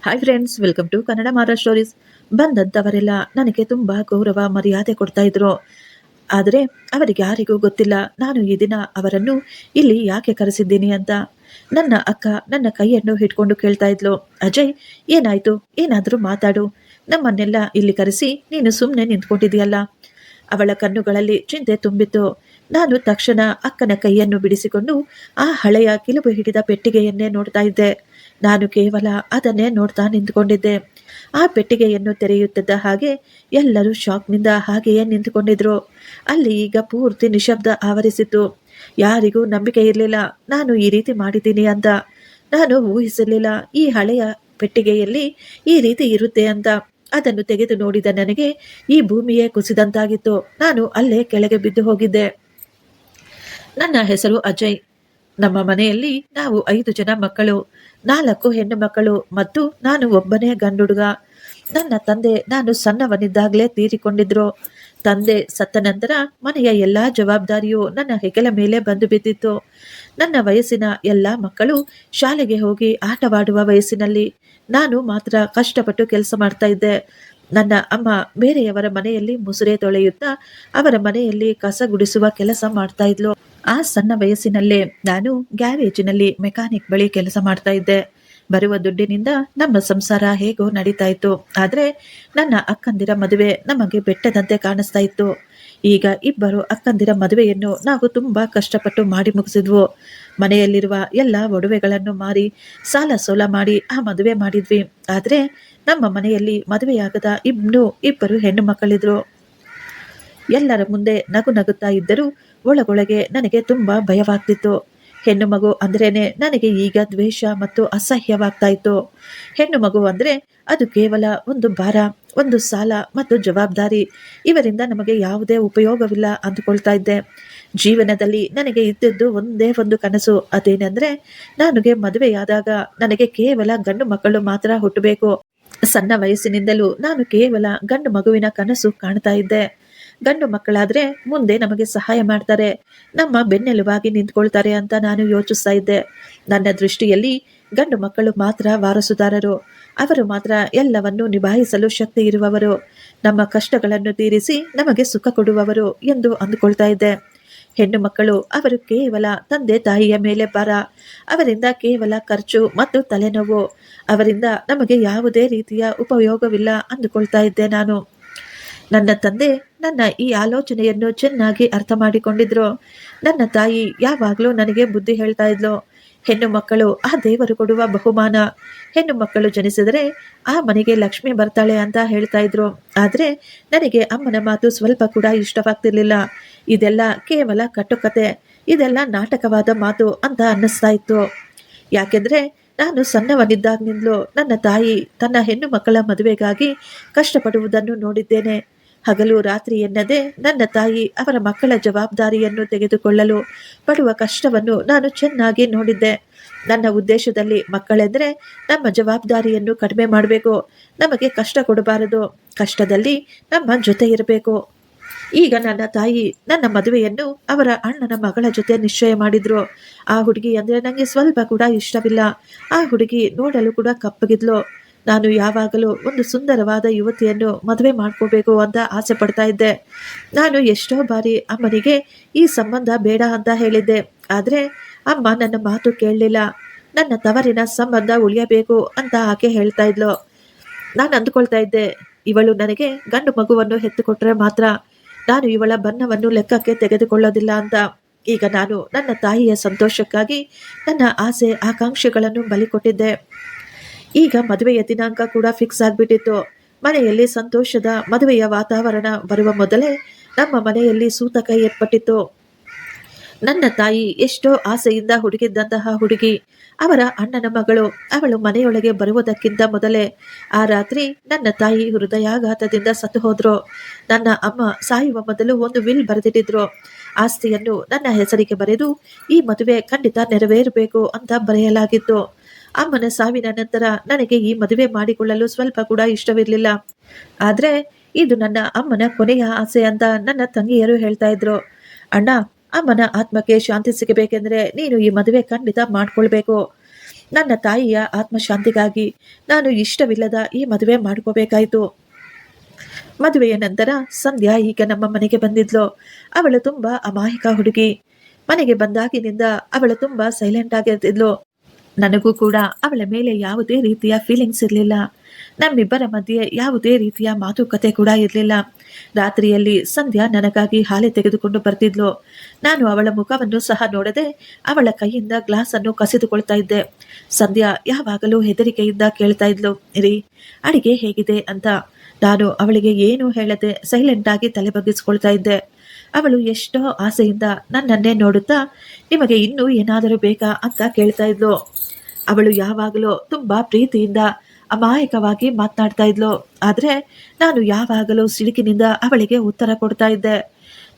Hi friends, welcome to Kannada ಮಾರ stories. ಬಂದಂಥವರೆಲ್ಲ ನನಗೆ ತುಂಬ ಗೌರವ ಮರ್ಯಾದೆ ಕೊಡ್ತಾ ಇದ್ರು. ಆದರೆ ಅವರಿಗೆ ಯಾರಿಗೂ ಗೊತ್ತಿಲ್ಲ ನಾನು ಈ ದಿನ ಅವರನ್ನು ಇಲ್ಲಿ ಯಾಕೆ ಕರೆಸಿದ್ದೀನಿ ಅಂತ. ನನ್ನ ಅಕ್ಕ ನನ್ನ ಕೈಯನ್ನು ಹಿಡ್ಕೊಂಡು ಕೇಳ್ತಾ ಇದ್ಲು, ಅಜಯ್ ಏನಾಯ್ತು, ಏನಾದರೂ ಮಾತಾಡು, ನಮ್ಮನ್ನೆಲ್ಲ ಇಲ್ಲಿ ಕರೆಸಿ ನೀನು ಸುಮ್ಮನೆ ನಿಂತ್ಕೊಂಡಿದೆಯಲ್ಲ. ಅವಳ ಕಣ್ಣುಗಳಲ್ಲಿ ಚಿಂತೆ ತುಂಬಿತ್ತು. ನಾನು ತಕ್ಷಣ ಅಕ್ಕನ ಕೈಯನ್ನು ಬಿಡಿಸಿಕೊಂಡು ಆ ಹಳೆಯ ಕಿಲುಬು ಹಿಡಿದ ಪೆಟ್ಟಿಗೆಯನ್ನೇ ನೋಡ್ತಾ ಇದ್ದೆ. ನಾನು ಕೇವಲ ಅದನ್ನೇ ನೋಡ್ತಾ ನಿಂತುಕೊಂಡಿದ್ದೆ. ಆ ಪೆಟ್ಟಿಗೆಯನ್ನು ತೆರೆಯುತ್ತಿದ್ದ ಹಾಗೆ ಎಲ್ಲರೂ ಶಾಕ್ನಿಂದ ಹಾಗೆಯೇ ನಿಂತುಕೊಂಡಿದ್ರು. ಅಲ್ಲಿ ಈಗ ಪೂರ್ತಿ ನಿಶಬ್ದ ಆವರಿಸಿತ್ತು. ಯಾರಿಗೂ ನಂಬಿಕೆ ಇರಲಿಲ್ಲ ನಾನು ಈ ರೀತಿ ಮಾಡಿದ್ದೀನಿ ಅಂತ. ನಾನು ಊಹಿಸಲಿಲ್ಲ ಈ ಹಳೆಯ ಪೆಟ್ಟಿಗೆಯಲ್ಲಿ ಈ ರೀತಿ ಇರುತ್ತೆ ಅಂತ. ಅದನ್ನು ತೆಗೆದು ನೋಡಿದ ನನಗೆ ಈ ಭೂಮಿಯೇ ಕುಸಿದಂತಾಗಿತ್ತು. ನಾನು ಅಲ್ಲೇ ಕೆಳಗೆ ಬಿದ್ದು ಹೋಗಿದ್ದೆ. ನನ್ನ ಹೆಸರು ಅಜಯ್. ನಮ್ಮ ಮನೆಯಲ್ಲಿ ನಾವು 5 ಜನ ಮಕ್ಕಳು, 4 ಹೆಣ್ಣು ಮಕ್ಕಳು ಮತ್ತು ನಾನು ಒಬ್ಬನೇ ಗಂಡುಡುಗ. ನನ್ನ ತಂದೆ ನಾನು ಸಣ್ಣವನಿದ್ದಾಗಲೇ ತೀರಿಕೊಂಡಿದ್ರು. ತಂದೆ ಸತ್ತ ನಂತರ ಮನೆಯ ಎಲ್ಲಾ ಜವಾಬ್ದಾರಿಯು ನನ್ನ ಹೆಗಲ ಮೇಲೆ ಬಂದು ಬಿದ್ದಿತ್ತು. ನನ್ನ ವಯಸ್ಸಿನ ಎಲ್ಲ ಮಕ್ಕಳು ಶಾಲೆಗೆ ಹೋಗಿ ಆಟವಾಡುವ ವಯಸ್ಸಿನಲ್ಲಿ ನಾನು ಮಾತ್ರ ಕಷ್ಟಪಟ್ಟು ಕೆಲಸ ಮಾಡ್ತಾ ಇದ್ದೆ. ನನ್ನ ಅಮ್ಮ ಬೇರೆಯವರ ಮನೆಯಲ್ಲಿ ಮುಸುರೆ ತೊಳೆಯುತ್ತಾ ಅವರ ಮನೆಯಲ್ಲಿ ಕಸ ಗುಡಿಸುವ ಕೆಲಸ ಮಾಡ್ತಾ ಇದ್ಲು. ಆ ಸಣ್ಣ ವಯಸ್ಸಿನಲ್ಲೇ ನಾನು ಗ್ಯಾರೇಜಿನಲ್ಲಿ ಮೆಕ್ಯಾನಿಕ್ ಬಳಿ ಕೆಲಸ ಮಾಡ್ತಾ ಇದ್ದೆ. ಬರುವ ದುಡ್ಡಿನಿಂದ ನಮ್ಮ ಸಂಸಾರ ಹೇಗೋ ನಡೀತಾ ಇತ್ತು. ಆದ್ರೆ ನನ್ನ ಅಕ್ಕಂದಿರ ಮದುವೆ ನಮಗೆ ಬೆಟ್ಟದಂತೆ ಕಾಣಿಸ್ತಾ ಇತ್ತು. ಈಗ ಇಬ್ಬರು ಅಕ್ಕಂದಿರ ಮದುವೆಯನ್ನು ನಾವು ತುಂಬಾ ಕಷ್ಟಪಟ್ಟು ಮಾಡಿ ಮುಗಿಸಿದ್ವು. ಮನೆಯಲ್ಲಿರುವ ಎಲ್ಲ ಒಡವೆಗಳನ್ನು ಮಾರಿ ಸಾಲ ಸೋಲ ಮಾಡಿ ಆ ಮದುವೆ ಮಾಡಿದ್ವಿ. ಆದ್ರೆ ನಮ್ಮ ಮನೆಯಲ್ಲಿ ಮದುವೆಯಾಗದ ಇಬ್ಬರು ಹೆಣ್ಣು ಮಕ್ಕಳಿದ್ರು. ಎಲ್ಲರ ಮುಂದೆ ನಗು ನಗುತ್ತಾ ಇದ್ದರೂ ಒಳಗೊಳಗೆ ನನಗೆ ತುಂಬಾ ಭಯವಾಗ್ತಿತ್ತು. ಹೆಣ್ಣು ಮಗು ಅಂದ್ರೇನೆ ನನಗೆ ಈಗ ದ್ವೇಷ ಮತ್ತು ಅಸಹ್ಯವಾಗ್ತಾ ಇತ್ತು. ಹೆಣ್ಣು ಮಗು ಅಂದ್ರೆ ಅದು ಕೇವಲ ಒಂದು ಭಾರ, ಒಂದು ಸಾಲ ಮತ್ತು ಜವಾಬ್ದಾರಿ. ಇವರಿಂದ ನಮಗೆ ಯಾವುದೇ ಉಪಯೋಗವಿಲ್ಲ ಅಂದುಕೊಳ್ತಾ ಇದ್ದೆ. ಜೀವನದಲ್ಲಿ ನನಗೆ ಇದ್ದದ್ದು ಒಂದೇ ಒಂದು ಕನಸು. ಅದೇನೆಂದ್ರೆ ನನಗೆ ಮದುವೆಯಾದಾಗ ನನಗೆ ಕೇವಲ ಗಂಡು ಮಕ್ಕಳು ಮಾತ್ರ ಹುಟ್ಟಬೇಕು. ಸಣ್ಣ ವಯಸ್ಸಿನಿಂದಲೂ ನಾನು ಕೇವಲ ಗಂಡು ಮಗುವಿನ ಕನಸು ಕಾಣ್ತಾ ಇದ್ದೆ. ಗಂಡು ಮಕ್ಕಳಾದ್ರೆ ಮುಂದೆ ನಮಗೆ ಸಹಾಯ ಮಾಡ್ತಾರೆ, ನಮ್ಮ ಬೆನ್ನೆಲುಬಾಗಿ ನಿಂತ್ಕೊಳ್ತಾರೆ ಅಂತ ನಾನು ಯೋಚಿಸ್ತಾ ಇದ್ದೆ. ನನ್ನ ದೃಷ್ಟಿಯಲ್ಲಿ ಗಂಡು ಮಕ್ಕಳು ಮಾತ್ರ ವಾರಸುದಾರರು. ಅವರು ಮಾತ್ರ ಎಲ್ಲವನ್ನು ನಿಭಾಯಿಸಲು ಶಕ್ತಿ ಇರುವವರು, ನಮ್ಮ ಕಷ್ಟಗಳನ್ನು ತೀರಿಸಿ ನಮಗೆ ಸುಖ ಕೊಡುವವರು ಎಂದು ಅಂದುಕೊಳ್ತಾ ಇದ್ದೆ. ಹೆಣ್ಣು ಮಕ್ಕಳು ಅವರು ಕೇವಲ ತಂದೆ ತಾಯಿಯ ಮೇಲೆ ಭಾರ. ಅವರಿಂದ ಕೇವಲ ಖರ್ಚು ಮತ್ತು ತಲೆನೋವು. ಅವರಿಂದ ನಮಗೆ ಯಾವುದೇ ರೀತಿಯ ಉಪಯೋಗವಿಲ್ಲ ಅಂದುಕೊಳ್ತಾ ಇದ್ದೆ ನಾನು. ನನ್ನ ತಂದೆ ನನ್ನ ಈ ಆಲೋಚನೆಯನ್ನು ಚೆನ್ನಾಗಿ ಅರ್ಥ ಮಾಡಿಕೊಂಡಿದ್ರು. ನನ್ನ ತಾಯಿ ಯಾವಾಗಲೂ ನನಗೆ ಬುದ್ಧಿ ಹೇಳ್ತಾ ಇದ್ಲು, ಹೆಣ್ಣು ಮಕ್ಕಳು ಆ ದೇವರು ಕೊಡುವ ಬಹುಮಾನ. ಹೆಣ್ಣು ಮಕ್ಕಳು ಜನಿಸಿದರೆ ಆ ಮನೆಗೆ ಲಕ್ಷ್ಮಿ ಬರ್ತಾಳೆ ಅಂತ ಹೇಳ್ತಾ ಇದ್ರು. ಆದ್ರೆ ನನಗೆ ಅಮ್ಮನ ಮಾತು ಸ್ವಲ್ಪ ಕೂಡ ಇಷ್ಟವಾಗ್ತಿರ್ಲಿಲ್ಲ. ಇದೆಲ್ಲ ಕೇವಲ ಕಟ್ಟುಕತೆ, ಇದೆಲ್ಲ ನಾಟಕವಾದ ಮಾತು ಅಂತ ಅನ್ನಿಸ್ತಾ ಇತ್ತು. ಯಾಕೆಂದ್ರೆ ನಾನು ಸಣ್ಣವನಿದ್ದಾಗಿನಿಂದಲೂ ನನ್ನ ತಾಯಿ ತನ್ನ ಹೆಣ್ಣು ಮಕ್ಕಳ ಮದುವೆಗಾಗಿ ಕಷ್ಟಪಡುವುದನ್ನು ನೋಡಿದ್ದೇನೆ. ಹಗಲು ರಾತ್ರಿ ಎನ್ನದೆ ನನ್ನ ತಾಯಿ ಅವರ ಮಕ್ಕಳ ಜವಾಬ್ದಾರಿಯನ್ನು ತೆಗೆದುಕೊಳ್ಳಲು ಪಡುವ ಕಷ್ಟವನ್ನು ನಾನು ಚೆನ್ನಾಗಿ ನೋಡಿದ್ದೆ. ನನ್ನ ಉದ್ದೇಶದಲ್ಲಿ ಮಕ್ಕಳೆಂದರೆ ನಮ್ಮ ಜವಾಬ್ದಾರಿಯನ್ನು ಕಡಿಮೆ ಮಾಡಬೇಕು, ನಮಗೆ ಕಷ್ಟ ಕೊಡಬಾರದು, ಕಷ್ಟದಲ್ಲಿ ನಮ್ಮ ಜೊತೆ ಇರಬೇಕು. ಈಗ ನನ್ನ ತಾಯಿ ನನ್ನ ಮದುವೆಯನ್ನು ಅವರ ಅಣ್ಣನ ಮಗಳ ಜೊತೆ ನಿಶ್ಚಯ ಮಾಡಿದ್ರು. ಆ ಹುಡುಗಿ ಅಂದ್ರೆ ನನಗೆ ಸ್ವಲ್ಪ ಕೂಡ ಇಷ್ಟವಿಲ್ಲ. ಆ ಹುಡುಗಿ ನೋಡಲು ಕೂಡ ಕಪ್ಪಗಿದ್ಲು. ನಾನು ಯಾವಾಗಲೂ ಒಂದು ಸುಂದರವಾದ ಯುವತಿಯನ್ನು ಮದುವೆ ಮಾಡ್ಕೋಬೇಕು ಅಂತ ಆಸೆ ಪಡ್ತಾ ಇದ್ದೆ. ನಾನು ಎಷ್ಟೋ ಬಾರಿ ಅಮ್ಮನಿಗೆ ಈ ಸಂಬಂಧ ಬೇಡ ಅಂತ ಹೇಳಿದ್ದೆ. ಆದ್ರೆ ಅಮ್ಮ ನನ್ನ ಮಾತು ಕೇಳಲಿಲ್ಲ. ನನ್ನ ತವರಿನ ಸಂಬಂಧ ಉಳಿಯಬೇಕು ಅಂತ ಆಕೆ ಹೇಳ್ತಾ ಇದ್ಲು. ನಾನು ಅಂದುಕೊಳ್ತಾ ಇದ್ದೆ, ಇವಳು ನನಗೆ ಗಂಡು ಮಗುವನ್ನು ಹೆತ್ತುಕೊಟ್ರೆ ಮಾತ್ರ ನಾನು ಇವಳ ಬಣ್ಣವನ್ನು ಲೆಕ್ಕಕ್ಕೆ ತೆಗೆದುಕೊಳ್ಳೋದಿಲ್ಲ ಅಂತ. ಈಗ ನಾನು ನನ್ನ ತಾಯಿಯ ಸಂತೋಷಕ್ಕಾಗಿ ನನ್ನ ಆಸೆ ಆಕಾಂಕ್ಷೆಗಳನ್ನು ಬಲಿ ಕೊಟ್ಟಿದ್ದೆ. ಈಗ ಮದುವೆಯ ದಿನಾಂಕ ಕೂಡ ಫಿಕ್ಸ್ ಆಗಿಬಿಟ್ಟಿತ್ತು. ಮನೆಯಲ್ಲಿ ಸಂತೋಷದ ಮದುವೆಯ ವಾತಾವರಣ ಬರುವ ಮೊದಲೇ ನಮ್ಮ ಮನೆಯಲ್ಲಿ ಸೂತಕ ಏರ್ಪಟ್ಟಿತ್ತು. ನನ್ನ ತಾಯಿ ಎಷ್ಟೋ ಆಸೆಯಿಂದ ಹುಡುಕಿದ್ದಂತಹ ಹುಡುಗಿ ಅವರ ಅಣ್ಣನ ಮಗಳು. ಅವಳು ಮನೆಯೊಳಗೆ ಬರುವುದಕ್ಕಿಂತ ಮೊದಲೇ ಆ ರಾತ್ರಿ ನನ್ನ ತಾಯಿ ಹೃದಯಾಘಾತದಿಂದ ಸತ್ತು ಹೋದ್ರು. ನನ್ನ ಅಮ್ಮ ಸಾಯುವ ಮೊದಲು ಒಂದು ವಿಲ್ ಬರೆದಿಟ್ಟಿದ್ರು. ಆಸ್ತಿಯನ್ನು ನನ್ನ ಹೆಸರಿಗೆ ಬರೆದು ಈ ಮದುವೆ ಖಂಡಿತ ನೆರವೇರಬೇಕು ಅಂತ ಬರೆಯಲಾಗಿತ್ತು. ಅಮ್ಮನ ಸಾವಿನ ನಂತರ ನನಗೆ ಈ ಮದುವೆ ಮಾಡಿಕೊಳ್ಳಲು ಸ್ವಲ್ಪ ಕೂಡ ಇಷ್ಟವಿರಲಿಲ್ಲ. ಆದ್ರೆ ಇದು ನನ್ನ ಅಮ್ಮನ ಕೊನೆಯ ಆಸೆ ಅಂತ ನನ್ನ ತಂಗಿಯರು ಹೇಳ್ತಾ ಇದ್ರು. ಅಣ್ಣ, ಅಮ್ಮನ ಆತ್ಮಕ್ಕೆ ಶಾಂತಿ ಸಿಗಬೇಕೆಂದ್ರೆ ನೀನು ಈ ಮದುವೆ ಖಂಡಿತ ಮಾಡ್ಕೊಳ್ಬೇಕು. ನನ್ನ ತಾಯಿಯ ಆತ್ಮಶಾಂತಿಗಾಗಿ ನಾನು ಇಷ್ಟವಿಲ್ಲದ ಈ ಮದುವೆ ಮಾಡ್ಕೋಬೇಕಾಯ್ತು. ಮದುವೆಯ ನಂತರ ಸಂಧ್ಯಾ ಈಗ ನಮ್ಮ ಮನೆಗೆ ಬಂದಿದ್ಲು. ಅವಳು ತುಂಬಾ ಅಮಾಯಕ ಹುಡುಗಿ. ಮನೆಗೆ ಬಂದಾಗಿನಿಂದ ಅವಳು ತುಂಬಾ ಸೈಲೆಂಟ್ ಆಗಿರ್ತಿದ್ಲು. ನನಗೂ ಕೂಡ ಅವಳ ಮೇಲೆ ಯಾವುದೇ ರೀತಿಯ ಫೀಲಿಂಗ್ಸ್ ಇರಲಿಲ್ಲ. ನಮ್ಮಿಬ್ಬರ ಮಧ್ಯೆ ಯಾವುದೇ ರೀತಿಯ ಮಾತುಕತೆ ಕೂಡ ಇರಲಿಲ್ಲ. ರಾತ್ರಿಯಲ್ಲಿ ಸಂಧ್ಯಾ ನನಗಾಗಿ ಹಾಲೆ ತೆಗೆದುಕೊಂಡು ಬರ್ತಿದ್ಲು. ನಾನು ಅವಳ ಮುಖವನ್ನು ಸಹ ನೋಡದೆ ಅವಳ ಕೈಯಿಂದ ಗ್ಲಾಸ್ ಅನ್ನು ಕಸಿದುಕೊಳ್ತಾ ಇದ್ದೆ. ಸಂಧ್ಯಾ ಯಾವಾಗಲೂ ಹೆದರಿಕೆಯಿಂದ ಕೇಳ್ತಾ ಇದ್ಲು, ರೀ ಅಡಿಗೆ ಹೇಗಿದೆ ಅಂತ. ನಾನು ಅವಳಿಗೆ ಏನು ಹೇಳದೆ ಸೈಲೆಂಟ್ ಆಗಿ ತಲೆ ಬಗ್ಗಿಸ್ಕೊಳ್ತಾ ಇದ್ದೆ. ಅವಳು ಎಷ್ಟೋ ಆಸೆಯಿಂದ ನನ್ನನ್ನೇ ನೋಡುತ್ತಾ, ನಿಮಗೆ ಇನ್ನೂ ಏನಾದರೂ ಬೇಕಾ ಅಂತ ಕೇಳ್ತಾ ಇದ್ಲು. ಅವಳು ಯಾವಾಗಲೂ ತುಂಬಾ ಪ್ರೀತಿಯಿಂದ ಅಮಾಯಕವಾಗಿ ಮಾತನಾಡ್ತಾ ಇದ್ಲು. ಆದ್ರೆ ನಾನು ಯಾವಾಗಲೂ ಸಿಡುಕಿನಿಂದ ಅವಳಿಗೆ ಉತ್ತರ ಕೊಡ್ತಾ ಇದ್ದೆ.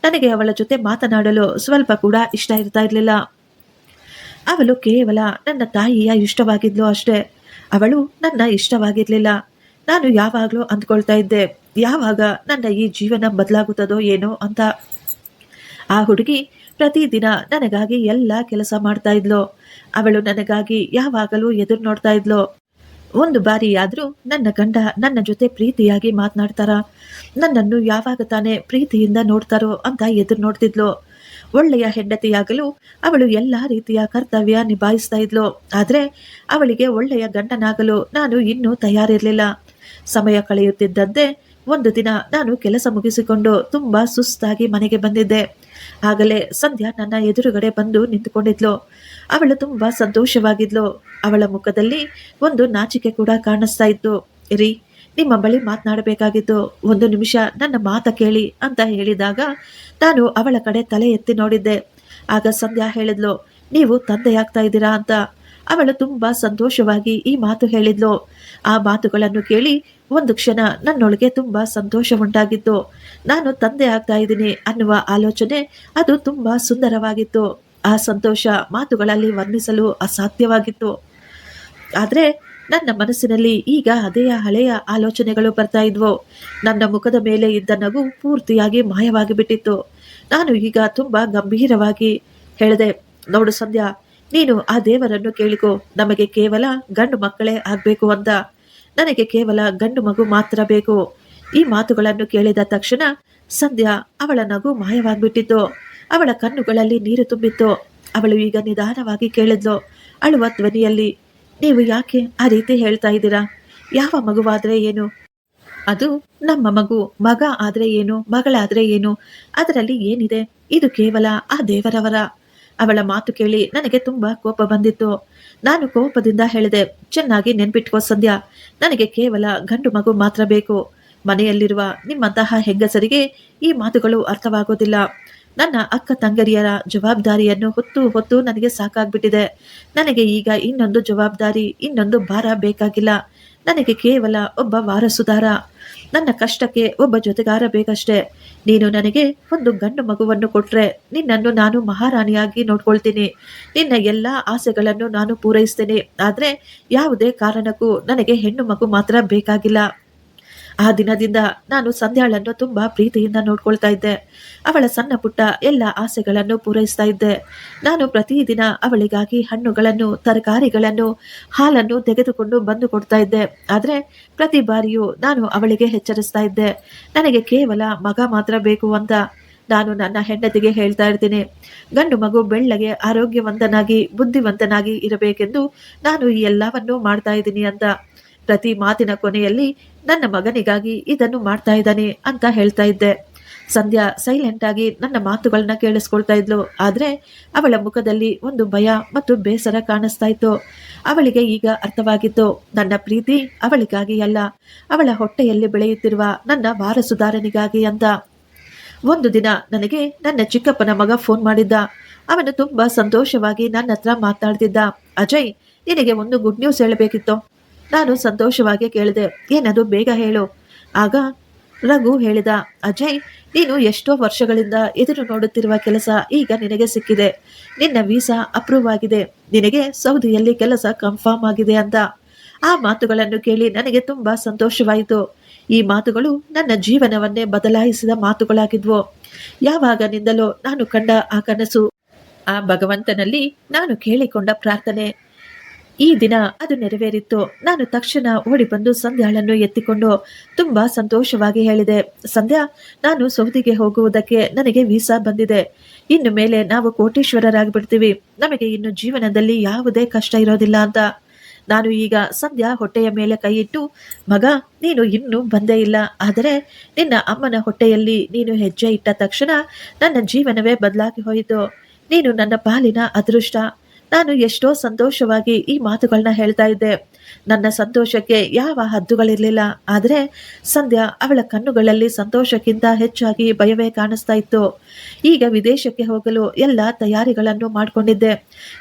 ನನಗೆ ಅವಳ ಜೊತೆ ಮಾತನಾಡಲು ಸ್ವಲ್ಪ ಕೂಡ ಇಷ್ಟ ಇರ್ತಾ ಇರಲಿಲ್ಲ. ಅವಳು ಕೇವಲ ನನ್ನ ತಾಯಿಯ ಇಷ್ಟವಾಗಿದ್ಲು ಅಷ್ಟೇ. ಅವಳು ನನ್ನ ಇಷ್ಟವಾಗಿರ್ಲಿಲ್ಲ. ನಾನು ಯಾವಾಗಲೂ ಅಂದ್ಕೊಳ್ತಾ ಇದ್ದೆ, ಯಾವಾಗ ನನ್ನ ಈ ಜೀವನ ಬದಲಾಗುತ್ತದೋ ಏನೋ ಅಂತ. ಆ ಹುಡುಗಿ ಪ್ರತಿದಿನ ನನಗಾಗಿ ಎಲ್ಲ ಕೆಲಸ ಮಾಡ್ತಾ ಇದ್ಲು. ಅವಳು ನನಗಾಗಿ ಯಾವಾಗಲೂ ಎದುರು ನೋಡ್ತಾ ಇದ್ಲು. ಒಂದು ಬಾರಿಯಾದ್ರೂ ನನ್ನ ಗಂಡ ನನ್ನ ಜೊತೆ ಪ್ರೀತಿಯಾಗಿ ಮಾತನಾಡ್ತಾರ, ನನ್ನನ್ನು ಯಾವಾಗ ತಾನೇ ಪ್ರೀತಿಯಿಂದ ನೋಡ್ತಾರೋ ಅಂತ ಎದುರು ನೋಡ್ತಿದ್ಲು. ಒಳ್ಳೆಯ ಹೆಂಡತಿಯಾಗಲು ಅವಳು ಎಲ್ಲ ರೀತಿಯ ಕರ್ತವ್ಯ ನಿಭಾಯಿಸ್ತಾ ಇದ್ಲು. ಆದ್ರೆ ಅವಳಿಗೆ ಒಳ್ಳೆಯ ಗಂಡನಾಗಲು ನಾನು ಇನ್ನೂ ತಯಾರಿರ್ಲಿಲ್ಲ. ಸಮಯ ಕಳೆಯುತ್ತಿದ್ದಂತೆ ಒಂದು ದಿನ ನಾನು ಕೆಲಸ ಮುಗಿಸಿಕೊಂಡು ತುಂಬಾ ಸುಸ್ತಾಗಿ ಮನೆಗೆ ಬಂದಿದ್ದೆ. ಆಗಲೇ ಸಂಧ್ಯಾ ನನ್ನ ಎದುರುಗಡೆ ಬಂದು ನಿಂತುಕೊಂಡಿದ್ಲು. ಅವಳು ತುಂಬಾ ಸಂತೋಷವಾಗಿದ್ಲು. ಅವಳ ಮುಖದಲ್ಲಿ ಒಂದು ನಾಚಿಕೆ ಕೂಡ ಕಾಣಿಸ್ತಾ ಇತ್ತು. ರೀ, ನಿಮ್ಮ ಬಳಿ ಮಾತನಾಡಬೇಕಾಗಿತ್ತು, ಒಂದು ನಿಮಿಷ ನನ್ನ ಮಾತ ಕೇಳಿ ಅಂತ ಹೇಳಿದಾಗ ನಾನು ಅವಳ ಕಡೆ ತಲೆ ಎತ್ತಿ ನೋಡಿದ್ದೆ. ಆಗ ಸಂಧ್ಯಾ ಹೇಳಿದ್ಲು, ನೀವು ತಂದೆಯಾಗ್ತಾ ಇದ್ದೀರಾ ಅಂತ. ಅವಳು ತುಂಬಾ ಸಂತೋಷವಾಗಿ ಈ ಮಾತು ಹೇಳಿದ್ಲು. ಆ ಮಾತುಗಳನ್ನು ಕೇಳಿ ಒಂದು ಕ್ಷಣ ನನ್ನೊಳಗೆ ತುಂಬಾ ಸಂತೋಷ ಉಂಟಾಗಿತ್ತು. ನಾನು ತಂದೆ ಆಗ್ತಾ ಇದ್ದೀನಿ ಅನ್ನುವ ಆಲೋಚನೆ ಅದು ತುಂಬಾ ಸುಂದರವಾಗಿತ್ತು. ಆ ಸಂತೋಷ ಮಾತುಗಳಲ್ಲಿ ವರ್ಣಿಸಲು ಅಸಾಧ್ಯವಾಗಿತ್ತು. ಆದ್ರೆ ನನ್ನ ಮನಸ್ಸಿನಲ್ಲಿ ಈಗ ಅದೇ ಹಳೆಯ ಆಲೋಚನೆಗಳು ಬರ್ತಾ ಇದ್ವು. ನನ್ನ ಮುಖದ ಮೇಲೆ ಇದ್ದ ನಗು ಪೂರ್ತಿಯಾಗಿ ಮಾಯವಾಗಿ ಬಿಟ್ಟಿತ್ತು. ನಾನು ಈಗ ತುಂಬಾ ಗಂಭೀರವಾಗಿ ಹೇಳಿದೆ, ನೋಡು ಸಂಧ್ಯಾ, ನೀನು ಆ ದೇವರನ್ನು ಕೇಳಿಕೊ, ನಮಗೆ ಕೇವಲ ಗಂಡು ಮಕ್ಕಳೇ ಆಗ್ಬೇಕು ಅಂತ. ನನಗೆ ಕೇವಲ ಗಂಡು ಮಗು ಮಾತ್ರ ಬೇಕು. ಈ ಮಾತುಗಳನ್ನು ಕೇಳಿದ ತಕ್ಷಣ ಸಂಧ್ಯಾ ಅವಳ ನಗು ಮಾಯವಾಗ್ಬಿಟ್ಟಿತ್ತು. ಅವಳ ಕಣ್ಣುಗಳಲ್ಲಿ ನೀರು ತುಂಬಿತ್ತು. ಅವಳು ಈಗ ನಿಧಾನವಾಗಿ ಕೇಳಿದ್ಲು, ಅಳುವ ಧ್ವನಿಯಲ್ಲಿ, ನೀವು ಯಾಕೆ ಆ ರೀತಿ ಹೇಳ್ತಾ ಇದ್ದೀರಾ? ಯಾವ ಮಗುವಾದ್ರೆ ಏನು? ಅದು ನಮ್ಮ ಮಗು. ಮಗ ಆದ್ರೆ ಏನು, ಮಗಳಾದ್ರೆ ಏನು, ಅದರಲ್ಲಿ ಏನಿದೆ? ಇದು ಕೇವಲ ಆ ದೇವರವರ. ಅವಳ ಮಾತು ಕೇಳಿ ನನಗೆ ತುಂಬಾ ಕೋಪ ಬಂದಿತ್ತು. ನಾನು ಕೋಪದಿಂದ ಹೇಳಿದೆ, ಚೆನ್ನಾಗಿ ನೆನ್ಪಿಟ್ಕೋ ಸಂಧ್ಯಾ, ನನಗೆ ಕೇವಲ ಗಂಡು ಮಗು ಮಾತ್ರ ಬೇಕು. ಮನೆಯಲ್ಲಿರುವ ನಿಮ್ಮಂತಹ ಹೆಂಗಸರಿಗೆ ಈ ಮಾತುಗಳು ಅರ್ಥವಾಗೋದಿಲ್ಲ. ನನ್ನ ಅಕ್ಕ ತಂಗರಿಯರ ಜವಾಬ್ದಾರಿಯನ್ನು ಹೊತ್ತು ಹೊತ್ತು ನನಗೆ ಸಾಕಾಗ್ಬಿಟ್ಟಿದೆ. ನನಗೆ ಈಗ ಇನ್ನೊಂದು ಜವಾಬ್ದಾರಿ, ಇನ್ನೊಂದು ಭಾರ ಬೇಕಾಗಿಲ್ಲ. ನನಗೆ ಕೇವಲ ಒಬ್ಬ ವಾರಸುದಾರ, ನನ್ನ ಕಷ್ಟಕ್ಕೆ ಒಬ್ಬ ಜೊತೆಗಾರ ಬೇಕಷ್ಟೇ. ನೀನು ನನಗೆ ಒಂದು ಗಂಡು ಮಗುವನ್ನು ಕೊಟ್ರೆ ನಿನ್ನನ್ನು ನಾನು ಮಹಾರಾಣಿಯಾಗಿ ನೋಡ್ಕೊಳ್ತೀನಿ. ನಿನ್ನ ಎಲ್ಲ ಆಸೆಗಳನ್ನು ನಾನು ಪೂರೈಸ್ತೇನೆ. ಆದ್ರೆ ಯಾವುದೇ ಕಾರಣಕ್ಕೂ ನನಗೆ ಹೆಣ್ಣು ಮಗು ಮಾತ್ರ ಬೇಕಾಗಿಲ್ಲ. ಆ ದಿನದಿಂದ ನಾನು ಸಂಧ್ಯಾಳನ್ನು ತುಂಬಾ ಪ್ರೀತಿಯಿಂದ ನೋಡ್ಕೊಳ್ತಾ ಇದ್ದೆ. ಅವಳ ಸಣ್ಣ ಪುಟ್ಟ ಎಲ್ಲ ಆಸೆಗಳನ್ನು ಪೂರೈಸ್ತಾ ಇದ್ದೆ. ನಾನು ಪ್ರತಿದಿನ ಅವಳಿಗಾಗಿ ಹಣ್ಣುಗಳನ್ನು, ತರಕಾರಿಗಳನ್ನು, ಹಾಲನ್ನು ತೆಗೆದುಕೊಂಡು ಬಂದು ಕೊಡ್ತಾ ಇದ್ದೆ. ಆದ್ರೆ ಪ್ರತಿ ಬಾರಿಯೂ ನಾನು ಅವಳಿಗೆ ಎಚ್ಚರಿಸ್ತಾ ಇದ್ದೆ, ನನಗೆ ಕೇವಲ ಮಗ ಮಾತ್ರ ಬೇಕು ಅಂತ. ನಾನು ನನ್ನ ಹೆಂಡತಿಗೆ ಹೇಳ್ತಾ ಇರ್ತೀನಿ, ಗಂಡು ಮಗು ಬೆಳ್ಳಗೆ ಆರೋಗ್ಯವಂತನಾಗಿ ಬುದ್ಧಿವಂತನಾಗಿ ಇರಬೇಕೆಂದು ನಾನು ಈ ಎಲ್ಲವನ್ನೂ ಮಾಡ್ತಾ ಇದ್ದೀನಿ ಅಂತ. ಪ್ರತಿ ಮಾತಿನ ಕೊನೆಯಲ್ಲಿ ನನ್ನ ಮಗನಿಗಾಗಿ ಇದನ್ನು ಮಾಡ್ತಾ ಇದ್ದಾನೆ ಅಂತ ಹೇಳ್ತಾ ಇದ್ದೆ. ಸಂಧ್ಯಾ ಸೈಲೆಂಟ್ ಆಗಿ ನನ್ನ ಮಾತುಗಳನ್ನ ಕೇಳಿಸ್ಕೊಳ್ತಾ ಇದ್ಲು. ಆದ್ರೆ ಅವಳ ಮುಖದಲ್ಲಿ ಒಂದು ಭಯ ಮತ್ತು ಬೇಸರ ಕಾಣಿಸ್ತಾ ಇತ್ತು. ಅವಳಿಗೆ ಈಗ ಅರ್ಥವಾಗಿತ್ತು, ನನ್ನ ಪ್ರೀತಿ ಅವಳಿಗಾಗಿ ಅಲ್ಲ, ಅವಳ ಹೊಟ್ಟೆಯಲ್ಲಿ ಬೆಳೆಯುತ್ತಿರುವ ನನ್ನ ವಾರಸುದಾರನಿಗಾಗಿ ಅಂತ. ಒಂದು ದಿನ ನನಗೆ ನನ್ನ ಚಿಕ್ಕಪ್ಪನ ಮಗ ಫೋನ್ ಮಾಡಿದ್ದ. ಅವನು ತುಂಬಾ ಸಂತೋಷವಾಗಿ ನನ್ನ ಹತ್ರ ಮಾತನಾಡ್ತಿದ್ದ. ಅಜಯ್, ನಿನಗೆ ಒಂದು ಗುಡ್ ನ್ಯೂಸ್ ಹೇಳಬೇಕಿತ್ತು. ನಾನು ಸಂತೋಷವಾಗಿ ಕೇಳಿದೆ, ಏನದು, ಬೇಗ ಹೇಳು. ಆಗ ರಘು ಹೇಳಿದ, ಅಜಯ್, ನೀನು ಎಷ್ಟೋ ವರ್ಷಗಳಿಂದ ಎದುರು ನೋಡುತ್ತಿರುವ ಕೆಲಸ ಈಗ ನಿನಗೆ ಸಿಕ್ಕಿದೆ. ನಿನ್ನ ವೀಸಾ ಅಪ್ರೂವ್ ಆಗಿದೆ. ನಿನಗೆ ಸೌದಿಯಲ್ಲಿ ಕೆಲಸ ಕನ್ಫರ್ಮ್ ಆಗಿದೆ ಅಂತ. ಆ ಮಾತುಗಳನ್ನು ಕೇಳಿ ನನಗೆ ತುಂಬಾ ಸಂತೋಷವಾಯಿತು. ಈ ಮಾತುಗಳು ನನ್ನ ಜೀವನವನ್ನೇ ಬದಲಾಯಿಸಿದ ಮಾತುಗಳಾಗಿದ್ವು. ಯಾವಾಗನಿಂದಲೋ ನಾನು ಕಂಡ ಆ ಕನಸು, ಆ ಭಗವಂತನಲ್ಲಿ ನಾನು ಕೇಳಿಕೊಂಡ ಪ್ರಾರ್ಥನೆ ಈ ದಿನ ಅದು ನೆರವೇರಿತ್ತು. ನಾನು ತಕ್ಷಣ ಓಡಿ ಬಂದು ಸಂಧ್ಯಾಳನ್ನು ಎತ್ತಿಕೊಂಡು ತುಂಬಾ ಸಂತೋಷವಾಗಿ ಹೇಳಿದೆ, ಸಂಧ್ಯಾ, ನಾನು ಸೌದಿಗೆ ಹೋಗುವುದಕ್ಕೆ ನನಗೆ ವೀಸಾ ಬಂದಿದೆ. ಇನ್ನು ಮೇಲೆ ನಾವು ಕೋಟೀಶ್ವರರಾಗ್ಬಿಡ್ತೀವಿ. ನಮಗೆ ಇನ್ನು ಜೀವನದಲ್ಲಿ ಯಾವುದೇ ಕಷ್ಟ ಇರೋದಿಲ್ಲ ಅಂತ. ನಾನು ಈಗ ಸಂಧ್ಯಾ ಹೊಟ್ಟೆಯ ಮೇಲೆ ಕೈ ಇಟ್ಟು, ಮಗ, ನೀನು ಇನ್ನೂ ಬಂದೇ ಇಲ್ಲ. ಆದರೆ ನಿನ್ನ ಅಮ್ಮನ ಹೊಟ್ಟೆಯಲ್ಲಿ ನೀನು ಹೆಜ್ಜೆ ಇಟ್ಟ ತಕ್ಷಣ ನನ್ನ ಜೀವನವೇ ಬದಲಾಗಿ ಹೋಯಿತು. ನೀನು ನನ್ನ ಪಾಲಿನ ಅದೃಷ್ಟ. ನಾನು ಎಷ್ಟೋ ಸಂತೋಷವಾಗಿ ಈ ಮಾತುಗಳನ್ನ ಹೇಳ್ತಾ ಇದ್ದೆ. ನನ್ನ ಸಂತೋಷಕ್ಕೆ ಯಾವ ಹದ್ದುಗಳಿರಲಿಲ್ಲ. ಆದರೆ ಸಂಧ್ಯಾ, ಅವಳ ಕಣ್ಣುಗಳಲ್ಲಿ ಸಂತೋಷಕ್ಕಿಂತ ಹೆಚ್ಚಾಗಿ ಭಯವೇ ಕಾಣಿಸ್ತಾ ಇತ್ತು. ಈಗ ವಿದೇಶಕ್ಕೆ ಹೋಗಲು ಎಲ್ಲ ತಯಾರಿಗಳನ್ನು ಮಾಡಿಕೊಂಡಿದ್ದೆ.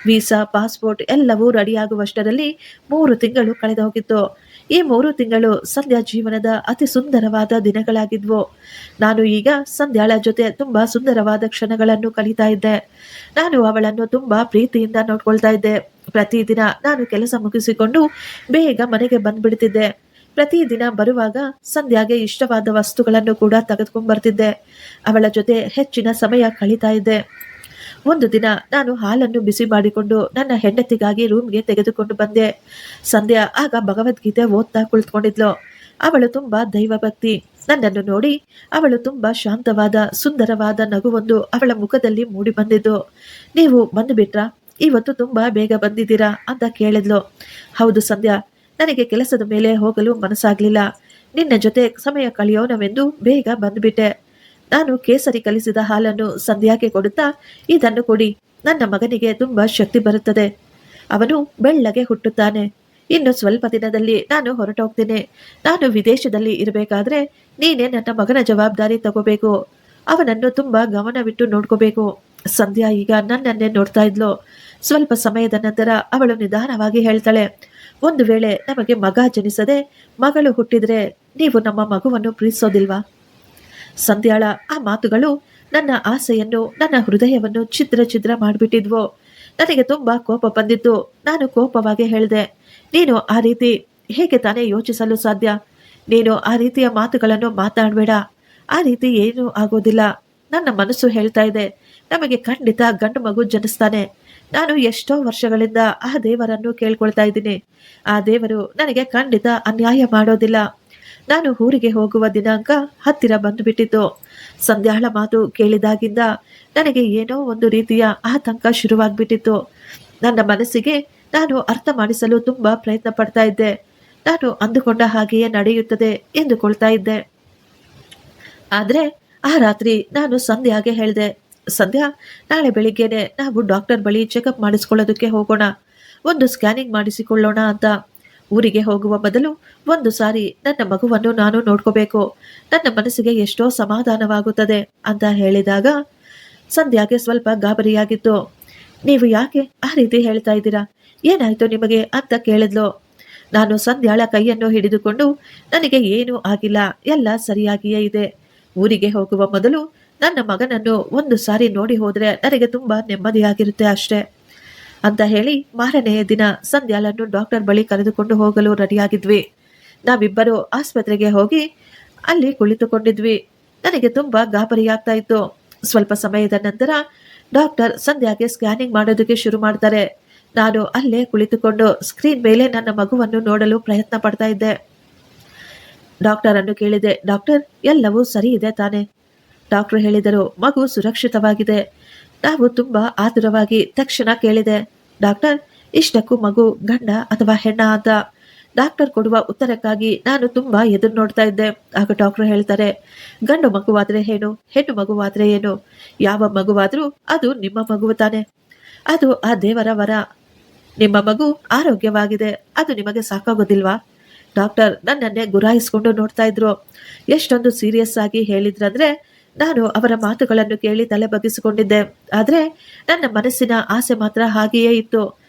ವೀಸಾ, ಪಾಸ್ಪೋರ್ಟ್ ಎಲ್ಲವೂ ರೆಡಿಯಾಗುವಷ್ಟರಲ್ಲಿ 3 ತಿಂಗಳು ಕಳೆದು ಹೋಗಿತ್ತು. ಈ 3 ತಿಂಗಳು ಸಂಧ್ಯಾ ಜೀವನದ ಅತಿ ಸುಂದರವಾದ ದಿನಗಳಾಗಿದ್ವು. ನಾನು ಈಗ ಸಂಧ್ಯಾಳ ಜೊತೆ ತುಂಬಾ ಸುಂದರವಾದ ಕ್ಷಣಗಳನ್ನು ಕಳೀತಾ ಇದ್ದೆ. ನಾನು ಅವಳನ್ನು ತುಂಬಾ ಪ್ರೀತಿಯಿಂದ ನೋಡ್ಕೊಳ್ತಾ ಇದ್ದೆ. ಪ್ರತಿದಿನ ನಾನು ಕೆಲಸ ಮುಗಿಸಿಕೊಂಡು ಬೇಗ ಮನೆಗೆ ಬಂದ್ಬಿಡ್ತಿದ್ದೆ. ಪ್ರತಿದಿನ ಬರುವಾಗ ಸಂಧ್ಯಾಗೆ ಇಷ್ಟವಾದ ವಸ್ತುಗಳನ್ನು ಕೂಡ ತೆಗೆದುಕೊಂಡು ಬರ್ತಿದ್ದೆ. ಅವಳ ಜೊತೆ ಹೆಚ್ಚಿನ ಸಮಯ ಕಳೀತಾ ಇದ್ದೆ. ಒಂದು ದಿನ ನಾನು ಹಾಲನ್ನು ಬಿಸಿ ಮಾಡಿಕೊಂಡು ನನ್ನ ಹೆಂಡತಿಗಾಗಿ ರೂಮ್ಗೆ ತೆಗೆದುಕೊಂಡು ಬಂದೆ. ಸಂಧ್ಯಾ ಆಗ ಭಗವದ್ಗೀತೆ ಓದ್ತಾ ಕುಳಿತುಕೊಂಡಿದ್ಲು. ಅವಳು ತುಂಬಾ ದೈವಭಕ್ತಿ. ನನ್ನನ್ನು ನೋಡಿ ಅವಳು ತುಂಬಾ ಶಾಂತವಾದ ಸುಂದರವಾದ ನಗುವೊಂದು ಅವಳ ಮುಖದಲ್ಲಿ ಮೂಡಿ ಬಂದಿದ್ದು. ನೀವು ಬಂದುಬಿಟ್ರಾ? ಇವತ್ತು ತುಂಬಾ ಬೇಗ ಬಂದಿದ್ದೀರಾ ಅಂತ ಕೇಳಿದ್ಲು. ಹೌದು ಸಂಧ್ಯಾ, ನನಗೆ ಕೆಲಸದ ಮೇಲೆ ಹೋಗಲು ಮನಸ್ಸಾಗ್ಲಿಲ್ಲ. ನಿನ್ನ ಜೊತೆ ಸಮಯ ಕಳೆಯೋಣವೆಂದು ಬೇಗ ಬಂದ್ಬಿಟ್ಟೆ. ನಾನು ಕೇಸರಿ ಕಲಿಸಿದ ಹಾಲನ್ನು ಸಂಧ್ಯಾಗೆ ಕೊಡುತ್ತಾ, ಇದನ್ನು ಕೊಡಿ, ನನ್ನ ಮಗನಿಗೆ ತುಂಬಾ ಶಕ್ತಿ ಬರುತ್ತದೆ. ಅವನು ಬೆಳ್ಳಗೆ ಹುಟ್ಟುತ್ತಾನೆ. ಇನ್ನು ಸ್ವಲ್ಪ ದಿನದಲ್ಲಿ ನಾನು ಹೊರಟೋಗ್ತೇನೆ. ನಾನು ವಿದೇಶದಲ್ಲಿ ಇರಬೇಕಾದ್ರೆ ನೀನೇ ನನ್ನ ಮಗನ ಜವಾಬ್ದಾರಿ ತಗೋಬೇಕು. ಅವನನ್ನು ತುಂಬಾ ಗಮನವಿಟ್ಟು ನೋಡ್ಕೋಬೇಕು. ಸಂಧ್ಯಾ ಈಗ ನನ್ನನ್ನೇ ನೋಡ್ತಾ ಇದ್ಲು. ಸ್ವಲ್ಪ ಸಮಯದ ನಂತರ ಅವಳು ನಿಧಾನವಾಗಿ ಹೇಳ್ತಾಳೆ, ಒಂದು ವೇಳೆ ನಮಗೆ ಮಗ ಜನಿಸದೆ ಮಗಳು ಹುಟ್ಟಿದ್ರೆ ನೀವು ನಮ್ಮ ಮಗುವನ್ನು ಪ್ರೀತಿಸೋದಿಲ್ವಾ? ಸಂಧ್ಯಾಳ ಆ ಮಾತುಗಳು ನನ್ನ ಆಸೆಯನ್ನು, ನನ್ನ ಹೃದಯವನ್ನು ಛಿದ್ರ ಛಿದ್ರ ಮಾಡಿಬಿಟ್ಟಿದ್ವು. ನನಗೆ ತುಂಬಾ ಕೋಪ ಬಂದಿತ್ತು. ನಾನು ಕೋಪವಾಗಿ ಹೇಳಿದೆ, ನೀನು ಆ ರೀತಿ ಹೇಗೆ ತಾನೇ ಯೋಚಿಸಲು ಸಾಧ್ಯ? ನೀನು ಆ ರೀತಿಯ ಮಾತುಗಳನ್ನು ಮಾತಾಡಬೇಡ. ಆ ರೀತಿ ಏನೂ ಆಗೋದಿಲ್ಲ. ನನ್ನ ಮನಸ್ಸು ಹೇಳ್ತಾ ಇದೆ, ನಮಗೆ ಖಂಡಿತ ಗಂಡು ಮಗು ಜನಿಸ್ತಾನೆ. ನಾನು ಎಷ್ಟೋ ವರ್ಷಗಳಿಂದ ಆ ದೇವರನ್ನು ಕೇಳ್ಕೊಳ್ತಾ ಇದ್ದೀನಿ. ಆ ದೇವರು ನನಗೆ ಖಂಡಿತ ಅನ್ಯಾಯ ಮಾಡೋದಿಲ್ಲ. ನಾನು ಊರಿಗೆ ಹೋಗುವ ದಿನಾಂಕ ಹತ್ತಿರ ಬಂದುಬಿಟ್ಟಿತ್ತು. ಸಂಧ್ಯಾಳ ಮಾತು ಕೇಳಿದಾಗಿಂದ ನನಗೆ ಏನೋ ಒಂದು ರೀತಿಯ ಆತಂಕ ಶುರುವಾಗ್ಬಿಟ್ಟಿತ್ತು. ನನ್ನ ಮನಸ್ಸಿಗೆ ನಾನು ಅರ್ಥ ಮಾಡಿಸಲು ತುಂಬಾ ಪ್ರಯತ್ನ ಪಡ್ತಾ ಇದ್ದೆ. ನಾನು ಅಂದುಕೊಂಡ ಹಾಗೆಯೇ ನಡೆಯುತ್ತದೆ ಎಂದುಕೊಳ್ತಾ ಇದ್ದೆ. ಆದ್ರೆ ಆ ರಾತ್ರಿ ನಾನು ಸಂಧ್ಯಾಗೆ ಹೇಳಿದೆ, ಸಂಧ್ಯಾ, ನಾಳೆ ಬೆಳಿಗ್ಗೆನೆ ನಾವು ಡಾಕ್ಟರ್ ಬಳಿ ಚೆಕಪ್ ಮಾಡಿಸ್ಕೊಳ್ಳೋದಕ್ಕೆ ಹೋಗೋಣ. ಒಂದು ಸ್ಕ್ಯಾನಿಂಗ್ ಮಾಡಿಸಿಕೊಳ್ಳೋಣ ಅಂತ. ಊರಿಗೆ ಹೋಗುವ ಮೊದಲು ಒಂದು ಸಾರಿ ನನ್ನ ಮಗುವನ್ನು ನಾನು ನೋಡ್ಕೋಬೇಕು. ನನ್ನ ಮನಸ್ಸಿಗೆ ಎಷ್ಟೋ ಸಮಾಧಾನವಾಗುತ್ತದೆ ಅಂತ ಹೇಳಿದಾಗ ಸಂಧ್ಯಾಗೆ ಸ್ವಲ್ಪ ಗಾಬರಿಯಾಗಿತ್ತು. ನೀವು ಯಾಕೆ ಆ ರೀತಿ ಹೇಳ್ತಾ ಇದ್ದೀರಾ? ಏನಾಯ್ತು ನಿಮಗೆ ಅಂತ ಕೇಳಿದ್ಲು. ನಾನು ಸಂಧ್ಯಾಳ ಕೈಯನ್ನು ಹಿಡಿದುಕೊಂಡು, ನನಗೆ ಏನೂ ಆಗಿಲ್ಲ, ಎಲ್ಲ ಸರಿಯಾಗಿಯೇ ಇದೆ. ಊರಿಗೆ ಹೋಗುವ ಮೊದಲು ನನ್ನ ಮಗನನ್ನು ಒಂದು ಸಾರಿ ನೋಡಿ ಹೋದ್ರೆ ನನಗೆ ತುಂಬಾ ನೆಮ್ಮದಿಯಾಗಿರುತ್ತೆ ಅಷ್ಟೇ ಅಂತ ಹೇಳಿ ಮಾರನೆಯ ದಿನ ಸಂಧ್ಯಾಳನ್ನು ಡಾಕ್ಟರ್ ಬಳಿ ಕರೆದುಕೊಂಡು ಹೋಗಲು ರೆಡಿಯಾಗಿದ್ವಿ. ನಾವಿಬ್ಬರು ಆಸ್ಪತ್ರೆಗೆ ಹೋಗಿ ಅಲ್ಲಿ ಕುಳಿತುಕೊಂಡಿದ್ವಿ. ನನಗೆ ತುಂಬಾ ಗಾಬರಿಯಾಗ್ತಾ ಇತ್ತು. ಸ್ವಲ್ಪ ಸಮಯದ ನಂತರ ಡಾಕ್ಟರ್ ಸಂಧ್ಯಾಗೆ ಸ್ಕ್ಯಾನಿಂಗ್ ಮಾಡೋದಕ್ಕೆ ಶುರು ಮಾಡ್ತಾರೆ. ನಾನು ಅಲ್ಲೇ ಕುಳಿತುಕೊಂಡು ಸ್ಕ್ರೀನ್ ಮೇಲೆ ನನ್ನ ಮಗುವನ್ನು ನೋಡಲು ಪ್ರಯತ್ನ ಪಡ್ತಾ ಇದ್ದೆ. ಡಾಕ್ಟರ್ ಅನ್ನು ಕೇಳಿದೆ, ಡಾಕ್ಟರ್, ಎಲ್ಲವೂ ಸರಿ ಇದೆ ತಾನೆ? ಡಾಕ್ಟರ್ ಹೇಳಿದರು, ಮಗು ಸುರಕ್ಷಿತವಾಗಿದೆ. ನಾವು ತುಂಬಾ ಆತುರವಾಗಿ ತಕ್ಷಣ ಕೇಳಿದೆ, ಡಾಕ್ಟರ್, ಇಷ್ಟಕ್ಕೂ ಮಗು ಗಂಡ ಅಥವಾ ಹೆಣ್ಣ ಅಂತ. ಡಾಕ್ಟರ್ ಕೊಡುವ ಉತ್ತರಕ್ಕಾಗಿ ನಾನು ತುಂಬಾ ಎದುರು ನೋಡ್ತಾ ಇದ್ದೆ. ಆಗ ಡಾಕ್ಟರ್ ಹೇಳ್ತಾರೆ, ಗಂಡು ಮಗುವಾದ್ರೆ ಏನು, ಹೆಣ್ಣು ಮಗುವಾದ್ರೆ ಏನು, ಯಾವ ಮಗುವಾದ್ರೂ ಅದು ನಿಮ್ಮ ಮಗು ತಾನೆ. ಅದು ಆ ದೇವರ ವರ. ನಿಮ್ಮ ಮಗು ಆರೋಗ್ಯವಾಗಿದೆ, ಅದು ನಿಮಗೆ ಸಾಕಾಗೋದಿಲ್ವಾ? ಡಾಕ್ಟರ್ ನನ್ನನ್ನೇ ಗುರಾಯಿಸ್ಕೊಂಡು ನೋಡ್ತಾ ಇದ್ರು. ಎಷ್ಟೊಂದು ಸೀರಿಯಸ್ ಆಗಿ ಹೇಳಿದ್ರಂದ್ರೆ ನಾನು ಅವರ ಮಾತುಗಳನ್ನು ಕೇಳಿ ತಲೆ ಬಗ್ಗಿಸಿಕೊಂಡಿದ್ದೆ. ಆದ್ರೆ ನನ್ನ ಮನಸ್ಸಿನ ಆಸೆ ಮಾತ್ರ ಹಾಗೆಯೇ ಇತ್ತು.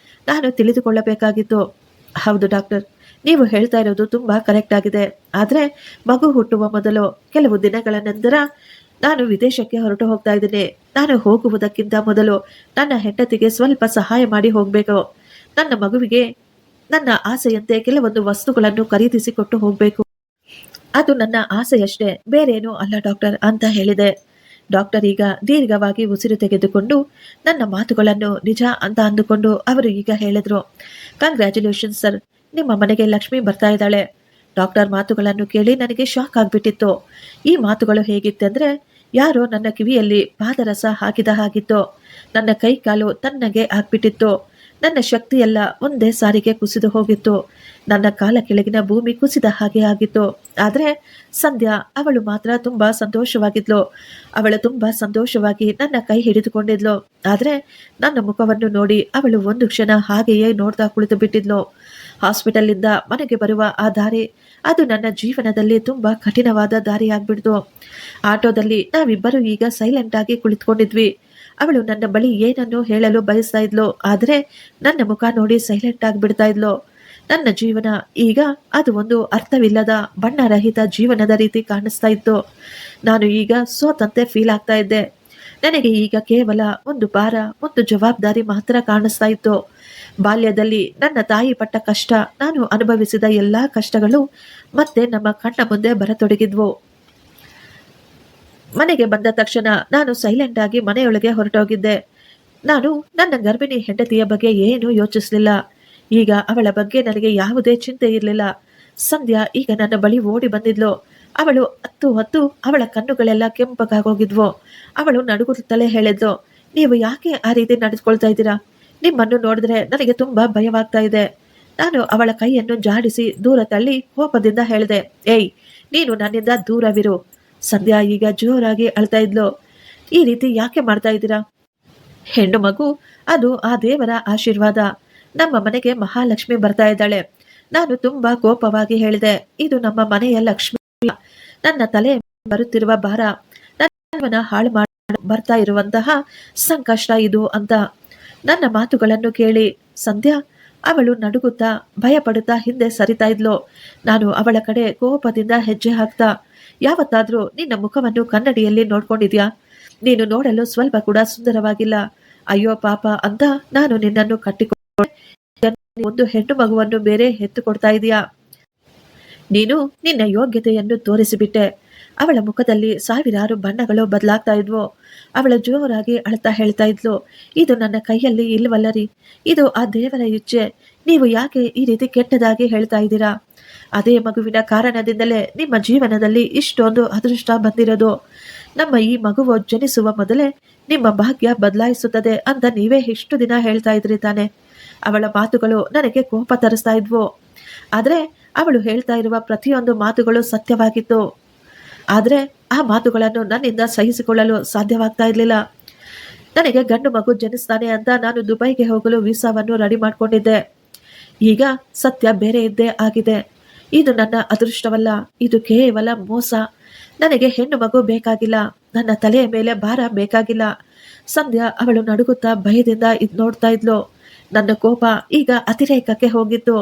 ನಾನು ತಿಳಿದುಕೊಳ್ಳಬೇಕಾಗಿತ್ತು. ಹೌದು ಡಾಕ್ಟರ್, ನೀವು ಹೇಳ್ತಾ ಇರೋದು ತುಂಬಾ ಕರೆಕ್ಟ್ ಆಗಿದೆ. ಆದ್ರೆ ಮಗು ಹುಟ್ಟುವ ಮೊದಲು ಕೆಲವು ದಿನಗಳ ನಂತರ ನಾನು ವಿದೇಶಕ್ಕೆ ಹೊರಟು ಹೋಗ್ತಾ ಇದ್ದೀನಿ. ನಾನು ಹೋಗುವುದಕ್ಕಿಂತ ಮೊದಲು ನನ್ನ ಹೆಂಡತಿಗೆ ಸ್ವಲ್ಪ ಸಹಾಯ ಮಾಡಿ ಹೋಗ್ಬೇಕು. ನನ್ನ ಮಗುವಿಗೆ ನನ್ನ ಆಸೆಯಂತೆ ಕೆಲವೊಂದು ವಸ್ತುಗಳನ್ನು ಖರೀದಿಸಿ ಕೊಟ್ಟು ಹೋಗ್ಬೇಕು. ಅದು ನನ್ನ ಆಸೆಯಷ್ಟೇ, ಬೇರೇನೂ ಅಲ್ಲ ಡಾಕ್ಟರ್ ಅಂತ ಹೇಳಿದೆ. ಡಾಕ್ಟರ್ ಈಗ ದೀರ್ಘವಾಗಿ ಉಸಿರು ತೆಗೆದುಕೊಂಡು ನನ್ನ ಮಾತುಗಳನ್ನು ನಿಜ ಅಂತ ಅಂದುಕೊಂಡು ಅವರು ಈಗ ಹೇಳಿದ್ರು, ಕಂಗ್ರ್ಯಾಚುಲೇಷನ್ ಸರ್, ನಿಮ್ಮ ಮನೆಗೆ ಲಕ್ಷ್ಮಿ ಬರ್ತಾ ಇದ್ದಾಳೆ. ಡಾಕ್ಟರ್ ಮಾತುಗಳನ್ನು ಕೇಳಿ ನನಗೆ ಶಾಕ್ ಆಗ್ಬಿಟ್ಟಿತ್ತು. ಈ ಮಾತುಗಳು ಹೇಗಿತ್ತೆಂದ್ರೆ ಯಾರೋ ನನ್ನ ಕಿವಿಯಲ್ಲಿ ಪಾದರಸ ಹಾಕಿದ ಹಾಗಿತ್ತು. ನನ್ನ ಕೈ ಕಾಲು ತನ್ನಗೆ ಆಗ್ಬಿಟ್ಟಿತ್ತು. ನನ್ನ ಶಕ್ತಿಯೆಲ್ಲ ಒಂದೇ ಸಾರಿಗೆ ಕುಸಿದು ಹೋಗಿತ್ತು. ನನ್ನ ಕಾಲ ಕೆಳಗಿನ ಭೂಮಿ ಕುಸಿದ ಹಾಗೆ ಆಗಿತ್ತು. ಆದ್ರೆ ಸಂಧ್ಯಾ ಅವಳು ಮಾತ್ರ ತುಂಬಾ ಸಂತೋಷವಾಗಿದ್ಲು. ಅವಳು ತುಂಬಾ ಸಂತೋಷವಾಗಿ ನನ್ನ ಕೈ ಹಿಡಿದುಕೊಂಡಿದ್ಲು. ಆದ್ರೆ ನನ್ನ ಮುಖವನ್ನು ನೋಡಿ ಅವಳು ಒಂದು ಕ್ಷಣ ಹಾಗೆಯೇ ನೋಡ್ತಾ ಕುಳಿತು ಬಿಟ್ಟಿದ್ಲು. ಹಾಸ್ಪಿಟಲ್ನಿಂದ ಮನೆಗೆ ಬರುವ ಆ ದಾರಿ, ಅದು ನನ್ನ ಜೀವನದಲ್ಲಿ ತುಂಬಾ ಕಠಿಣವಾದ ದಾರಿಯಾಗ್ಬಿಡ್ತು. ಆಟೋದಲ್ಲಿ ನಾವಿಬ್ಬರು ಈಗ ಸೈಲೆಂಟ್ ಆಗಿ ಕುಳಿತುಕೊಂಡಿದ್ವಿ. ಅವಳು ನನ್ನ ಬಳಿ ಏನನ್ನು ಹೇಳಲು ಬಯಸ್ತಾ ಇದ್ಲು, ಆದ್ರೆ ನನ್ನ ಮುಖ ನೋಡಿ ಸೈಲೆಂಟ್ ಆಗಿಬಿಡ್ತಾ ಇದ್ಲು. ನನ್ನ ಜೀವನ ಈಗ ಅದು ಒಂದು ಅರ್ಥವಿಲ್ಲದ ಬಣ್ಣರಹಿತ ಜೀವನದ ರೀತಿ ಕಾಣಿಸ್ತಾ ಇತ್ತು. ನಾನು ಈಗ ಸೋತಂತೆ ಫೀಲ್ ಆಗ್ತಾ ಇದ್ದೆ. ನನಗೆ ಈಗ ಕೇವಲ ಒಂದು ಭಾರ, ಒಂದು ಜವಾಬ್ದಾರಿ ಮಾತ್ರ ಕಾಣಿಸ್ತಾ ಇತ್ತು. ಬಾಲ್ಯದಲ್ಲಿ ನನ್ನ ತಾಯಿ ಪಟ್ಟ ಕಷ್ಟ, ನಾನು ಅನುಭವಿಸಿದ ಎಲ್ಲಾ ಕಷ್ಟಗಳು ಮತ್ತೆ ನಮ್ಮ ಕಣ್ಣ ಮುಂದೆ ಬರತೊಡಗಿದ್ವು. ಮನೆಗೆ ಬಂದ ತಕ್ಷಣ ನಾನು ಸೈಲೆಂಟ್ ಆಗಿ ಮನೆಯೊಳಗೆ ಹೊರಟೋಗಿದ್ದೆ. ನಾನು ನನ್ನ ಗರ್ಭಿಣಿ ಹೆಂಡತಿಯ ಬಗ್ಗೆ ಏನೂ ಯೋಚಿಸಲಿಲ್ಲ. ಈಗ ಅವಳ ಬಗ್ಗೆ ನನಗೆ ಯಾವುದೇ ಚಿಂತೆ ಇರಲಿಲ್ಲ. ಸಂಧ್ಯಾ ಈಗ ನನ್ನ ಬಳಿ ಓಡಿ ಬಂದಿದ್ಲು. ಅವಳು ಹತ್ತು ಅವಳ ಕಣ್ಣುಗಳೆಲ್ಲ ಕೆಂಪಗಾಗೋಗಿದ್ವು. ಅವಳು ನಡುಗುತ್ತಲೇ ಹೇಳಿದ್ಲು, ನೀವು ಯಾಕೆ ಆ ರೀತಿ ನಡೆದುಕೊಳ್ತಾ ಇದ್ದೀರಾ? ನಿಮ್ಮನ್ನು ನೋಡಿದ್ರೆ ನನಗೆ ತುಂಬಾ ಭಯವಾಗ್ತಾ ಇದೆ. ನಾನು ಅವಳ ಕೈಯನ್ನು ಜಾಡಿಸಿ ದೂರ ತಳ್ಳಿ ಕೋಪದಿಂದ ಹೇಳಿದೆ, ಏಯ್, ನೀನು ನನ್ನಿಂದ ದೂರವಿರು. ಸಂಧ್ಯಾ ಈಗ ಜೋರಾಗಿ ಅಳ್ತಾ ಇದ್ಲು. ಈ ರೀತಿ ಯಾಕೆ ಮಾಡ್ತಾ ಇದ್ದೀರಾ? ಹೆಣ್ಣು ಮಗು ಅದು ಆ ದೇವರ ಆಶೀರ್ವಾದ. ನಮ್ಮ ಮನೆಗೆ ಮಹಾಲಕ್ಷ್ಮಿ ಬರ್ತಾ ಇದ್ದಾಳೆ. ನಾನು ತುಂಬಾ ಕೋಪವಾಗಿ ಹೇಳಿದೆ, ಇದು ನಮ್ಮ ಮನೆಯ ಲಕ್ಷ್ಮಿ, ನನ್ನ ತಲೆ ಬರುತ್ತಿರುವ ಭಾರ, ನನ್ನ ಹಾಳು ಮಾಡಿ ಬರ್ತಾ ಇರುವಂತಹ ಸಂಕಷ್ಟ ಇದು ಅಂತ. ನನ್ನ ಮಾತುಗಳನ್ನು ಕೇಳಿ ಸಂಧ್ಯಾ ಅವಳು ನಡುಗುತ್ತಾ ಭಯಪಡುತ್ತಾ ಹಿಂದೆ ಸರಿತಾ ಇದ್ಲು. ನಾನು ಅವಳ ಕಡೆ ಕೋಪದಿಂದ ಹೆಜ್ಜೆ ಹಾಕ್ತಾ, ಯಾವತ್ತಾದ್ರೂ ನಿನ್ನ ಮುಖವನ್ನು ಕನ್ನಡಿಯಲ್ಲಿ ನೋಡ್ಕೊಂಡಿದ್ಯಾ? ನೀನು ನೋಡಲು ಸ್ವಲ್ಪ ಕೂಡ ಸುಂದರವಾಗಿಲ್ಲ. ಅಯ್ಯೋ ಪಾಪ ಅಂತ ನಾನು ನಿನ್ನನ್ನು ಕಟ್ಟಿಕೊಂಡು ಒಂದು ಹೆಣ್ಣು ಮಗುವನ್ನು ಬೇರೆ ಹೆತ್ತುಕೊಡ್ತಾ ಇದೀಯಾ? ನೀನು ನಿನ್ನ ಯೋಗ್ಯತೆಯನ್ನು ತೋರಿಸಿಬಿಟ್ಟೆ. ಅವಳ ಮುಖದಲ್ಲಿ ಸಾವಿರಾರು ಬಣ್ಣಗಳು ಬದಲಾಗ್ತಾ ಇದ್ವು. ಅವಳು ಜೋರಾಗಿ ಅಳ್ತಾ ಹೇಳ್ತಾ ಇದ್ಲು, ಇದು ನನ್ನ ಕೈಯಲ್ಲಿ ಇಲ್ವಲ್ಲರಿ, ಇದು ಆ ದೇವರ ಇಚ್ಛೆ. ನೀವು ಯಾಕೆ ಈ ರೀತಿ ಕೆಟ್ಟದಾಗಿ ಹೇಳ್ತಾ ಇದ್ದೀರಾ? ಅದೇ ಮಗುವಿನ ಕಾರಣದಿಂದಲೇ ನಿಮ್ಮ ಜೀವನದಲ್ಲಿ ಇಷ್ಟೊಂದು ಅದೃಷ್ಟ ಬಂದಿರೋದು. ನಮ್ಮ ಈ ಮಗುವು ಜನಿಸುವ ಮೊದಲೇ ನಿಮ್ಮ ಭಾಗ್ಯ ಬದಲಾಯಿಸುತ್ತದೆ ಅಂತ ನೀವೇ ಇಷ್ಟು ದಿನ ಹೇಳ್ತಾ ಇದ್ರಿ ತಾನೆ. ಅವಳ ಮಾತುಗಳು ನನಗೆ ಕೋಪ ತರಿಸ್ತಾ ಇದ್ವು. ಆದ್ರೆ ಅವಳು ಹೇಳ್ತಾ ಇರುವ ಪ್ರತಿಯೊಂದು ಮಾತುಗಳು ಸತ್ಯವಾಗಿತ್ತು. ಆದ್ರೆ ಆ ಮಾತುಗಳನ್ನು ನನ್ನಿಂದ ಸಹಿಸಿಕೊಳ್ಳಲು ಸಾಧ್ಯವಾಗ್ತಾ ಇರಲಿಲ್ಲ. ನನಗೆ ಗಂಡು ಮಗು ಜನಿಸ್ತಾನೆ ಅಂತ ನಾನು ದುಬೈಗೆ ಹೋಗಲು ವೀಸಾವನ್ನು ರೆಡಿ ಮಾಡ್ಕೊಂಡಿದ್ದೆ. ಈಗ ಸತ್ಯ ಬೇರೆ ಇದ್ದೇ ಆಗಿದೆ. ಇದು ನನ್ನ ಅದೃಷ್ಟವಲ್ಲ, ಇದು ಕೇವಲ ಮೋಸ. ನನಗೆ ಹೆಣ್ಣು ಮಗು ಬೇಕಾಗಿಲ್ಲ, ನನ್ನ ತಲೆಯ ಮೇಲೆ ಭಾರ ಬೇಕಾಗಿಲ್ಲ. ಸಂಧ್ಯಾ ಅವಳು ನಡುಗುತ್ತಾ ಭಯದಿಂದ ನೋಡ್ತಾ ಇದ್ಲು. ನನ್ನ ಕೋಪ ಈಗ ಅತಿರೇಕಕ್ಕೆ ಹೋಗಿತ್ತು.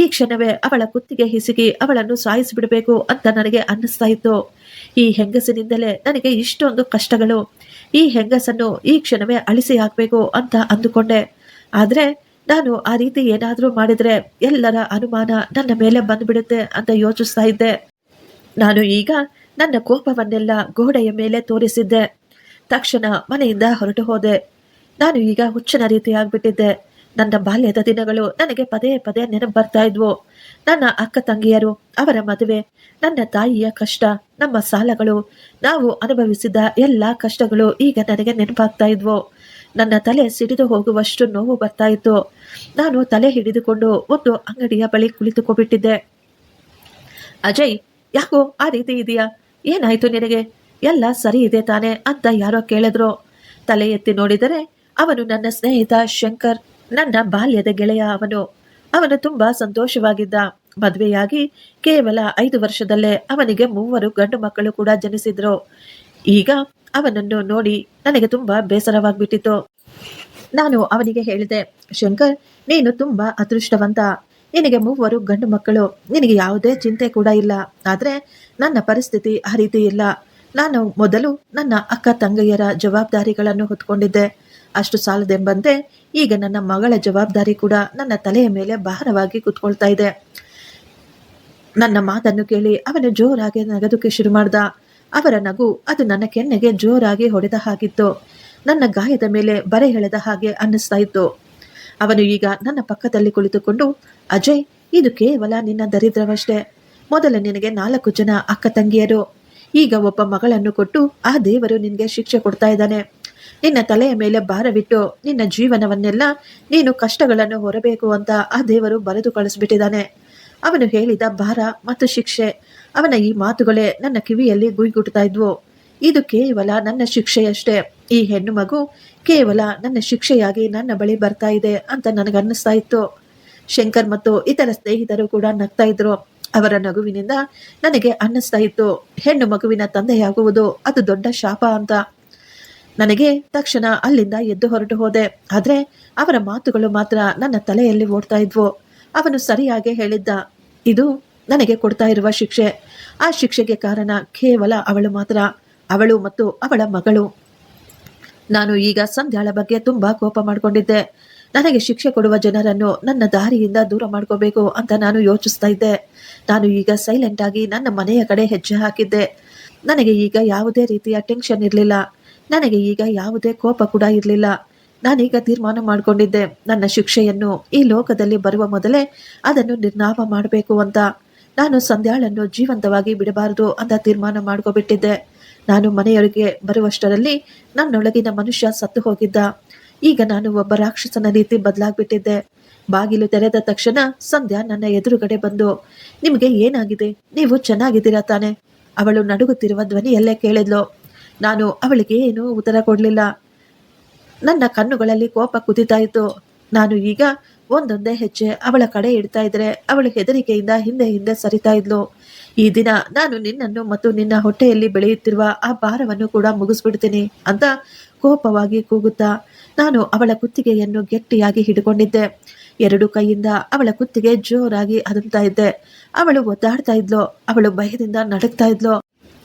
ಈ ಕ್ಷಣವೇ ಅವಳ ಕುತ್ತಿಗೆ ಹಿಸುಕಿ ಅವಳನ್ನು ಸಾಯಿಸಿಬಿಡಬೇಕು ಅಂತ ನನಗೆ ಅನ್ನಿಸ್ತಾ ಇತ್ತು. ಈ ಹೆಂಗಸಿನಿಂದಲೇ ನನಗೆ ಇಷ್ಟೊಂದು ಕಷ್ಟಗಳು. ಈ ಹೆಂಗಸನ್ನು ಈ ಕ್ಷಣವೇ ಅಳಿಸಿ ಹಾಕ್ಬೇಕು ಅಂತ ಅಂದುಕೊಂಡೆ. ಆದ್ರೆ ನಾನು ಆ ರೀತಿ ಏನಾದ್ರೂ ಮಾಡಿದ್ರೆ ಎಲ್ಲರ ಅನುಮಾನ ನನ್ನ ಮೇಲೆ ಬಂದ್ಬಿಡುತ್ತೆ ಅಂತ ಯೋಚಿಸ್ತಾ ಇದ್ದೆ. ನಾನು ಈಗ ನನ್ನ ಕೋಪವನ್ನೆಲ್ಲ ಗೋಡೆಯ ಮೇಲೆ ತೋರಿಸಿದ್ದೆ. ತಕ್ಷಣ ಮನೆಯಿಂದ ಹೊರಟು ಹೋದೆ. ನಾನು ಈಗ ಹುಚ್ಚನ ರೀತಿ ಆಗ್ಬಿಟ್ಟಿದ್ದೆ. ನನ್ನ ಬಾಲ್ಯದ ದಿನಗಳು ನನಗೆ ಪದೇ ಪದೇ ನೆನಪು ಬರ್ತಾ ಇದ್ವು. ನನ್ನ ಅಕ್ಕ ತಂಗಿಯರು, ಅವರ ಮದುವೆ, ನನ್ನ ತಾಯಿಯ ಕಷ್ಟ, ನಮ್ಮ ಸಾಲಗಳು, ನಾವು ಅನುಭವಿಸಿದ ಎಲ್ಲ ಕಷ್ಟಗಳು ಈಗ ನನಗೆ ನೆನಪಾಗ್ತಾ ಇದ್ವು. ನನ್ನ ತಲೆ ಸಿಡಿದು ಹೋಗುವಷ್ಟು ನೋವು ಬರ್ತಾ ಇತ್ತು. ನಾನು ತಲೆ ಹಿಡಿದುಕೊಂಡು ಒಂದು ಅಂಗಡಿಯ ಬಳಿ ಕುಳಿತುಕೊಬಿಟ್ಟಿದ್ದೆ. ಅಜಯ್, ಯಾಕೋ ಆ ರೀತಿ ಇದೆಯಾ? ಏನಾಯ್ತು ನಿನಗೆ? ಎಲ್ಲ ಸರಿ ಇದೆ ತಾನೆ ಅಂತ ಯಾರೋ ಕೇಳಿದ್ರು. ತಲೆ ಎತ್ತಿ ನೋಡಿದರೆ ಅವನು ನನ್ನ ಸ್ನೇಹಿತ ಶಂಕರ್, ನನ್ನ ಬಾಲ್ಯದ ಗೆಳೆಯ. ಅವನು ತುಂಬಾ ಸಂತೋಷವಾಗಿದ್ದ. ಮದುವೆಯಾಗಿ ಕೇವಲ 5 ವರ್ಷದಲ್ಲೇ ಅವನಿಗೆ 3 ಗಂಡು ಮಕ್ಕಳು ಕೂಡ ಜನಿಸಿದ್ರು. ಈಗ ಅವನನ್ನು ನೋಡಿ ನನಗೆ ತುಂಬಾ ಬೇಸರವಾಗ್ಬಿಟ್ಟಿತ್ತು. ನಾನು ಅವನಿಗೆ ಹೇಳಿದೆ, ಶಂಕರ್, ನೀನು ತುಂಬಾ ಅದೃಷ್ಟವಂತ. ನಿನಗೆ 3 ಗಂಡು ಮಕ್ಕಳು, ನಿನಗೆ ಯಾವುದೇ ಚಿಂತೆ ಕೂಡ ಇಲ್ಲ. ಆದ್ರೆ ನನ್ನ ಪರಿಸ್ಥಿತಿ ಆ ರೀತಿ ಇಲ್ಲ. ನಾನು ಮೊದಲು ನನ್ನ ಅಕ್ಕ ತಂಗಿಯರ ಜವಾಬ್ದಾರಿಗಳನ್ನು ಹೊತ್ಕೊಂಡಿದ್ದೆ. ಅಷ್ಟು ಸಾಲದೆಂಬಂತೆ ಈಗ ನನ್ನ ಮಗಳ ಜವಾಬ್ದಾರಿ ಕೂಡ ನನ್ನ ತಲೆಯ ಮೇಲೆ ಭಾರವಾಗಿ ಕೂತ್ಕೊಳ್ತಾ ಇದೆ. ನನ್ನ ಮಾತನ್ನು ಕೇಳಿ ಅವನು ಜೋರಾಗಿ ನಗದಕ್ಕೆ ಶುರು ಮಾಡ್ದ. ಅವರ ನಗು ಅದು ನನ್ನ ಕೆನ್ನೆಗೆ ಜೋರಾಗಿ ಹೊಡೆದ ಹಾಗಿತ್ತು. ನನ್ನ ಗಾಯದ ಮೇಲೆ ಬರೆ ಎಳೆದ ಹಾಗೆ ಅನ್ನಿಸ್ತಾ ಇತ್ತು. ಅವನು ಈಗ ನನ್ನ ಪಕ್ಕದಲ್ಲಿ ಕುಳಿತುಕೊಂಡು, ಅಜಯ್, ಇದು ಕೇವಲ ನಿನ್ನ ದರಿದ್ರವಷ್ಟೇ. ಮೊದಲು ನಿನಗೆ 4 ಜನ ಅಕ್ಕ ತಂಗಿಯರು, ಈಗ ಒಬ್ಬ ಮಗಳನ್ನು ಕೊಟ್ಟು ಆ ದೇವರು ನಿನಗೆ ಶಿಕ್ಷೆ ಕೊಡ್ತಾ ಇದ್ದಾನೆ. ನಿನ್ನ ತಲೆಯ ಮೇಲೆ ಭಾರವಿಟ್ಟು ನಿನ್ನ ಜೀವನವನ್ನೆಲ್ಲ ನೀನು ಕಷ್ಟಗಳನ್ನು ಹೊರಬೇಕು ಅಂತ ಆ ದೇವರು ಬರೆದು ಕಳಿಸ್ಬಿಟ್ಟಿದ್ದಾನೆ. ಅವನು ಹೇಳಿದ ಭಾರ ಮತ್ತು ಶಿಕ್ಷೆ, ಅವನ ಈ ಮಾತುಗಳೇ ನನ್ನ ಕಿವಿಯಲ್ಲಿ ಗುಯ್ಗುಡ್ತಾ ಇದ್ವು. ಇದು ಕೇವಲ ನನ್ನ ಶಿಕ್ಷೆಯಷ್ಟೇ. ಈ ಹೆಣ್ಣು ಮಗು ಕೇವಲ ನನ್ನ ಶಿಕ್ಷೆಯಾಗಿ ನನ್ನ ಬಳಿ ಬರ್ತಾ ಇದೆ ಅಂತ ನನಗನ್ನಿಸ್ತಾ ಇತ್ತು. ಶಂಕರ್ ಮತ್ತು ಇತರ ಸ್ನೇಹಿತರು ಕೂಡ ನಗ್ತಾ ಇದ್ರು. ಅವರ ನಗುವಿನಿಂದ ನನಗೆ ಅನ್ನಿಸ್ತಾ ಇತ್ತು, ಹೆಣ್ಣು ಮಗುವಿನ ತಂದೆಯಾಗುವುದು ಅದು ದೊಡ್ಡ ಶಾಪ ಅಂತ. ನನಗೆ ತಕ್ಷಣ ಅಲ್ಲಿಂದ ಎದ್ದು ಹೊರಟು ಹೋದೆ. ಆದ್ರೆ ಅವರ ಮಾತುಗಳು ಮಾತ್ರ ನನ್ನ ತಲೆಯಲ್ಲಿ ಓಡ್ತಾ ಇದ್ವು. ಅವನು ಸರಿಯಾಗಿ ಹೇಳಿದ್ದ, ಇದು ನನಗೆ ಕೊಡ್ತಾ ಇರುವ ಶಿಕ್ಷೆ. ಆ ಶಿಕ್ಷೆಗೆ ಕಾರಣ ಕೇವಲ ಅವಳು ಮಾತ್ರ, ಅವಳು ಮತ್ತು ಅವಳ ಮಗಳು. ನಾನು ಈಗ ಸಂಧ್ಯಾಳ ಬಗ್ಗೆ ತುಂಬಾ ಕೋಪ ಮಾಡಿಕೊಂಡಿದ್ದೆ. ನನಗೆ ಶಿಕ್ಷೆ ಕೊಡುವ ಜನರನ್ನು ನನ್ನ ದಾರಿಯಿಂದ ದೂರ ಮಾಡ್ಕೋಬೇಕು ಅಂತ ನಾನು ಯೋಚಿಸ್ತಾ ಇದ್ದೆ. ನಾನು ಈಗ ಸೈಲೆಂಟ್ ಆಗಿ ನನ್ನ ಮನೆಯ ಕಡೆ ಹೆಜ್ಜೆ ಹಾಕಿದ್ದೆ. ನನಗೆ ಈಗ ಯಾವುದೇ ರೀತಿಯ ಟೆನ್ಷನ್ ಇರಲಿಲ್ಲ. ನನಗೆ ಈಗ ಯಾವುದೇ ಕೋಪ ಕೂಡ ಇರಲಿಲ್ಲ. ನಾನೀಗ ತೀರ್ಮಾನ ಮಾಡಿಕೊಂಡಿದ್ದೆ, ನನ್ನ ಶಿಕ್ಷೆಯನ್ನು ಈ ಲೋಕದಲ್ಲಿ ಬರುವ ಮೊದಲೇ ಅದನ್ನು ನಿರ್ನಾಮ ಮಾಡಬೇಕು ಅಂತ. ನಾನು ಸಂಧ್ಯಾಳನ್ನು ಜೀವಂತವಾಗಿ ಬಿಡಬಾರದು ಅಂತ ತೀರ್ಮಾನ ಮಾಡ್ಕೊಬಿಟ್ಟಿದ್ದೆ. ನಾನು ಮನೆಯೊಳಗೆ ಬರುವಷ್ಟರಲ್ಲಿ ನನ್ನೊಳಗಿನ ಮನುಷ್ಯ ಸತ್ತು ಹೋಗಿದ್ದ. ಈಗ ನಾನು ಒಬ್ಬ ರಾಕ್ಷಸನ ರೀತಿ ಬದಲಾಗ್ಬಿಟ್ಟಿದ್ದೆ. ಬಾಗಿಲು ತೆರೆದ ತಕ್ಷಣ ಸಂಧ್ಯಾ ನನ್ನ ಎದುರುಗಡೆ ಬಂದು, ನಿಮಗೆ ಏನಾಗಿದೆ? ನೀವು ಚೆನ್ನಾಗಿದ್ದೀರಾ ತಾನೆ? ಅವಳು ನಡುಗುತ್ತಿರುವ ಧ್ವನಿಯಲ್ಲೇ ಕೇಳಿದ್ಲು. ನಾನು ಅವಳಿಗೆ ಏನೂ ಉತ್ತರ ಕೊಡಲಿಲ್ಲ. ನನ್ನ ಕಣ್ಣುಗಳಲ್ಲಿ ಕೋಪ ಕುದಿತಾ ಇತ್ತು. ನಾನು ಈಗ ಒಂದೊಂದೇ ಹೆಜ್ಜೆ ಅವಳ ಕಡೆ ಇಡ್ತಾ ಇದ್ರೆ ಅವಳು ಹೆದರಿಕೆಯಿಂದ ಹಿಂದೆ ಹಿಂದೆ ಸರಿತಾ ಇದ್ಲು. ಈ ದಿನ ನಾನು ನಿನ್ನನ್ನು ಮತ್ತು ನಿನ್ನ ಹೊಟ್ಟೆಯಲ್ಲಿ ಬೆಳೆಯುತ್ತಿರುವ ಆ ಭಾರವನ್ನು ಕೂಡ ಮುಗಿಸ್ಬಿಡ್ತೀನಿ ಅಂತ ಕೋಪವಾಗಿ ಕೂಗುತ್ತಾ ನಾನು ಅವಳ ಕುತ್ತಿಗೆಯನ್ನು ಗಟ್ಟಿಯಾಗಿ ಹಿಡ್ಕೊಂಡಿದ್ದೆ. 2 ಕೈಯಿಂದ ಅವಳ ಕುತ್ತಿಗೆ ಜೋರಾಗಿ ಅದುಮ್ತಾ ಇದ್ದೆ. ಅವಳು ಒದ್ದಾಡ್ತಾ ಇದ್ಲು. ಅವಳು ಭಯದಿಂದ ನಡುಗ್ತಾ ಇದ್ಲು.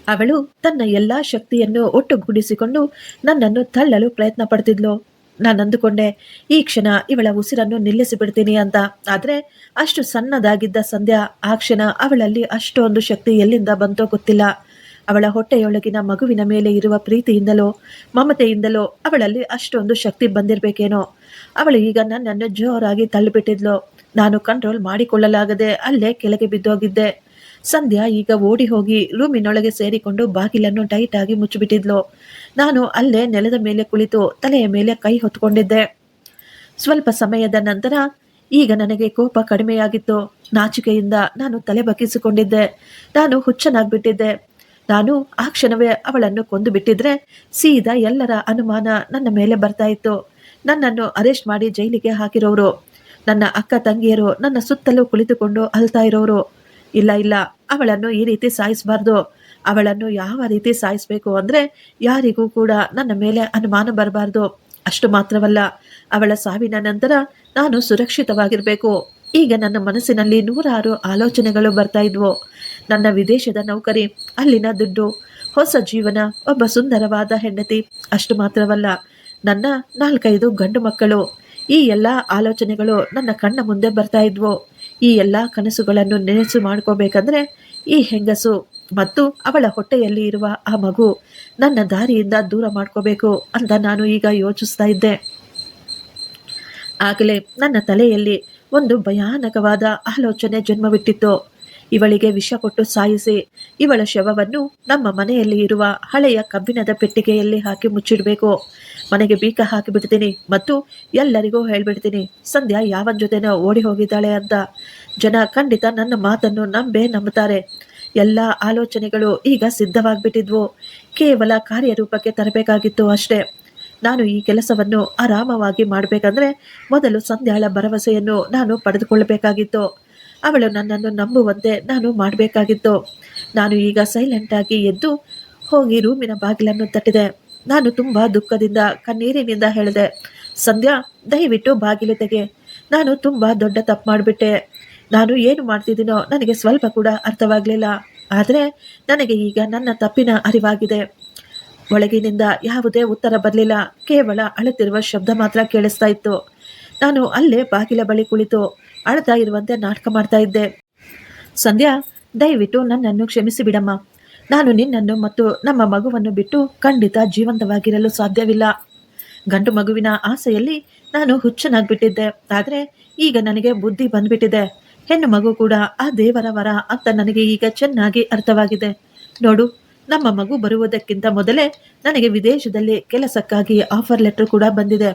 ಅವಳು ತನ್ನ ಎಲ್ಲಾ ಶಕ್ತಿಯನ್ನು ಒಟ್ಟುಗೂಡಿಸಿಕೊಂಡು ನನ್ನನ್ನು ತಳ್ಳಲು ಪ್ರಯತ್ನ ಪಡ್ತಿದ್ಲು. ನಾನು ಅಂದುಕೊಂಡೆ, ಈ ಕ್ಷಣ ಇವಳ ಉಸಿರನ್ನು ನಿಲ್ಲಿಸಿ ಬಿಡ್ತೀನಿ ಅಂತ. ಆದ್ರೆ ಅಷ್ಟು ಸಣ್ಣದಾಗಿದ್ದ ಸಂಧ್ಯಾ ಆ ಕ್ಷಣ ಅವಳಲ್ಲಿ ಅಷ್ಟೊಂದು ಶಕ್ತಿ ಎಲ್ಲಿಂದ ಬಂತೋ ಗೊತ್ತಿಲ್ಲ. ಅವಳ ಹೊಟ್ಟೆಯೊಳಗಿನ ಮಗುವಿನ ಮೇಲೆ ಇರುವ ಪ್ರೀತಿಯಿಂದಲೋ ಮಮತೆಯಿಂದಲೋ ಅವಳಲ್ಲಿ ಅಷ್ಟೊಂದು ಶಕ್ತಿ ಬಂದಿರಬೇಕೇನೋ. ಅವಳು ಈಗ ನನ್ನನ್ನು ಜೋರಾಗಿ ತಳ್ಳಿಬಿಟ್ಟಿದ್ಲು. ನಾನು ಕಂಟ್ರೋಲ್ ಮಾಡಿಕೊಳ್ಳಲಾಗದೆ ಅಲ್ಲೇ ಕೆಳಗೆ ಬಿದ್ದೋಗಿದ್ದೆ. ಸಂಧ್ಯಾ ಈಗ ಓಡಿ ಹೋಗಿ ರೂಮಿನೊಳಗೆ ಸೇರಿಕೊಂಡು ಬಾಗಿಲನ್ನು ಟೈಟ್ ಆಗಿ ಮುಚ್ಚಿಬಿಟ್ಟಿದ್ಲು. ನಾನು ಅಲ್ಲೇ ನೆಲದ ಮೇಲೆ ಕುಳಿತು ತಲೆಯ ಮೇಲೆ ಕೈ ಹೊತ್ಕೊಂಡಿದ್ದೆ. ಸ್ವಲ್ಪ ಸಮಯದ ನಂತರ ಈಗ ನನಗೆ ಕೋಪ ಕಡಿಮೆಯಾಗಿತ್ತು. ನಾಚಿಕೆಯಿಂದ ನಾನು ತಲೆ ಬಗ್ಗಿಸಿಕೊಂಡಿದ್ದೆ. ನಾನು ಹುಚ್ಚನಾಗ್ಬಿಟ್ಟಿದ್ದೆ. ನಾನು ಆ ಕ್ಷಣವೇ ಅವಳನ್ನು ಕೊಂದು ಬಿಟ್ಟಿದ್ರೆ ಸೀದಾ ಎಲ್ಲರ ಅನುಮಾನ ನನ್ನ ಮೇಲೆ ಬರ್ತಾ ಇತ್ತು. ನನ್ನನ್ನು ಅರೆಸ್ಟ್ ಮಾಡಿ ಜೈಲಿಗೆ ಹಾಕಿರೋರು, ನನ್ನ ಅಕ್ಕ ತಂಗಿಯರು ನನ್ನ ಸುತ್ತಲೂ ಕುಳಿತುಕೊಂಡು ಅಳ್ತಾ ಇರೋರು. ಇಲ್ಲ ಇಲ್ಲ, ಅವಳನ್ನು ಈ ರೀತಿ ಸಾಯಿಸಬಾರ್ದು. ಅವಳನ್ನು ಯಾವ ರೀತಿ ಸಾಯಿಸಬೇಕು ಅಂದ್ರೆ ಯಾರಿಗೂ ಕೂಡ ನನ್ನ ಮೇಲೆ ಅನುಮಾನ ಬರಬಾರ್ದು. ಅಷ್ಟು ಮಾತ್ರವಲ್ಲ, ಅವಳ ಸಾವಿನ ನಂತರ ನಾನು ಸುರಕ್ಷಿತವಾಗಿರಬೇಕು. ಈಗ ನನ್ನ ಮನಸ್ಸಿನಲ್ಲಿ 100 ಆಲೋಚನೆಗಳು ಬರ್ತಾ ಇದ್ವು. ನನ್ನ ವಿದೇಶದ ನೌಕರಿ, ಅಲ್ಲಿನ ದುಡ್ಡು, ಹೊಸ ಜೀವನ, ಒಬ್ಬ ಸುಂದರವಾದ ಹೆಂಡತಿ. ಅಷ್ಟು ಮಾತ್ರವಲ್ಲ, ನನ್ನ 4-5 ಗಂಡು ಮಕ್ಕಳು. ಈ ಎಲ್ಲ ಆಲೋಚನೆಗಳು ನನ್ನ ಕಣ್ಣ ಮುಂದೆ ಬರ್ತಾ ಇದ್ವು. ಈ ಎಲ್ಲ ಕನಸುಗಳನ್ನು ನೆನಸು ಮಾಡ್ಕೋಬೇಕಂದ್ರೆ ಈ ಹೆಂಗಸು ಮತ್ತು ಅವಳ ಹೊಟ್ಟೆಯಲ್ಲಿ ಇರುವ ಆ ಮಗು ನನ್ನ ದಾರಿಯಿಂದ ದೂರ ಮಾಡ್ಕೋಬೇಕು ಅಂತ ನಾನು ಈಗ ಯೋಚಿಸ್ತಾ ಇದ್ದೆ. ಆಗಲೇ ನನ್ನ ತಲೆಯಲ್ಲಿ ಒಂದು ಭಯಾನಕವಾದ ಆಲೋಚನೆ ಜನ್ಮವಿಟ್ಟಿತ್ತು. ಇವಳಿಗೆ ವಿಷ ಕೊಟ್ಟು ಸಾಯಿಸಿ ಇವಳ ಶವವನ್ನು ನಮ್ಮ ಮನೆಯಲ್ಲಿ ಇರುವ ಹಳೆಯ ಕಬ್ಬಿಣದ ಪೆಟ್ಟಿಗೆಯಲ್ಲಿ ಹಾಕಿ ಮುಚ್ಚಿಡಬೇಕು. ಮನೆಗೆ ಬೀಗ ಹಾಕಿಬಿಡ್ತೀನಿ ಮತ್ತು ಎಲ್ಲರಿಗೂ ಹೇಳ್ಬಿಡ್ತೀನಿ ಸಂಧ್ಯಾ ಯಾವನ ಜೊತೆನೋ ಓಡಿ ಹೋಗಿದ್ದಾಳೆ ಅಂತ. ಜನ ಖಂಡಿತ ನನ್ನ ಮಾತನ್ನು ನಂಬುತ್ತಾರೆ. ಎಲ್ಲ ಆಲೋಚನೆಗಳು ಈಗ ಸಿದ್ಧವಾಗಿಬಿಟ್ಟಿದ್ವು. ಕೇವಲ ಕಾರ್ಯರೂಪಕ್ಕೆ ತರಬೇಕಾಗಿತ್ತು ಅಷ್ಟೇ. ನಾನು ಈ ಕೆಲಸವನ್ನು ಆರಾಮವಾಗಿ ಮಾಡಬೇಕಂದ್ರೆ ಮೊದಲು ಸಂಧ್ಯಾಳ ಭರವಸೆಯನ್ನು ನಾನು ಪಡೆದುಕೊಳ್ಳಬೇಕಾಗಿತ್ತು. ಅವಳು ನನ್ನನ್ನು ನಂಬುವಂತೆ ನಾನು ಮಾಡಬೇಕಾಗಿತ್ತು. ನಾನು ಈಗ ಸೈಲೆಂಟ್ ಆಗಿ ಎದ್ದು ಹೋಗಿ ರೂಮಿನ ಬಾಗಿಲನ್ನು ತಟ್ಟಿದೆ. ನಾನು ತುಂಬಾ ದುಃಖದಿಂದ ಕಣ್ಣೀರಿನಿಂದ ಹೇಳಿದೆ, ಸಂಧ್ಯಾ, ದಯವಿಟ್ಟು ಬಾಗಿಲು ತೆಗೆ. ನಾನು ತುಂಬಾ ದೊಡ್ಡ ತಪ್ಪು ಮಾಡಿಬಿಟ್ಟೆ. ನಾನು ಏನು ಮಾಡ್ತಿದ್ದೀನೋ ನನಗೆ ಸ್ವಲ್ಪ ಕೂಡ ಅರ್ಥವಾಗಲಿಲ್ಲ. ಆದರೆ ನನಗೆ ಈಗ ನನ್ನ ತಪ್ಪಿನ ಅರಿವಾಗಿದೆ. ಒಳಗಿನಿಂದ ಯಾವುದೇ ಉತ್ತರ ಬರಲಿಲ್ಲ. ಕೇವಲ ಅಳುತ್ತಿರುವ ಶಬ್ದ ಮಾತ್ರ ಕೇಳಿಸ್ತಾ ಇತ್ತು. ನಾನು ಅಲ್ಲೇ ಬಾಗಿಲ ಬಳಿ ಕುಳಿತು ಅಳ್ತಾ ಇರುವಂತೆ ನಾಟಕ ಮಾಡ್ತಾ ಇದ್ದೆ. ಸಂಧ್ಯಾ, ದಯವಿಟ್ಟು ನನ್ನನ್ನು ಕ್ಷಮಿಸಿ ಬಿಡಮ್ಮ. ನಾನು ನಿನ್ನನ್ನು ಮತ್ತು ನಮ್ಮ ಮಗುವನ್ನು ಬಿಟ್ಟು ಖಂಡಿತ ಜೀವಂತವಾಗಿರಲು ಸಾಧ್ಯವಿಲ್ಲ. ಗಂಡು ಮಗುವಿನ ಆಸೆಯಲ್ಲಿ ನಾನು ಹುಚ್ಚನಾಗ್ಬಿಟ್ಟಿದ್ದೆ. ಆದರೆ ಈಗ ನನಗೆ ಬುದ್ಧಿ ಬಂದ್ಬಿಟ್ಟಿದೆ. ಹೆಣ್ಣು ಮಗು ಕೂಡ ಆ ದೇವರ ವರ ಅಂತ ನನಗೆ ಈಗ ಚೆನ್ನಾಗಿ ಅರ್ಥವಾಗಿದೆ. ನೋಡು, ನಮ್ಮ ಮಗು ಬರುವುದಕ್ಕಿಂತ ಮೊದಲೇ ನನಗೆ ವಿದೇಶದಲ್ಲಿ ಕೆಲಸಕ್ಕಾಗಿ ಆಫರ್ ಲೆಟರ್ ಕೂಡ ಬಂದಿದೆ.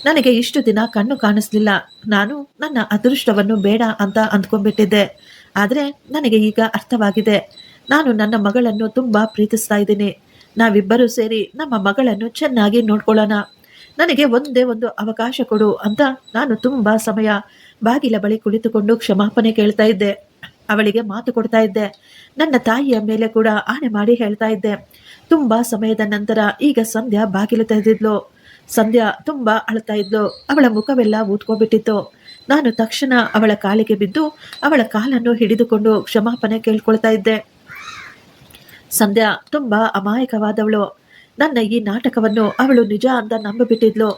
ನನಗೆ ಇಷ್ಟು ದಿನ ಕಣ್ಣು ಕಾಣಿಸ್ಲಿಲ್ಲ. ನಾನು ನನ್ನ ಅದೃಷ್ಟವನ್ನು ಬೇಡ ಅಂತ ಅಂದ್ಕೊಂಡ್ಬಿಟ್ಟಿದ್ದೆ. ಆದರೆ ನನಗೆ ಈಗ ಅರ್ಥವಾಗಿದೆ. ನಾನು ನನ್ನ ಮಗಳನ್ನು ತುಂಬಾ ಪ್ರೀತಿಸ್ತಾ ಇದ್ದೀನಿ. ನಾವಿಬ್ಬರೂ ಸೇರಿ ನಮ್ಮ ಮಗಳನ್ನು ಚೆನ್ನಾಗಿ ನೋಡ್ಕೊಳ್ಳೋಣ. ನನಗೆ ಒಂದೇ ಒಂದು ಅವಕಾಶ ಕೊಡು ಅಂತ ನಾನು ತುಂಬಾ ಸಮಯ ಬಾಗಿಲ ಬಳಿ ಕುಳಿತುಕೊಂಡು ಕ್ಷಮಾಪಣೆ ಕೇಳ್ತಾ ಇದ್ದೆ. ಅವಳಿಗೆ ಮಾತು ಕೊಡ್ತಾ ಇದ್ದೆ. ನನ್ನ ತಾಯಿಯ ಮೇಲೆ ಕೂಡ ಆಣೆ ಮಾಡಿ ಹೇಳ್ತಾ ಇದ್ದೆ. ತುಂಬಾ ಸಮಯದ ನಂತರ ಈಗ ಸಂಧ್ಯಾ ಬಾಗಿಲು ತೆರೆದಿದ್ಲು. ಸಂಧ್ಯಾ ತುಂಬಾ ಅಳ್ತಾ ಇದ್ಲು. ಅವಳ ಮುಖವೆಲ್ಲ ಊದ್ಕೊಂಡ್ಬಿಟ್ಟಿತ್ತು. ನಾನು ತಕ್ಷಣ ಅವಳ ಕಾಲಿಗೆ ಬಿದ್ದು ಅವಳ ಕಾಲನ್ನು ಹಿಡಿದುಕೊಂಡು ಕ್ಷಮಾಪಣೆ ಕೇಳ್ಕೊಳ್ತಾ ಇದ್ದೆ. ಸಂಧ್ಯಾ ತುಂಬಾ ಅಮಾಯಕವಾದವಳು. ನನ್ನ ಈ ನಾಟಕವನ್ನು ಅವಳು ನಿಜ ಅಂತ ನಂಬಿಬಿಟ್ಟಿದ್ಲು.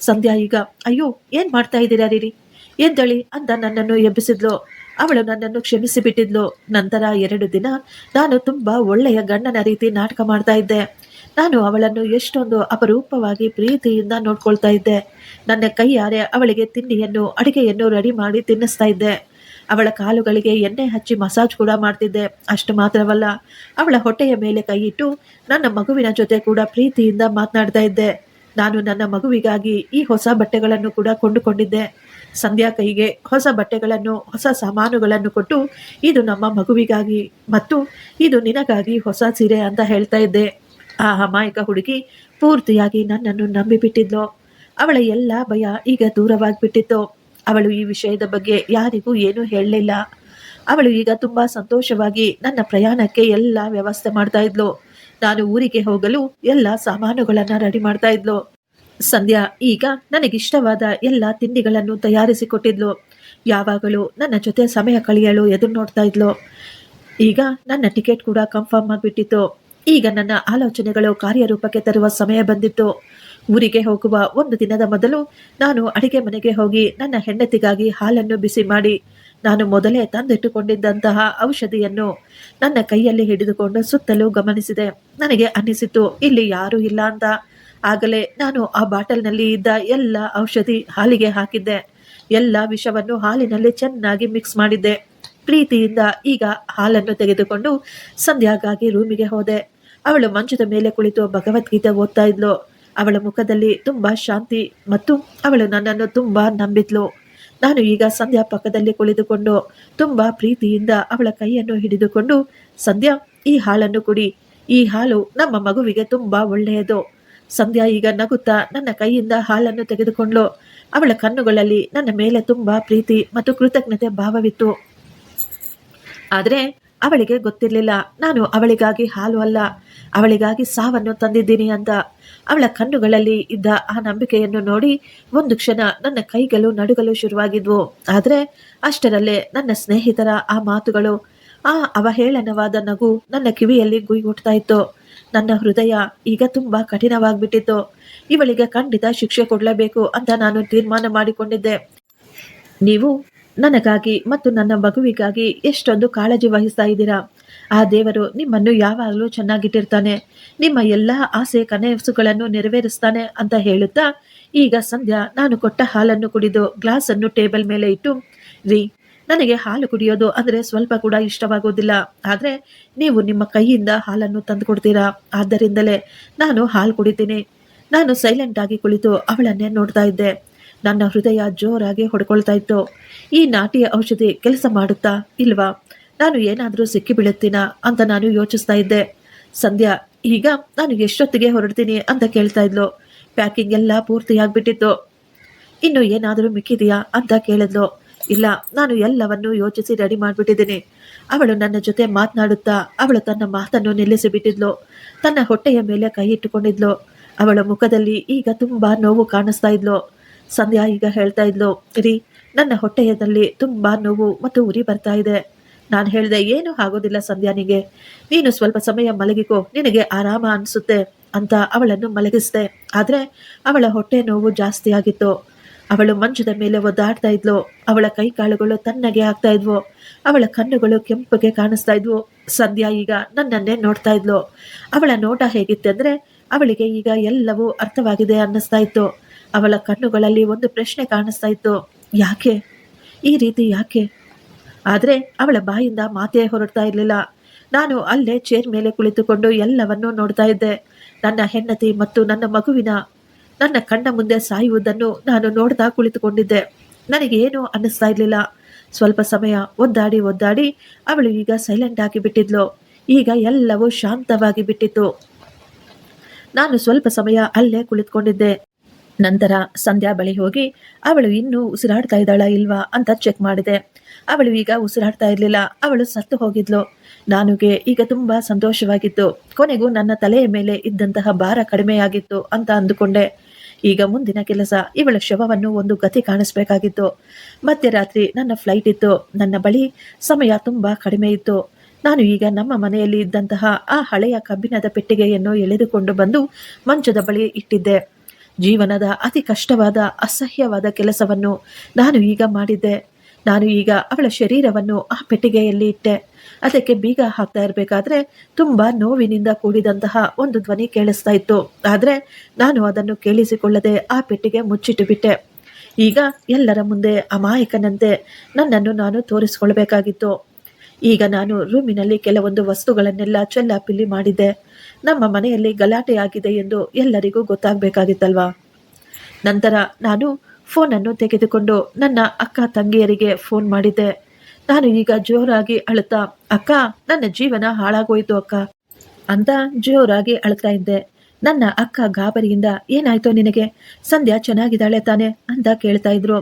ಸಂಧ್ಯಾ ಈಗ, ಅಯ್ಯೋ ಏನ್ ಮಾಡ್ತಾ ಇದ್ದೀರಾ ರೀ, ಎದ್ದಳಿ ಅಂತ ನನ್ನನ್ನು ಎಬ್ಬಿಸಿದ್ಲು. ಅವಳು ನನ್ನನ್ನು ಕ್ಷಮಿಸಿ ಬಿಟ್ಟಿದ್ಲು. ನಂತರ 2 ದಿನ ನಾನು ತುಂಬಾ ಒಳ್ಳೆಯ ಗಂಡನ ರೀತಿ ನಾಟಕ ಮಾಡ್ತಾ ಇದ್ದೆ. ನಾನು ಅವಳನ್ನು ಎಷ್ಟೊಂದು ಅಪರೂಪವಾಗಿ ಪ್ರೀತಿಯಿಂದ ನೋಡ್ಕೊಳ್ತಾ ಇದ್ದೆ. ನನ್ನ ಕೈಯಾರೆ ಅವಳಿಗೆ ತಿಂಡಿಯನ್ನು ಅಡಿಗೆಯನ್ನು ರೆಡಿ ಮಾಡಿ ತಿನ್ನಿಸ್ತಾ ಇದ್ದೆ. ಅವಳ ಕಾಲುಗಳಿಗೆ ಎಣ್ಣೆ ಹಚ್ಚಿ ಮಸಾಜ್ ಕೂಡ ಮಾಡ್ತಿದ್ದೆ. ಅಷ್ಟು ಮಾತ್ರವಲ್ಲ, ಅವಳ ಹೊಟ್ಟೆಯ ಮೇಲೆ ಕೈ ಇಟ್ಟು ನನ್ನ ಮಗುವಿನ ಜೊತೆ ಕೂಡ ಪ್ರೀತಿಯಿಂದ ಮಾತನಾಡ್ತಾ ಇದ್ದೆ. ನಾನು ನನ್ನ ಮಗುವಿಗಾಗಿ ಈ ಹೊಸ ಬಟ್ಟೆಗಳನ್ನು ಕೂಡ ಕೊಂಡುಕೊಂಡಿದ್ದೆ. ಸಂಧ್ಯಾ ಕೈಗೆ ಹೊಸ ಬಟ್ಟೆಗಳನ್ನು, ಹೊಸ ಸಾಮಾನುಗಳನ್ನು ಕೊಟ್ಟು, ಇದು ನಮ್ಮ ಮಗುವಿಗಾಗಿ ಮತ್ತು ಇದು ನಿನಗಾಗಿ ಹೊಸ ಸೀರೆ ಅಂತ ಹೇಳ್ತಾ ಇದ್ದೆ. ಆ ಅಮಾಯಕ ಹುಡುಗಿ ಪೂರ್ತಿಯಾಗಿ ನನ್ನನ್ನು ನಂಬಿಬಿಟ್ಟಿದ್ಲು. ಅವಳ ಎಲ್ಲ ಭಯ ಈಗ ದೂರವಾಗ್ಬಿಟ್ಟಿತ್ತು. ಅವಳು ಈ ವಿಷಯದ ಬಗ್ಗೆ ಯಾರಿಗೂ ಏನೂ ಹೇಳಲಿಲ್ಲ. ಅವಳು ಈಗ ತುಂಬಾ ಸಂತೋಷವಾಗಿ ನನ್ನ ಪ್ರಯಾಣಕ್ಕೆ ಎಲ್ಲ ವ್ಯವಸ್ಥೆ ಮಾಡ್ತಾ ಇದ್ಲು. ನಾನು ಊರಿಗೆ ಹೋಗಲು ಎಲ್ಲ ಸಾಮಾನುಗಳನ್ನ ರೆಡಿ ಮಾಡ್ತಾ ಇದ್ಲು. ಸಂಧ್ಯಾ ಈಗ ನನಗಿಷ್ಟವಾದ ಎಲ್ಲ ತಿಂಡಿಗಳನ್ನು ತಯಾರಿಸಿಕೊಟ್ಟಿದ್ಲು. ಯಾವಾಗಲೂ ನನ್ನ ಜೊತೆ ಸಮಯ ಕಳೆಯಲು ಎದುರು ನೋಡ್ತಾ ಇದ್ಲು. ಈಗ ನನ್ನ ಟಿಕೆಟ್ ಕೂಡ ಕನ್ಫರ್ಮ್ ಆಗಿಬಿಟ್ಟಿತ್ತು. ಈಗ ನನ್ನ ಆಲೋಚನೆಗಳು ಕಾರ್ಯರೂಪಕ್ಕೆ ತರುವ ಸಮಯ ಬಂದಿತ್ತು. ಊರಿಗೆ ಹೋಗುವ 1 ದಿನದ ಮೊದಲು ನಾನು ಅಡಿಗೆ ಮನೆಗೆ ಹೋಗಿ ನನ್ನ ಹೆಂಡತಿಗಾಗಿ ಹಾಲನ್ನು ಬಿಸಿ ಮಾಡಿ ನಾನು ಮೊದಲೇ ತಂದಿಟ್ಟುಕೊಂಡಿದ್ದಂತಹ ಔಷಧಿಯನ್ನು ನನ್ನ ಕೈಯಲ್ಲಿ ಹಿಡಿದುಕೊಂಡು ಸುತ್ತಲೂ ಗಮನಿಸಿದೆ. ನನಗೆ ಅನ್ನಿಸಿತು ಇಲ್ಲಿ ಯಾರೂ ಇಲ್ಲ ಅಂತ. ಆಗಲೇ ನಾನು ಆ ಬಾಟಲ್ನಲ್ಲಿ ಇದ್ದ ಎಲ್ಲ ಔಷಧಿ ಹಾಲಿಗೆ ಹಾಕಿದ್ದೆ. ಎಲ್ಲ ವಿಷವನ್ನು ಹಾಲಿನಲ್ಲಿ ಚೆನ್ನಾಗಿ ಮಿಕ್ಸ್ ಮಾಡಿದ್ದೆ. ಪ್ರೀತಿಯಿಂದ ಈಗ ಹಾಲನ್ನು ತೆಗೆದುಕೊಂಡು ಸಂಧ್ಯಾಗಾಗಿ ರೂಮಿಗೆ ಹೋದೆ. ಅವಳು ಮಂಚದ ಮೇಲೆ ಕುಳಿತು ಭಗವದ್ಗೀತೆ ಓದ್ತಾ ಇದ್ಲು. ಅವಳ ಮುಖದಲ್ಲಿ ತುಂಬಾ ಶಾಂತಿ ಮತ್ತು ಅವಳು ನನ್ನನ್ನು ತುಂಬಾ ನಂಬಿದ್ಲು. ನಾನು ಈಗ ಸಂಧ್ಯಾ ಪಕ್ಕದಲ್ಲಿ ಕುಳಿತುಕೊಂಡು ತುಂಬಾ ಪ್ರೀತಿಯಿಂದ ಅವಳ ಕೈಯನ್ನು ಹಿಡಿದುಕೊಂಡು, ಸಂಧ್ಯಾ, ಈ ಹಾಲನ್ನು ಕುಡಿ. ಈ ಹಾಲು ನಮ್ಮ ಮಗುವಿಗೆ ತುಂಬಾ ಒಳ್ಳೆಯದು. ಸಂಧ್ಯಾ ಈಗ ನಗುತ್ತಾ ನನ್ನ ಕೈಯಿಂದ ಹಾಲನ್ನು ತೆಗೆದುಕೊಂಡ್ಲು. ಅವಳ ಕಣ್ಣುಗಳಲ್ಲಿ ನನ್ನ ಮೇಲೆ ತುಂಬಾ ಪ್ರೀತಿ ಮತ್ತು ಕೃತಜ್ಞತೆ ಭಾವವಿತ್ತು. ಆದರೆ ಅವಳಿಗೆ ಗೊತ್ತಿರಲಿಲ್ಲ ನಾನು ಅವಳಿಗಾಗಿ ಹಾಲು ಅಲ್ಲ, ಅವಳಿಗಾಗಿ ಸಾವನ್ನು ತಂದಿದ್ದೀನಿ ಅಂತ. ಅವಳ ಕಣ್ಣುಗಳಲ್ಲಿ ಇದ್ದ ಆ ನಂಬಿಕೆಯನ್ನು ನೋಡಿ ಒಂದು ಕ್ಷಣ ನನ್ನ ಕೈಗಳು ನಡುಗಲು ಶುರುವಾಗಿದ್ವು. ಆದರೆ ಅಷ್ಟರಲ್ಲೇ ನನ್ನ ಸ್ನೇಹಿತರ ಆ ಮಾತುಗಳು, ಆ ಅವಹೇಳನವಾದ ನಗು ನನ್ನ ಕಿವಿಯಲ್ಲಿ ಗುಯ್ಗುಟ್ತಾ ಇತ್ತು. ನನ್ನ ಹೃದಯ ಈಗ ತುಂಬಾ ಕಠಿಣವಾಗ್ಬಿಟ್ಟಿತ್ತು. ಇವಳಿಗೆ ಖಂಡಿತ ಶಿಕ್ಷೆ ಕೊಡಲೇಬೇಕು ಅಂತ ನಾನು ತೀರ್ಮಾನ ಮಾಡಿಕೊಂಡಿದ್ದೆ. ನೀವು ನನಗಾಗಿ ಮತ್ತು ನನ್ನ ಮಗುವಿಗಾಗಿ ಎಷ್ಟೊಂದು ಕಾಳಜಿ ವಹಿಸ್ತಾ ಇದ್ದೀರಾ. ಆ ದೇವರು ನಿಮ್ಮನ್ನು ಯಾವಾಗಲೂ ಚೆನ್ನಾಗಿಟ್ಟಿರ್ತಾನೆ, ನಿಮ್ಮ ಎಲ್ಲ ಆಸೆ ಕನಸುಗಳನ್ನು ನೆರವೇರಿಸ್ತಾನೆ ಅಂತ ಹೇಳುತ್ತಾ ಈಗ ಸಂಧ್ಯಾ ನಾನು ಕೊಟ್ಟ ಹಾಲನ್ನು ಕುಡಿದು ಗ್ಲಾಸನ್ನು ಟೇಬಲ್ ಮೇಲೆ ಇಟ್ಟು, ರೀ, ನನಗೆ ಹಾಲು ಕುಡಿಯೋದು ಅಂದರೆ ಸ್ವಲ್ಪ ಕೂಡ ಇಷ್ಟವಾಗೋದಿಲ್ಲ. ಆದರೆ ನೀವು ನಿಮ್ಮ ಕೈಯಿಂದ ಹಾಲನ್ನು ತಂದು ಕೊಡ್ತೀರಾ, ಆದ್ದರಿಂದಲೇ ನಾನು ಹಾಲು ಕುಡಿತೀನಿ. ನಾನು ಸೈಲೆಂಟ್ ಆಗಿ ಕುಳಿತು ಅವಳನ್ನೇ ನೋಡ್ತಾ ಇದ್ದೆ. ನನ್ನ ಹೃದಯ ಜೋರಾಗಿ ಹೊಡ್ಕೊಳ್ತಾ ಇತ್ತು. ಈ ನಾಟಿ ಔಷಧಿ ಕೆಲಸ ಮಾಡುತ್ತಾ ಇಲ್ವಾ, ನಾನು ಏನಾದರೂ ಸಿಕ್ಕಿ ಬೀಳುತ್ತೀನಾ ಅಂತ ನಾನು ಯೋಚಿಸ್ತಾ ಇದ್ದೆ. ಸಂಧ್ಯಾ ಈಗ ನಾನು ಎಷ್ಟೊತ್ತಿಗೆ ಹೊರಡ್ತೀನಿ ಅಂತ ಕೇಳ್ತಾ ಇದ್ಲು. ಪ್ಯಾಕಿಂಗ್ ಎಲ್ಲ ಪೂರ್ತಿಯಾಗ್ಬಿಟ್ಟಿತ್ತು. ಇನ್ನು ಏನಾದರೂ ಮಿಕ್ಕಿದೆಯಾ ಅಂತ ಕೇಳಿದ್ಲು. ಇಲ್ಲ, ನಾನು ಎಲ್ಲವನ್ನೂ ಯೋಚಿಸಿ ರೆಡಿ ಮಾಡಿಬಿಟ್ಟಿದ್ದೀನಿ. ಅವಳು ನನ್ನ ಜೊತೆ ಮಾತನಾಡುತ್ತಾ ಅವಳು ತನ್ನ ಮಾತನ್ನು ನಿಲ್ಲಿಸಿ ಬಿಟ್ಟಿದ್ಲು. ತನ್ನ ಹೊಟ್ಟೆಯ ಮೇಲೆ ಕೈ ಇಟ್ಟುಕೊಂಡಿದ್ಲು. ಅವಳ ಮುಖದಲ್ಲಿ ಈಗ ತುಂಬಾ ನೋವು ಕಾಣಿಸ್ತಾ ಇದ್ಲು. ಸಂಧ್ಯಾ ಈಗ ಹೇಳ್ತಾ ಇದ್ಲು, ರೀ, ನನ್ನ ಹೊಟ್ಟೆಯದಲ್ಲಿ ತುಂಬಾ ನೋವು ಮತ್ತು ಉರಿ ಬರ್ತಾ ಇದೆ. ನಾನು ಹೇಳಿದೆ, ಏನು ಆಗೋದಿಲ್ಲ ಸಂಧ್ಯಾನಿಗೆ, ನೀನು ಸ್ವಲ್ಪ ಸಮಯ ಮಲಗಿಕೋ, ನಿನಗೆ ಆರಾಮ ಅನಿಸುತ್ತೆ ಅಂತ ಅವಳನ್ನು ಮಲಗಿಸಿದೆ. ಆದರೆ ಅವಳ ಹೊಟ್ಟೆ ನೋವು ಜಾಸ್ತಿ ಆಗಿತ್ತು. ಅವಳು ಮಂಚದ ಮೇಲೆ ಒದ್ದಾಡ್ತಾ ಇದ್ಲು. ಅವಳ ಕೈ ಕಾಲುಗಳು ತಣ್ಣಗೆ ಆಗ್ತಾ ಇದ್ವು. ಅವಳ ಕಣ್ಣುಗಳು ಕೆಂಪಗೆ ಕಾಣಿಸ್ತಾ ಇದ್ವು. ಸಂಧ್ಯಾ ಈಗ ನನ್ನನ್ನೇ ನೋಡ್ತಾ ಇದ್ಲು. ಅವಳ ನೋಟ ಹೇಗಿತ್ತೆಂದ್ರೆ ಅವಳಿಗೆ ಈಗ ಎಲ್ಲವೂ ಅರ್ಥವಾಗಿದೆ ಅನ್ನಿಸ್ತಾ ಇತ್ತು. ಅವಳ ಕಣ್ಣುಗಳಲ್ಲಿ ಒಂದು ಪ್ರಶ್ನೆ ಕಾಣಿಸ್ತಾ ಇತ್ತು. ಯಾಕೆ ಈ ರೀತಿ ಯಾಕೆ? ಆದ್ರೆ ಅವಳ ಬಾಯಿಂದ ಮಾತೇ ಹೊರಡ್ತಾ ಇರಲಿಲ್ಲ. ನಾನು ಅಲ್ಲೇ ಚೇರ್ ಮೇಲೆ ಕುಳಿತುಕೊಂಡು ಎಲ್ಲವನ್ನೂ ನೋಡ್ತಾ ಇದ್ದೆ. ನನ್ನ ಹೆಂಡತಿ ಮತ್ತು ನನ್ನ ಕಣ್ಣ ಮುಂದೆ ಸಾಯುವುದನ್ನು ನಾನು ನೋಡ್ತಾ ಕುಳಿತುಕೊಂಡಿದ್ದೆ. ನನಗೇನು ಅನ್ನಿಸ್ತಾ ಇರಲಿಲ್ಲ. ಸ್ವಲ್ಪ ಸಮಯ ಒದ್ದಾಡಿ ಒದ್ದಾಡಿ ಅವಳು ಈಗ ಸೈಲೆಂಟ್ ಆಗಿ ಬಿಟ್ಟಿದ್ಲು. ಈಗ ಎಲ್ಲವೂ ಶಾಂತವಾಗಿ ಬಿಟ್ಟಿತ್ತು. ನಾನು ಸ್ವಲ್ಪ ಸಮಯ ಅಲ್ಲೇ ಕುಳಿತುಕೊಂಡಿದ್ದೆ. ನಂತರ ಸಂಧ್ಯಾ ಬಳಿ ಹೋಗಿ ಅವಳು ಇನ್ನೂ ಉಸಿರಾಡ್ತಾ ಇದ್ದಾಳ ಇಲ್ವಾ ಅಂತ ಚೆಕ್ ಮಾಡಿದೆ. ಅವಳು ಈಗ ಉಸಿರಾಡ್ತಾ ಇರಲಿಲ್ಲ. ಅವಳು ಸತ್ತು ಹೋಗಿದ್ಲು. ನನಗೆ ಈಗ ತುಂಬಾ ಸಂತೋಷವಾಗಿತ್ತು. ಕೊನೆಗೂ ನನ್ನ ತಲೆಯ ಮೇಲೆ ಇದ್ದಂತಹ ಭಾರ ಕಡಿಮೆಯಾಗಿತ್ತು ಅಂತ ಅಂದುಕೊಂಡೆ. ಈಗ ಮುಂದಿನ ಕೆಲಸ ಇವಳ ಶವವನ್ನು ಒಂದು ಗತಿ ಕಾಣಿಸ್ಬೇಕಾಗಿತ್ತು. ಮಧ್ಯರಾತ್ರಿ ನನ್ನ ಫ್ಲೈಟ್ ಇತ್ತು. ನನ್ನ ಬಳಿ ಸಮಯ ತುಂಬಾ ಕಡಿಮೆ ಇತ್ತು. ನಾನು ಈಗ ನಮ್ಮ ಮನೆಯಲ್ಲಿ ಇದ್ದಂತಹ ಆ ಹಳೆಯ ಕಬ್ಬಿಣದ ಪೆಟ್ಟಿಗೆಯನ್ನು ಎಳೆದುಕೊಂಡು ಬಂದು ಮಂಚದ ಬಳಿ ಇಟ್ಟಿದ್ದೆ. ಜೀವನದ ಅತಿ ಕಷ್ಟವಾದ ಅಸಹ್ಯವಾದ ಕೆಲಸವನ್ನು ನಾನು ಈಗ ಮಾಡಿದ್ದೆ. ನಾನು ಈಗ ಅವಳ ಶರೀರವನ್ನು ಆ ಪೆಟ್ಟಿಗೆಯಲ್ಲಿ ಇಟ್ಟೆ. ಅದಕ್ಕೆ ಬೀಗ ಹಾಕ್ತಾ ಇರಬೇಕಾದ್ರೆ ತುಂಬಾ ನೋವಿನಿಂದ ಕೂಡಿದಂತಹ ಒಂದು ಧ್ವನಿ ಕೇಳಿಸ್ತಾ ಇತ್ತು. ಆದ್ರೆ ನಾನು ಅದನ್ನು ಕೇಳಿಸಿಕೊಳ್ಳದೆ ಆ ಪೆಟ್ಟಿಗೆ ಮುಚ್ಚಿಟ್ಟು ಬಿಟ್ಟೆ. ಈಗ ಎಲ್ಲರ ಮುಂದೆ ಅಮಾಯಕನಂತೆ ನನ್ನನ್ನು ನಾನು ತೋರಿಸಿಕೊಳ್ಬೇಕಾಗಿತ್ತು. ಈಗ ನಾನು ರೂಮಿನಲ್ಲಿ ಕೆಲವೊಂದು ವಸ್ತುಗಳನ್ನೆಲ್ಲ ಚೆಲ್ಲಾಪಿಲ್ಲಿ ಮಾಡಿದ್ದೆ. ನಮ್ಮ ಮನೆಯಲ್ಲಿ ಗಲಾಟೆ ಆಗಿದೆ ಎಂದು ಎಲ್ಲರಿಗೂ ಗೊತ್ತಾಗಬೇಕಾಗಿತ್ತಲ್ವಾ. ನಂತರ ನಾನು ಫೋನನ್ನು ತೆಗೆದುಕೊಂಡು ನನ್ನ ಅಕ್ಕ ತಂಗಿಯರಿಗೆ ಫೋನ್ ಮಾಡಿದ್ದೆ. ನಾನು ಈಗ ಜೋರಾಗಿ ಅಳುತ್ತಾ, ಅಕ್ಕ, ನನ್ನ ಜೀವನ ಹಾಳಾಗೋಯ್ತು ಅಕ್ಕ ಅಂತ ಜೋರಾಗಿ ಅಳ್ತಾ ಇದ್ದೆ. ನನ್ನ ಅಕ್ಕ ಗಾಬರಿಯಿಂದ, ಏನಾಯ್ತೋ ನಿನಗೆ? ಸಂಧ್ಯಾ ಚೆನ್ನಾಗಿದ್ದಾಳೆ ತಾನೆ ಅಂತ ಕೇಳ್ತಾ ಇದ್ರು.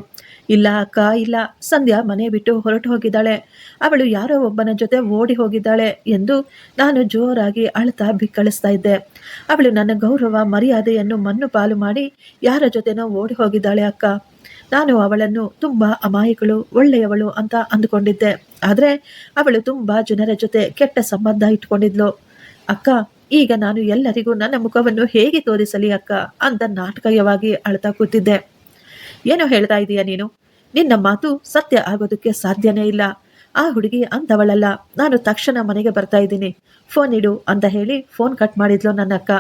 ಇಲ್ಲ ಅಕ್ಕ, ಇಲ್ಲ, ಸಂಧ್ಯಾ ಮನೆ ಬಿಟ್ಟು ಹೊರಟು ಹೋಗಿದ್ದಾಳೆ. ಅವಳು ಯಾರೋ ಒಬ್ಬನ ಜೊತೆ ಓಡಿ ಹೋಗಿದ್ದಾಳೆ ಎಂದು ನಾನು ಜೋರಾಗಿ ಅಳ್ತಾ ಬಿಕ್ಕಳಿಸ್ತಾ ಇದ್ದೆ. ಅವಳು ನನ್ನ ಗೌರವ ಮರ್ಯಾದೆಯನ್ನು ಮಣ್ಣು ಪಾಲು ಮಾಡಿ ಯಾರ ಜೊತೆನೋ ಓಡಿ ಹೋಗಿದ್ದಾಳೆ ಅಕ್ಕ. ನಾನು ಅವಳನ್ನು ತುಂಬಾ ಅಮಾಯಕಳು, ಒಳ್ಳೆಯವಳು ಅಂತ ಅಂದುಕೊಂಡಿದ್ದೆ. ಆದ್ರೆ ಅವಳು ತುಂಬಾ ಜನರ ಜೊತೆ ಕೆಟ್ಟ ಸಂಬಂಧ ಇಟ್ಕೊಂಡಿದ್ಲು ಅಕ್ಕ. ಈಗ ನಾನು ಎಲ್ಲರಿಗೂ ನನ್ನ ಮುಖವನ್ನು ಹೇಗೆ ತೋರಿಸಲಿ ಅಕ್ಕ ಅಂತ ನಾಟಕೀಯವಾಗಿ ಅಳ್ತಾ ಕೂತಿದ್ದೆ. ಏನೋ ಹೇಳ್ತಾ ಇದೀಯ ನೀನು? ನಿನ್ನ ಮಾತು ಸತ್ಯ ಆಗೋದಕ್ಕೆ ಸಾಧ್ಯನೇ ಇಲ್ಲ. ಆ ಹುಡುಗಿ ಅಂತವಳಲ್ಲ. ನಾನು ತಕ್ಷಣ ಮನೆಗೆ ಬರ್ತಾ ಇದ್ದೀನಿ, ಫೋನ್ ಇಡು ಅಂತ ಹೇಳಿ ಫೋನ್ ಕಟ್ ಮಾಡಿದ್ಲು ನನ್ನ ಅಕ್ಕ.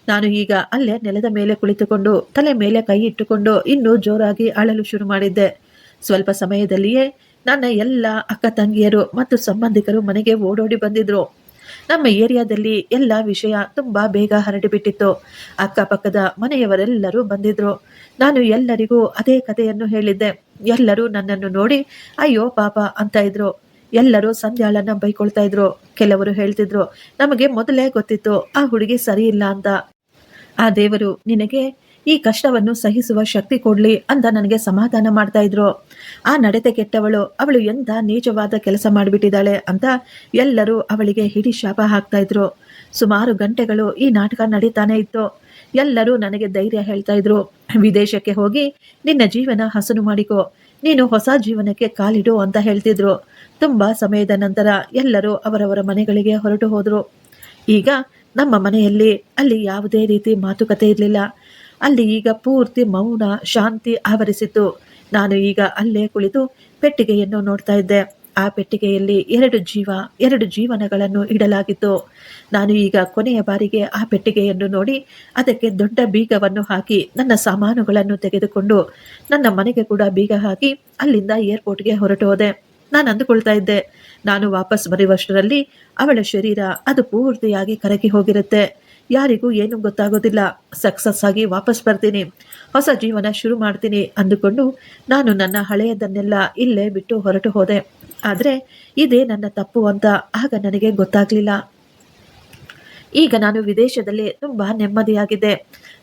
ನಾನು ಈಗ ಅಲ್ಲೇ ನೆಲದ ಮೇಲೆ ಕುಳಿತುಕೊಂಡು ತಲೆ ಮೇಲೆ ಕೈ ಇಟ್ಟುಕೊಂಡು ಇನ್ನೂ ಜೋರಾಗಿ ಅಳಲು ಶುರು ಮಾಡಿದ್ದೆ. ಸ್ವಲ್ಪ ಸಮಯದಲ್ಲಿಯೇ ನನ್ನ ಎಲ್ಲ ಅಕ್ಕ ತಂಗಿಯರು ಮತ್ತು ಸಂಬಂಧಿಕರು ಮನೆಗೆ ಓಡೋಡಿ ಬಂದಿದ್ರು. ನಮ್ಮ ಏರಿಯಾದಲ್ಲಿ ಎಲ್ಲ ವಿಷಯ ತುಂಬಾ ಬೇಗ ಹರಡಿಬಿಟ್ಟಿತ್ತು. ಅಕ್ಕಪಕ್ಕದ ಮನೆಯವರೆಲ್ಲರೂ ಬಂದಿದ್ರು. ನಾನು ಎಲ್ಲರಿಗೂ ಅದೇ ಕಥೆಯನ್ನು ಹೇಳಿದ್ದೆ. ಎಲ್ಲರೂ ನನ್ನನ್ನು ನೋಡಿ ಅಯ್ಯೋ ಪಾಪ ಅಂತ ಇದ್ರು. ಎಲ್ಲರೂ ಸಂಧ್ಯಾಳನ್ನ ಬೈಕೊಳ್ತಾ ಇದ್ರು. ಕೆಲವರು ಹೇಳ್ತಿದ್ರು, ನಮಗೆ ಮೊದಲೇ ಗೊತ್ತಿತ್ತು ಆ ಹುಡುಗಿ ಸರಿ ಇಲ್ಲ ಅಂತ. ಆ ದೇವರು ನಿನಗೆ ಈ ಕಷ್ಟವನ್ನು ಸಹಿಸುವ ಶಕ್ತಿ ಕೊಡ್ಲಿ ಅಂತ ನನಗೆ ಸಮಾಧಾನ ಮಾಡ್ತಾ ಇದ್ರು. ಆ ನಡತೆ ಕೆಟ್ಟವಳು, ಅವಳು ಎಂತ ನೀಚವಾದ ಕೆಲಸ ಮಾಡಿಬಿಟ್ಟಿದ್ದಾಳೆ ಅಂತ ಎಲ್ಲರೂ ಅವಳಿಗೆ ಹಿಡಿ ಶಾಪ ಹಾಕ್ತಾ ಇದ್ರು. ಸುಮಾರು ಗಂಟೆಗಳು ಈ ನಾಟಕ ನಡೀತಾನೆ ಇತ್ತು. ಎಲ್ಲರೂ ನನಗೆ ಧೈರ್ಯ ಹೇಳ್ತಾ ಇದ್ರು. ವಿದೇಶಕ್ಕೆ ಹೋಗಿ ನಿನ್ನ ಜೀವನ ಹಸನು ಮಾಡಿಕೋ, ನೀನು ಹೊಸ ಜೀವನಕ್ಕೆ ಕಾಲಿಡು ಅಂತ ಹೇಳ್ತಿದ್ರು. ತುಂಬಾ ಸಮಯದ ನಂತರ ಎಲ್ಲರೂ ಅವರವರ ಮನೆಗಳಿಗೆ ಹೊರಟು ಹೋದ್ರು. ಈಗ ನಮ್ಮ ಮನೆಯಲ್ಲಿ ಅಲ್ಲಿ ಯಾವುದೇ ರೀತಿ ಮಾತುಕತೆ ಇರಲಿಲ್ಲ. ಅಲ್ಲಿ ಈಗ ಪೂರ್ತಿ ಮೌನ ಶಾಂತಿ ಆವರಿಸಿತ್ತು. ನಾನು ಈಗ ಅಲ್ಲೇ ಕುಳಿತು ಪೆಟ್ಟಿಗೆಯನ್ನು ನೋಡ್ತಾ ಇದ್ದೆ. ಆ ಪೆಟ್ಟಿಗೆಯಲ್ಲಿ ಎರಡು ಜೀವನಗಳನ್ನು ಇಡಲಾಗಿತ್ತು. ನಾನು ಈಗ ಕೊನೆಯ ಬಾರಿಗೆ ಆ ಪೆಟ್ಟಿಗೆಯನ್ನು ನೋಡಿ ಅದಕ್ಕೆ ದೊಡ್ಡ ಬೀಗವನ್ನು ಹಾಕಿ ನನ್ನ ಸಾಮಾನುಗಳನ್ನು ತೆಗೆದುಕೊಂಡು ನನ್ನ ಮನೆಗೆ ಕೂಡ ಬೀಗ ಹಾಕಿ ಅಲ್ಲಿಂದ ಏರ್ಪೋರ್ಟ್ಗೆ ಹೊರಟು ಹೋದೆ. ನಾನು ಅಂದುಕೊಳ್ತಾ ಇದ್ದೆ, ನಾನು ವಾಪಸ್ ಬರುವಷ್ಟರಲ್ಲಿ ಅವಳ ಶರೀರ ಅದು ಪೂರ್ತಿಯಾಗಿ ಕರಗಿ ಹೋಗಿರುತ್ತೆ. ಯಾರಿಗೂ ಏನು ಗೊತ್ತಾಗೋದಿಲ್ಲ. ಸಕ್ಸಸ್ ಆಗಿ ವಾಪಸ್ ಬರ್ತೀನಿ, ಹೊಸ ಜೀವನ ಶುರು ಮಾಡ್ತೀನಿ ಅಂದುಕೊಂಡು ನಾನು ನನ್ನ ಹಳೆಯದನ್ನೆಲ್ಲ ಇಲ್ಲೇ ಬಿಟ್ಟು ಹೊರಟು ಹೋದೆ. ಆದರೆ ಇದೇ ನನ್ನ ತಪ್ಪು ಅಂತ ಆಗ ನನಗೆ ಗೊತ್ತಾಗ್ಲಿಲ್ಲ. ಈಗ ನಾನು ವಿದೇಶದಲ್ಲಿ ತುಂಬಾ ನೆಮ್ಮದಿಯಾಗಿದ್ದೆ.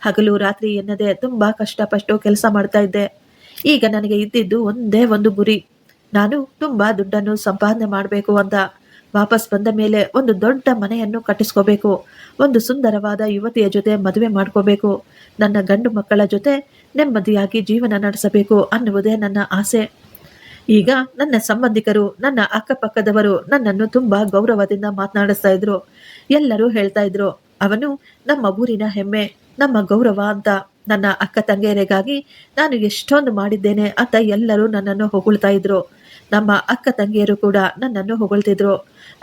ಹಗಲು ರಾತ್ರಿ ಎನ್ನದೆ ತುಂಬಾ ಕಷ್ಟಪಟ್ಟು ಕೆಲಸ ಮಾಡ್ತಾ ಇದ್ದೆ. ಈಗ ನನಗೆ ಇದ್ದಿದ್ದು ಒಂದೇ ಒಂದು ಗುರಿ, ನಾನು ತುಂಬಾ ದುಡ್ಡನ್ನು ಸಂಪಾದನೆ ಮಾಡಬೇಕು ಅಂತ. ವಾಪಸ್ ಬಂದ ಮೇಲೆ ಒಂದು ದೊಡ್ಡ ಮನೆಯನ್ನು ಕಟ್ಟಿಸ್ಕೋಬೇಕು, ಒಂದು ಸುಂದರವಾದ ಯುವತಿಯ ಜೊತೆ ಮದುವೆ ಮಾಡ್ಕೋಬೇಕು, ನನ್ನ ಗಂಡು ಮಕ್ಕಳ ಜೊತೆ ನೆಮ್ಮದಿಯಾಗಿ ಜೀವನ ನಡೆಸಬೇಕು ಅನ್ನುವುದೇ ನನ್ನ ಆಸೆ. ಈಗ ನನ್ನ ಸಂಬಂಧಿಕರು, ನನ್ನ ಅಕ್ಕಪಕ್ಕದವರು ನನ್ನನ್ನು ತುಂಬಾ ಗೌರವದಿಂದ ಮಾತನಾಡಿಸ್ತಾ ಇದ್ರು. ಎಲ್ಲರೂ ಹೇಳ್ತಾ ಇದ್ರು, ಅವನು ನಮ್ಮ ಊರಿನ ಹೆಮ್ಮೆ, ನಮ್ಮ ಗೌರವ ಅಂತ. ನನ್ನ ಅಕ್ಕ ತಂಗಿಯರಿಗಾಗಿ ನಾನು ಎಷ್ಟೊಂದು ಮಾಡಿದ್ದೇನೆ ಅಂತ ಎಲ್ಲರೂ ನನ್ನನ್ನು ಹೊಗಳ್ತಾ ಇದ್ರು. ನಮ್ಮ ಅಕ್ಕ ತಂಗಿಯರು ಕೂಡ ನನ್ನನ್ನು ಹೊಗಳ್ತಿದ್ರು.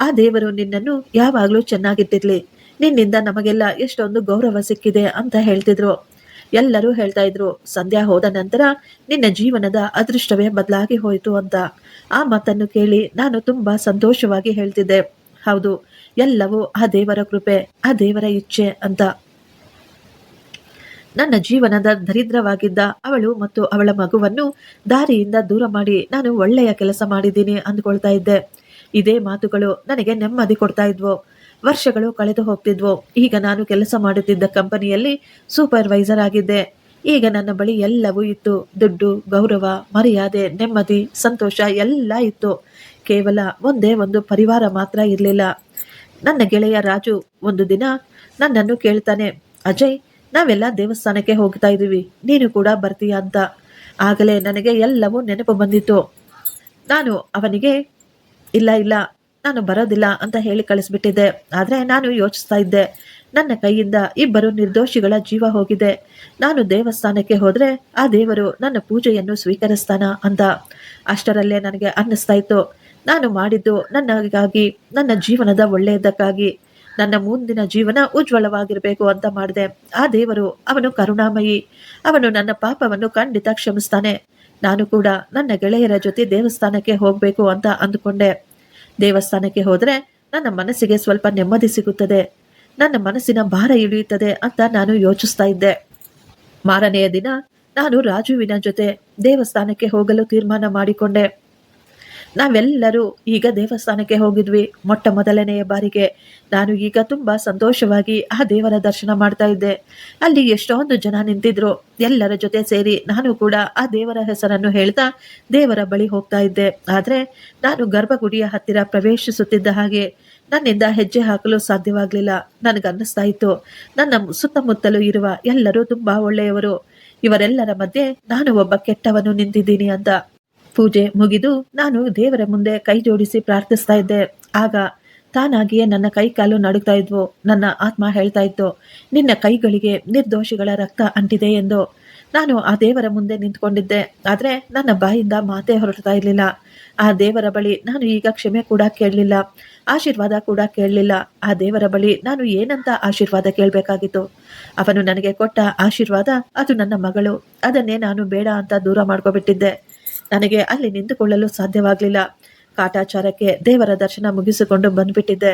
ಆ ದೇವರು ನಿನ್ನನ್ನು ಯಾವಾಗಲೂ ಚೆನ್ನಾಗಿಟ್ಟಿರ್ಲಿ, ನಿನ್ನಿಂದ ನಮಗೆಲ್ಲ ಎಷ್ಟೊಂದು ಗೌರವ ಸಿಕ್ಕಿದೆ ಅಂತ ಹೇಳ್ತಿದ್ರು. ಎಲ್ಲರೂ ಹೇಳ್ತಾ ಇದ್ರು, ಸಂಧ್ಯಾ ಹೋದ ನಂತರ ನಿನ್ನ ಜೀವನದ ಅದೃಷ್ಟವೇ ಬದಲಾಗಿ ಹೋಯಿತು ಅಂತ. ಆ ಮಾತನ್ನು ಕೇಳಿ ನಾನು ತುಂಬಾ ಸಂತೋಷವಾಗಿ ಹೇಳ್ತಿದ್ದೆ, ಹೌದು, ಎಲ್ಲವೂ ಆ ದೇವರ ಕೃಪೆ, ಆ ದೇವರ ಇಚ್ಛೆ ಅಂತ. ನನ್ನ ಜೀವನದ ದರಿದ್ರವಾಗಿದ್ದ ಅವಳು ಮತ್ತು ಅವಳ ಮಗುವನ್ನು ದಾರಿಯಿಂದ ದೂರ ಮಾಡಿ ನಾನು ಒಳ್ಳೆಯ ಕೆಲಸ ಮಾಡಿದ್ದೀನಿ ಅಂದ್ಕೊಳ್ತಾ ಇದ್ದೆ. ಇದೇ ಮಾತುಗಳು ನನಗೆ ನೆಮ್ಮದಿ ಕೊಡ್ತಾ ಇದ್ವು. ವರ್ಷಗಳು ಕಳೆದು ಹೋಗ್ತಿದ್ವು. ಈಗ ನಾನು ಕೆಲಸ ಮಾಡುತ್ತಿದ್ದ ಕಂಪನಿಯಲ್ಲಿ ಸೂಪರ್ವೈಸರ್ ಆಗಿದ್ದೆ. ಈಗ ನನ್ನ ಬಳಿ ಎಲ್ಲವೂ ಇತ್ತು. ದುಡ್ಡು, ಗೌರವ, ಮರ್ಯಾದೆ, ನೆಮ್ಮದಿ, ಸಂತೋಷ ಎಲ್ಲ ಇತ್ತು. ಕೇವಲ ಒಂದೇ ಒಂದು ಪರಿವಾರ ಮಾತ್ರ ಇರಲಿಲ್ಲ. ನನ್ನ ಗೆಳೆಯ ರಾಜು ಒಂದು ದಿನ ನನ್ನನ್ನು ಕೇಳ್ತಾನೆ, ಅಜಯ್, ನಾವೆಲ್ಲ ದೇವಸ್ಥಾನಕ್ಕೆ ಹೋಗ್ತಾ ಇದ್ದೀವಿ, ನೀನು ಕೂಡ ಬರ್ತೀಯಾ ಅಂತ. ಆಗಲೇ ನನಗೆ ಎಲ್ಲವೂ ನೆನಪು ಬಂದಿತ್ತು. ನಾನು ಅವನಿಗೆ ಇಲ್ಲ ಇಲ್ಲ, ನಾನು ಬರೋದಿಲ್ಲ ಅಂತ ಹೇಳಿ ಕಳಿಸ್ಬಿಟ್ಟಿದ್ದೆ. ಆದರೆ ನಾನು ಯೋಚಿಸ್ತಾ ಇದ್ದೆ, ನನ್ನ ಕೈಯಿಂದ ಇಬ್ಬರು ನಿರ್ದೋಷಿಗಳ ಜೀವ ಹೋಗಿದೆ. ನಾನು ದೇವಸ್ಥಾನಕ್ಕೆ ಹೋದ್ರೆ ಆ ದೇವರು ನನ್ನ ಪೂಜೆಯನ್ನು ಸ್ವೀಕರಿಸ್ತಾನ ಅಂತ. ಅಷ್ಟರಲ್ಲೇ ನನಗೆ ಅನ್ನಿಸ್ತಾ ಇತ್ತು, ನಾನು ಮಾಡಿದ್ದು ನನಗಾಗಿ, ನನ್ನ ಜೀವನದ ಒಳ್ಳೆಯದಕ್ಕಾಗಿ, ನನ್ನ ಮುಂದಿನ ಜೀವನ ಉಜ್ವಲವಾಗಿರಬೇಕು ಅಂತ ಮಾಡಿದೆ. ಆ ದೇವರು, ಅವನು ಕರುಣಾಮಯಿ, ಅವನು ನನ್ನ ಪಾಪವನ್ನು ಖಂಡಿತ ಕ್ಷಮಿಸ್ತಾನೆ. ನಾನು ಕೂಡ ನನ್ನ ಗೆಳೆಯರ ಜೊತೆ ದೇವಸ್ಥಾನಕ್ಕೆ ಹೋಗಬೇಕು ಅಂತ ಅಂದುಕೊಂಡೆ. ದೇವಸ್ಥಾನಕ್ಕೆ ಹೋದರೆ ನನ್ನ ಮನಸ್ಸಿಗೆ ಸ್ವಲ್ಪ ನೆಮ್ಮದಿ ಸಿಗುತ್ತದೆ, ನನ್ನ ಮನಸ್ಸಿನ ಭಾರ ಇಳಿಯುತ್ತದೆ ಅಂತ ನಾನು ಯೋಚಿಸ್ತಾ ಇದ್ದೆ. ಮಾರನೆಯ ದಿನ ನಾನು ರಾಜುವಿನ ಜೊತೆ ದೇವಸ್ಥಾನಕ್ಕೆ ಹೋಗಲು ತೀರ್ಮಾನ ಮಾಡಿಕೊಂಡೆ. ನಾವೆಲ್ಲರೂ ಈಗ ದೇವಸ್ಥಾನಕ್ಕೆ ಹೋಗಿದ್ವಿ. ಮೊಟ್ಟ ಮೊದಲನೆಯ ಬಾರಿಗೆ ನಾನು ಈಗ ತುಂಬಾ ಸಂತೋಷವಾಗಿ ಆ ದೇವರ ದರ್ಶನ ಮಾಡ್ತಾ ಇದ್ದೆ. ಅಲ್ಲಿ ಎಷ್ಟೊಂದು ಜನ ನಿಂತಿದ್ರು. ಎಲ್ಲರ ಜೊತೆ ಸೇರಿ ನಾನು ಕೂಡ ಆ ದೇವರ ಹೆಸರನ್ನು ಹೇಳ್ತಾ ದೇವರ ಬಳಿ ಹೋಗ್ತಾ ಇದ್ದೆ. ಆದ್ರೆ ನಾನು ಗರ್ಭಗುಡಿಯ ಹತ್ತಿರ ಪ್ರವೇಶಿಸುತ್ತಿದ್ದ ಹಾಗೆ ನನ್ನಿಂದ ಹೆಜ್ಜೆ ಹಾಕಲು ಸಾಧ್ಯವಾಗ್ಲಿಲ್ಲ. ನನಗನ್ನಿಸ್ತಾ ಇತ್ತು, ನನ್ನ ಸುತ್ತಮುತ್ತಲೂ ಇರುವ ಎಲ್ಲರೂ ತುಂಬಾ ಒಳ್ಳೆಯವರು, ಇವರೆಲ್ಲರ ಮಧ್ಯೆ ನಾನು ಒಬ್ಬ ಕೆಟ್ಟವನು ನಿಂತಿದ್ದೀನಿ ಅಂತ. ಪೂಜೆ ಮುಗಿದು ನಾನು ದೇವರ ಮುಂದೆ ಕೈ ಜೋಡಿಸಿ ಪ್ರಾರ್ಥಿಸ್ತಾ ಇದ್ದೆ. ಆಗ ತಾನಾಗಿಯೇ ನನ್ನ ಕೈ ಕಾಲು ನಡುಗ್ತಾ ಇದ್ವು. ನನ್ನ ಆತ್ಮ ಹೇಳ್ತಾ ಇತ್ತು, ನಿನ್ನ ಕೈಗಳಿಗೆ ನಿರ್ದೋಷಿಗಳ ರಕ್ತ ಅಂಟಿದೆ ಎಂದು. ನಾನು ಆ ದೇವರ ಮುಂದೆ ನಿಂತ್ಕೊಂಡಿದ್ದೆ. ಆದ್ರೆ ನನ್ನ ಬಾಯಿಂದ ಮಾತೇ ಹೊರಡ್ತಾ ಇರಲಿಲ್ಲ. ಆ ದೇವರ ಬಳಿ ನಾನು ಈಗ ಕ್ಷಮೆ ಕೂಡ ಕೇಳಲಿಲ್ಲ, ಆಶೀರ್ವಾದ ಕೂಡ ಕೇಳಲಿಲ್ಲ. ಆ ದೇವರ ಬಳಿ ನಾನು ಏನಂತ ಆಶೀರ್ವಾದ ಕೇಳಬೇಕಾಗಿತ್ತು? ಅವನು ನನಗೆ ಕೊಟ್ಟ ಆಶೀರ್ವಾದ ಅದು ನನ್ನ ಮಗಳು. ಅದನ್ನೇ ನಾನು ಬೇಡ ಅಂತ ದೂರ ಮಾಡ್ಕೊಬಿಟ್ಟಿದ್ದೆ. ನನಗೆ ಅಲ್ಲಿ ನಿಂತುಕೊಳ್ಳಲು ಸಾಧ್ಯವಾಗಲಿಲ್ಲ. ಕಾಟಾಚಾರಕ್ಕೆ ದೇವರ ದರ್ಶನ ಮುಗಿಸಿಕೊಂಡು ಬಂದ್ಬಿಟ್ಟಿದ್ದೆ.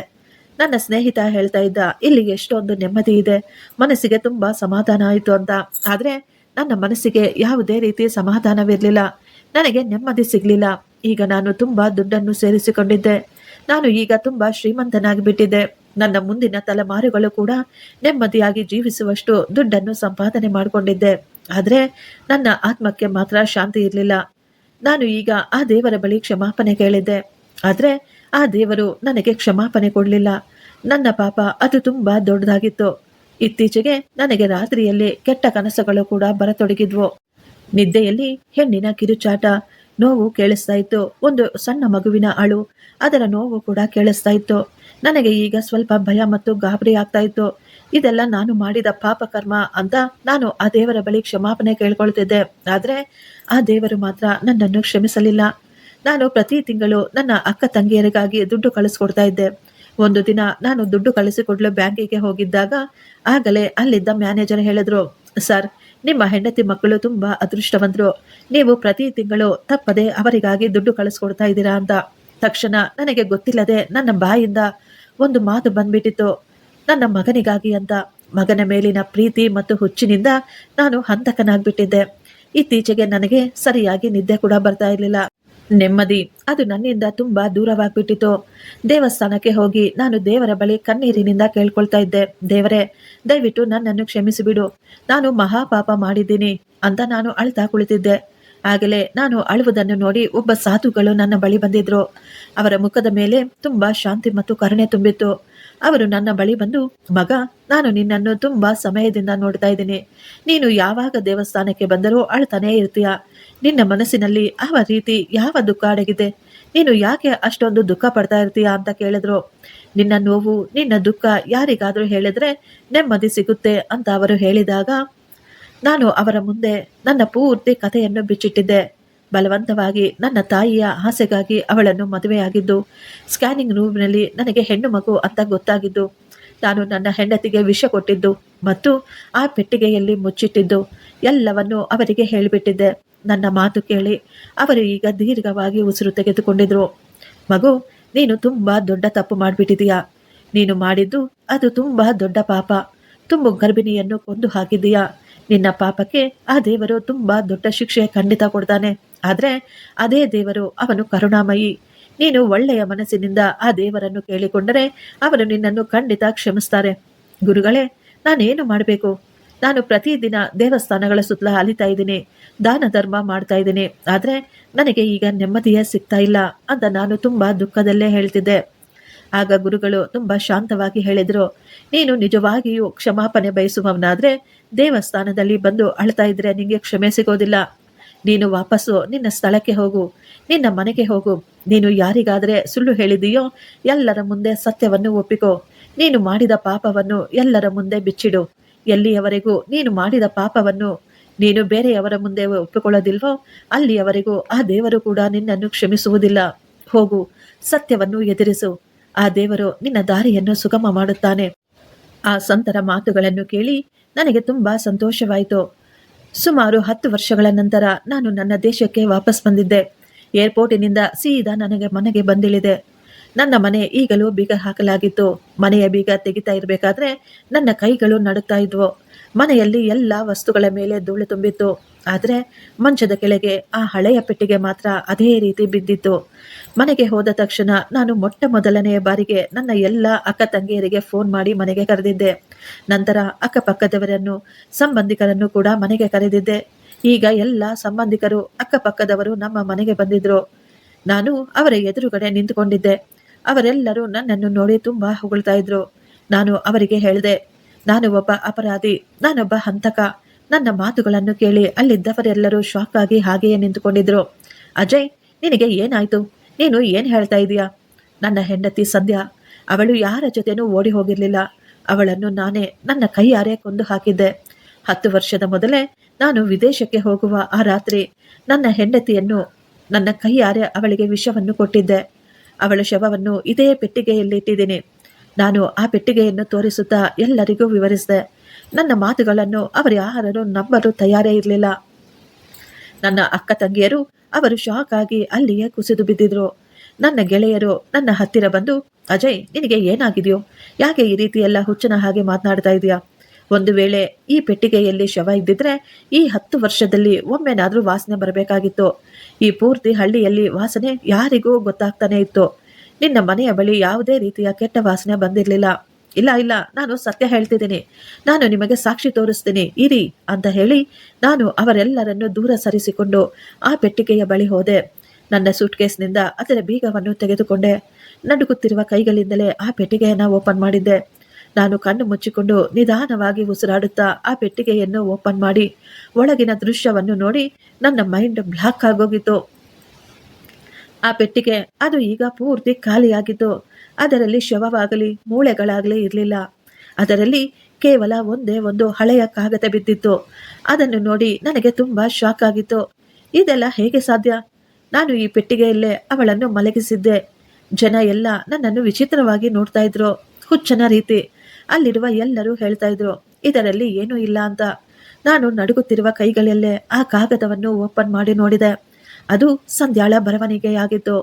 ನನ್ನ ಸ್ನೇಹಿತ ಹೇಳ್ತಾ ಇದ್ದ, ಇಲ್ಲಿ ಎಷ್ಟೊಂದು ನೆಮ್ಮದಿ ಇದೆ, ಮನಸ್ಸಿಗೆ ತುಂಬಾ ಸಮಾಧಾನ ಆಯಿತು ಅಂತ. ಆದ್ರೆ ನನ್ನ ಮನಸ್ಸಿಗೆ ಯಾವುದೇ ರೀತಿ ಸಮಾಧಾನವಿರಲಿಲ್ಲ, ನನಗೆ ನೆಮ್ಮದಿ ಸಿಗ್ಲಿಲ್ಲ. ಈಗ ನಾನು ತುಂಬಾ ದುಡ್ಡನ್ನು ಸೇರಿಸಿಕೊಂಡಿದ್ದೆ. ನಾನು ಈಗ ತುಂಬಾ ಶ್ರೀಮಂತನಾಗಿ ಬಿಟ್ಟಿದ್ದೆ. ನನ್ನ ಮುಂದಿನ ತಲೆಮಾರುಗಳು ಕೂಡ ನೆಮ್ಮದಿಯಾಗಿ ಜೀವಿಸುವಷ್ಟು ದುಡ್ಡನ್ನು ಸಂಪಾದನೆ ಮಾಡಿಕೊಂಡಿದ್ದೆ. ಆದ್ರೆ ನನ್ನ ಆತ್ಮಕ್ಕೆ ಮಾತ್ರ ಶಾಂತಿ ಇರಲಿಲ್ಲ. ನಾನು ಈಗ ಆ ದೇವರ ಬಳಿ ಕ್ಷಮಾಪಣೆ ಕೇಳಿದ್ದೆ. ಆದ್ರೆ ಆ ದೇವರು ನನಗೆ ಕ್ಷಮಾಪಣೆ ಕೊಡಲಿಲ್ಲ. ನನ್ನ ಪಾಪ ಅದು ತುಂಬಾ ದೊಡ್ಡದಾಗಿತ್ತು. ಇತ್ತೀಚೆಗೆ ನನಗೆ ರಾತ್ರಿಯಲ್ಲಿ ಕೆಟ್ಟ ಕನಸುಗಳು ಕೂಡ ಬರತೊಡಗಿದ್ವು. ನಿದ್ದೆಯಲ್ಲಿ ಹೆಣ್ಣಿನ ಕಿರುಚಾಟ, ನೋವು ಕೇಳಿಸ್ತಾ ಇತ್ತು. ಒಂದು ಸಣ್ಣ ಮಗುವಿನ ಅಳು, ಅದರ ನೋವು ಕೂಡ ಕೇಳಿಸ್ತಾ ಇತ್ತು. ನನಗೆ ಈಗ ಸ್ವಲ್ಪ ಭಯ ಮತ್ತು ಗಾಬರಿ ಆಗ್ತಾ ಇತ್ತು. ಇದೆಲ್ಲ ನಾನು ಮಾಡಿದ ಪಾಪ ಕರ್ಮ ಅಂತ ನಾನು ಆ ದೇವರ ಬಳಿ ಕ್ಷಮಾಪಣೆ ಕೇಳ್ಕೊಳ್ತಿದ್ದೆ. ಆದ್ರೆ ಆ ದೇವರು ಮಾತ್ರ ನನ್ನನ್ನು ಕ್ಷಮಿಸಲಿಲ್ಲ. ನಾನು ಪ್ರತಿ ತಿಂಗಳು ನನ್ನ ಅಕ್ಕ ತಂಗಿಯರಿಗಾಗಿ ದುಡ್ಡು ಕಳಿಸ್ಕೊಡ್ತಾ ಇದ್ದೆ. ಒಂದು ದಿನ ನಾನು ದುಡ್ಡು ಕಳಿಸಿಕೊಡ್ಲು ಬ್ಯಾಂಕಿಗೆ ಹೋಗಿದ್ದಾಗ ಆಗಲೇ ಅಲ್ಲಿದ್ದ ಮ್ಯಾನೇಜರ್ ಹೇಳಿದ್ರು, ಸರ್, ನಿಮ್ಮ ಹೆಂಡತಿ ಮಕ್ಕಳು ತುಂಬಾ ಅದೃಷ್ಟವಂತರು, ನೀವು ಪ್ರತಿ ತಿಂಗಳು ತಪ್ಪದೆ ಅವರಿಗಾಗಿ ದುಡ್ಡು ಕಳಿಸ್ಕೊಡ್ತಾ ಇದ್ದೀರಾ ಅಂತ. ತಕ್ಷಣ ನನಗೆ ಗೊತ್ತಿಲ್ಲದೆ ನನ್ನ ಬಾಯಿಂದ ಒಂದು ಮಾತು ಬಂದ್ಬಿಟ್ಟಿತ್ತು, ನನ್ನ ಮಗನಿಗಾಗಿ ಅಂತ. ಮಗನ ಮೇಲಿನ ಪ್ರೀತಿ ಮತ್ತು ಹುಚ್ಚಿನಿಂದ ನಾನು ಹಂತಕನಾಗ್ಬಿಟ್ಟಿದ್ದೆ. ಇತ್ತೀಚೆಗೆ ನನಗೆ ಸರಿಯಾಗಿ ನಿದ್ದೆ ಕೂಡ ಬರ್ತಾ ಇರಲಿಲ್ಲ. ನೆಮ್ಮದಿ ಅದು ನನ್ನಿಂದ ತುಂಬಾ ದೂರವಾಗ್ಬಿಟ್ಟಿತ್ತು. ದೇವಸ್ಥಾನಕ್ಕೆ ಹೋಗಿ ನಾನು ದೇವರ ಬಳಿ ಕಣ್ಣೀರಿನಿಂದ ಕೇಳ್ಕೊಳ್ತಾ ಇದ್ದೆ, ದೇವರೇ, ದಯವಿಟ್ಟು ನನ್ನನ್ನು ಕ್ಷಮಿಸಿಬಿಡು, ನಾನು ಮಹಾಪಾಪ ಮಾಡಿದ್ದೀನಿ ಅಂತ ನಾನು ಅಳ್ತಾ ಕುಳಿತಿದ್ದೆ. ಆಗಲೇ ನಾನು ಅಳುವುದನ್ನು ನೋಡಿ ಒಬ್ಬ ಸಾಧುಗಳು ನನ್ನ ಬಳಿ ಬಂದಿದ್ರು. ಅವರ ಮುಖದ ಮೇಲೆ ತುಂಬಾ ಶಾಂತಿ ಮತ್ತು ಕರುಣೆ ತುಂಬಿತ್ತು. ಅವರು ನನ್ನ ಬಳಿ ಬಂದು, ಮಗ, ನಾನು ನಿನ್ನನ್ನು ತುಂಬಾ ಸಮಯದಿಂದ ನೋಡ್ತಾ ಇದ್ದೀನಿ. ನೀನು ಯಾವಾಗ ದೇವಸ್ಥಾನಕ್ಕೆ ಬಂದರೂ ಅಳ್ತಾನೇ ಇರ್ತೀಯ. ನಿನ್ನ ಮನಸ್ಸಿನಲ್ಲಿ ಯಾವ ರೀತಿ ಯಾವ ದುಃಖ ಅಡಗಿದೆ? ನೀನು ಯಾಕೆ ಅಷ್ಟೊಂದು ದುಃಖ ಪಡ್ತಾ ಇರ್ತೀಯ ಅಂತ ಕೇಳಿದ್ರು. ನಿನ್ನ ನೋವು, ನಿನ್ನ ದುಃಖ ಯಾರಿಗಾದ್ರೂ ಹೇಳಿದ್ರೆ ನೆಮ್ಮದಿ ಸಿಗುತ್ತೆ ಅಂತ ಅವರು ಹೇಳಿದಾಗ ನಾನು ಅವರ ಮುಂದೆ ನನ್ನ ಪೂರ್ತಿ ಕಥೆಯನ್ನು ಬಿಚ್ಚಿಟ್ಟಿದ್ದೆ. ಬಲವಂತವಾಗಿ ನನ್ನ ತಾಯಿಯ ಆಸೆಗಾಗಿ ಅವಳನ್ನು ಮದುವೆಯಾಗಿದ್ದು, ಸ್ಕ್ಯಾನಿಂಗ್ ರೂಮ್ನಲ್ಲಿ ನನಗೆ ಹೆಣ್ಣು ಮಗು ಅಂತ ಗೊತ್ತಾಗಿದ್ದು, ನಾನು ನನ್ನ ಹೆಂಡತಿಗೆ ವಿಷ ಕೊಟ್ಟಿದ್ದು ಮತ್ತು ಆ ಪೆಟ್ಟಿಗೆಯಲ್ಲಿ ಮುಚ್ಚಿಟ್ಟಿದ್ದು ಎಲ್ಲವನ್ನು ಅವರಿಗೆ ಹೇಳಿಬಿಟ್ಟಿದ್ದೆ. ನನ್ನ ಮಾತು ಕೇಳಿ ಅವರು ಈಗ ದೀರ್ಘವಾಗಿ ಉಸಿರು ತೆಗೆದುಕೊಂಡಿದ್ರು. ಮಗು, ನೀನು ತುಂಬಾ ದೊಡ್ಡ ತಪ್ಪು ಮಾಡಿಬಿಟ್ಟಿದೀಯಾ. ನೀನು ಮಾಡಿದ್ದು ಅದು ತುಂಬಾ ದೊಡ್ಡ ಪಾಪ. ತುಂಬು ಗರ್ಭಿಣಿಯನ್ನು ಕೊಂದು ಹಾಕಿದೀಯಾ. ನಿನ್ನ ಪಾಪಕ್ಕೆ ಆ ದೇವರು ತುಂಬಾ ದೊಡ್ಡ ಶಿಕ್ಷೆ ಖಂಡಿತ ಕೊಡ್ತಾನೆ. ಆದ್ರೆ ಅದೇ ದೇವರು ಅವನು ಕರುಣಾಮಯಿ. ನೀನು ಒಳ್ಳೆಯ ಮನಸ್ಸಿನಿಂದ ಆ ದೇವರನ್ನು ಕೇಳಿಕೊಂಡರೆ ಅವನು ನಿನ್ನನ್ನು ಖಂಡಿತ ಕ್ಷಮಿಸ್ತಾರೆ. ಗುರುಗಳೇ, ನಾನೇನು ಮಾಡಬೇಕು? ನಾನು ಪ್ರತಿದಿನ ದೇವಸ್ಥಾನಗಳ ಸುತ್ತಲ ಅಲಿತಾ ಇದ್ದೀನಿ, ದಾನ ಧರ್ಮ ಮಾಡ್ತಾ ಇದ್ದೀನಿ. ಆದ್ರೆ ನನಗೆ ಈಗ ನೆಮ್ಮದಿಯೇ ಸಿಗ್ತಾ ಇಲ್ಲ ಅಂತ ನಾನು ತುಂಬಾ ದುಃಖದಲ್ಲೇ ಹೇಳ್ತಿದ್ದೆ. ಆಗ ಗುರುಗಳು ತುಂಬಾ ಶಾಂತವಾಗಿ ಹೇಳಿದ್ರು, ನೀನು ನಿಜವಾಗಿಯೂ ಕ್ಷಮಾಪಣೆ ಬಯಸುವವನಾದ್ರೆ ದೇವಸ್ಥಾನದಲ್ಲಿ ಬಂದು ಅಳ್ತಾ ಇದ್ರೆ ನಿಂಗೆ ಕ್ಷಮೆ ಸಿಗೋದಿಲ್ಲ. ನೀನು ವಾಪಸ್ಸು ನಿನ್ನ ಸ್ಥಳಕ್ಕೆ ಹೋಗು, ನಿನ್ನ ಮನೆಗೆ ಹೋಗು. ನೀನು ಯಾರಿಗಾದರೆ ಸುಳ್ಳು ಹೇಳಿದೀಯೋ ಎಲ್ಲರ ಮುಂದೆ ಸತ್ಯವನ್ನು ಒಪ್ಪಿಕೋ. ನೀನು ಮಾಡಿದ ಪಾಪವನ್ನು ಎಲ್ಲರ ಮುಂದೆ ಬಿಚ್ಚಿಡು. ಎಲ್ಲಿಯವರೆಗೂ ನೀನು ಮಾಡಿದ ಪಾಪವನ್ನು ನೀನು ಬೇರೆಯವರ ಮುಂದೆ ಒಪ್ಪಿಕೊಳ್ಳೋದಿಲ್ವೋ ಅಲ್ಲಿಯವರೆಗೂ ಆ ದೇವರು ಕೂಡ ನಿನ್ನನ್ನು ಕ್ಷಮಿಸುವುದಿಲ್ಲ. ಹೋಗು, ಸತ್ಯವನ್ನು ಎದುರಿಸು. ಆ ದೇವರು ನಿನ್ನ ದಾರಿಯನ್ನು ಸುಗಮ ಮಾಡುತ್ತಾನೆ. ಆ ಸಂತರ ಮಾತುಗಳನ್ನು ಕೇಳಿ ನನಗೆ ತುಂಬಾ ಸಂತೋಷವಾಯಿತು. ಸುಮಾರು 10 ವರ್ಷಗಳ ನಂತರ ನಾನು ನನ್ನ ದೇಶಕ್ಕೆ ವಾಪಸ್ ಬಂದಿದ್ದೆ. ಏರ್ಪೋರ್ಟಿನಿಂದ ಸೀದಾ ನನಗೆ ಮನೆಗೆ ಬಂದಿಳಿದೆ. ನನ್ನ ಮನೆ ಈಗಲೂ ಬೀಗ ಹಾಕಲಾಗಿತ್ತು. ಮನೆಯ ಬೀಗ ತೆಗಿತಾ ಇರಬೇಕಾದ್ರೆ ನನ್ನ ಕೈಗಳು ನಡುತ್ತಾ ಇದ್ವು. ಮನೆಯಲ್ಲಿ ಎಲ್ಲ ವಸ್ತುಗಳ ಮೇಲೆ ಧೂಳು ತುಂಬಿತ್ತು. ಆದರೆ ಮಂಚದ ಕೆಳಗೆ ಆ ಹಳೆಯ ಪೆಟ್ಟಿಗೆ ಮಾತ್ರ ಅದೇ ರೀತಿ ಬಿದ್ದಿತ್ತು. ಮನೆಗೆ ಹೋದ ತಕ್ಷಣ ನಾನು ಮೊಟ್ಟ ಮೊದಲನೆಯ ಬಾರಿಗೆ ನನ್ನ ಎಲ್ಲ ಅಕ್ಕ ತಂಗಿಯರಿಗೆ ಫೋನ್ ಮಾಡಿ ಮನೆಗೆ ಕರೆದಿದ್ದೆ. ನಂತರ ಅಕ್ಕಪಕ್ಕದವರನ್ನು, ಸಂಬಂಧಿಕರನ್ನು ಕೂಡ ಮನೆಗೆ ಕರೆದಿದ್ದೆ. ಈಗ ಎಲ್ಲ ಸಂಬಂಧಿಕರು, ಅಕ್ಕಪಕ್ಕದವರು ನಮ್ಮ ಮನೆಗೆ ಬಂದಿದ್ರು. ನಾನು ಅವರ ಎದುರುಗಡೆ ನಿಂತುಕೊಂಡಿದ್ದೆ. ಅವರೆಲ್ಲರೂ ನನ್ನನ್ನು ನೋಡಿ ತುಂಬಾ ಹೊಗಳ್ತಾ ಇದ್ರು. ನಾನು ಅವರಿಗೆ ಹೇಳಿದೆ, ನಾನು ಒಬ್ಬ ಅಪರಾಧಿ, ನಾನೊಬ್ಬ ಹಂತಕ. ನನ್ನ ಮಾತುಗಳನ್ನು ಕೇಳಿ ಅಲ್ಲಿದ್ದವರೆಲ್ಲರೂ ಶಾಕ್ ಆಗಿ ಹಾಗೆಯೇ ನಿಂತುಕೊಂಡಿದ್ರು. ಅಜಯ್, ನಿನಗೆ ಏನಾಯ್ತು? ನೀನು ಏನ್ ಹೇಳ್ತಾ ಇದೀಯಾ? ನನ್ನ ಹೆಂಡತಿ ಸಂಧ್ಯಾ, ಅವಳು ಯಾರ ಜೊತೆನೂ ಓಡಿ ಹೋಗಿರ್ಲಿಲ್ಲ. ಅವಳನ್ನು ನಾನೇ ನನ್ನ ಕೈಯಾರೆ ಕೊಂದು ಹಾಕಿದ್ದೆ. 10 ವರ್ಷದ ಮೊದಲೇ ನಾನು ವಿದೇಶಕ್ಕೆ ಹೋಗುವ ಆ ರಾತ್ರಿ ನನ್ನ ಹೆಂಡತಿಯನ್ನು ನನ್ನ ಕೈಯಾರೆ ಅವಳಿಗೆ ವಿಷವನ್ನು ಕೊಟ್ಟಿದ್ದೆ. ಅವಳ ಶವವನ್ನು ಇದೇ ಪೆಟ್ಟಿಗೆಯಲ್ಲಿ ಇಟ್ಟಿದ್ದೀನಿ. ನಾನು ಆ ಪೆಟ್ಟಿಗೆಯನ್ನು ತೋರಿಸುತ್ತಾ ಎಲ್ಲರಿಗೂ ವಿವರಿಸಿದೆ. ನನ್ನ ಮಾತುಗಳನ್ನು ಅವರು ಯಾರೂ ನಂಬಲು ತಯಾರೇ ಇರಲಿಲ್ಲ. ನನ್ನ ಅಕ್ಕ ತಂಗಿಯರು ಅವರು ಶಾಕ್ ಆಗಿ ಅಲ್ಲಿಯೇ ಕುಸಿದು ಬಿದ್ದಿದ್ರು. ನನ್ನ ಗೆಳೆಯರು ನನ್ನ ಹತ್ತಿರ ಬಂದು, ಅಜಯ್, ನಿನಗೆ ಏನಾಗಿದೆಯೋ? ಯಾಕೆ ಈ ರೀತಿ ಎಲ್ಲ ಹುಚ್ಚನ ಹಾಗೆ ಮಾತನಾಡ್ತಾ ಇದೆಯಾ? ಒಂದು ವೇಳೆ ಈ ಪೆಟ್ಟಿಗೆಯಲ್ಲಿ ಶವ ಇದ್ದಿದ್ರೆ ಈ 10 ವರ್ಷದಲ್ಲಿ ಒಮ್ಮೆನಾದ್ರೂ ವಾಸನೆ ಬರಬೇಕಾಗಿತ್ತು. ಈ ಪೂರ್ತಿ ಹಳ್ಳಿಯಲ್ಲಿ ವಾಸನೆ ಯಾರಿಗೂ ಗೊತ್ತಾಗ್ತಾನೆ ಇತ್ತು. ನಿನ್ನ ಮನೆಯ ಬಳಿ ಯಾವುದೇ ರೀತಿಯ ಕೆಟ್ಟ ವಾಸನೆ ಬಂದಿರಲಿಲ್ಲ. ಇಲ್ಲ ಇಲ್ಲ, ನಾನು ಸತ್ಯ ಹೇಳ್ತಿದ್ದೀನಿ. ನಾನು ನಿಮಗೆ ಸಾಕ್ಷಿ ತೋರಿಸ್ತೀನಿ, ಇರಿ ಅಂತ ಹೇಳಿ ನಾನು ಅವರೆಲ್ಲರನ್ನು ದೂರ ಸರಿಸಿಕೊಂಡು ಆ ಪೆಟ್ಟಿಗೆಯ ಬಳಿ ಹೋದೆ. ನನ್ನ ಸೂಟ್ಕೇಸ್ನಿಂದ ಅದರ ಬೀಗವನ್ನು ತೆಗೆದುಕೊಂಡೆ. ನಡುಗುತ್ತಿರುವ ಕೈಗಳಿಂದಲೇ ಆ ಪೆಟ್ಟಿಗೆಯನ್ನು ಓಪನ್ ಮಾಡಿದ್ದೆ. ನಾನು ಕಣ್ಣು ಮುಚ್ಚಿಕೊಂಡು ನಿಧಾನವಾಗಿ ಉಸಿರಾಡುತ್ತಾ ಆ ಪೆಟ್ಟಿಗೆಯನ್ನು ಓಪನ್ ಮಾಡಿ ಒಳಗಿನ ದೃಶ್ಯವನ್ನು ನೋಡಿ ನನ್ನ ಮೈಂಡ್ ಬ್ಲಾಕ್ ಆಗೋಗಿತ್ತು. ಆ ಪೆಟ್ಟಿಗೆ ಅದು ಈಗ ಪೂರ್ತಿ ಖಾಲಿಯಾಗಿತ್ತು. ಅದರಲ್ಲಿ ಶವವಾಗಲಿ ಮೂಳೆಗಳಾಗಲಿ ಇರಲಿಲ್ಲ. ಅದರಲ್ಲಿ ಕೇವಲ ಒಂದೇ ಒಂದು ಹಳೆಯ ಕಾಗದ ಬಿದ್ದಿತ್ತು. ಅದನ್ನು ನೋಡಿ ನನಗೆ ತುಂಬಾ ಶಾಕ್ ಆಗಿತ್ತು. ಇದೆಲ್ಲ ಹೇಗೆ ಸಾಧ್ಯ? ನಾನು ಈ ಪೆಟ್ಟಿಗೆಯಲ್ಲೇ ಅವಳನ್ನು ಮಲಗಿಸಿದ್ದೆ. ಜನ ಎಲ್ಲ ನನ್ನನ್ನು ವಿಚಿತ್ರವಾಗಿ ನೋಡ್ತಾ ಇದ್ರು, ಹುಚ್ಚನ ರೀತಿ. ಅಲ್ಲಿರುವ ಎಲ್ಲರೂ ಹೇಳ್ತಾ ಇದ್ರು ಇದರಲ್ಲಿ ಏನೂ ಇಲ್ಲ ಅಂತ. ನಾನು ನಡುಗುತ್ತಿರುವ ಕೈಗಳಲ್ಲೇ ಆ ಕಾಗದವನ್ನು ಓಪನ್ ಮಾಡಿ ನೋಡಿದೆ. ಅದು ಸಂಧ್ಯಾಳ ಬರವಣಿಗೆಯಾಗಿತ್ತು.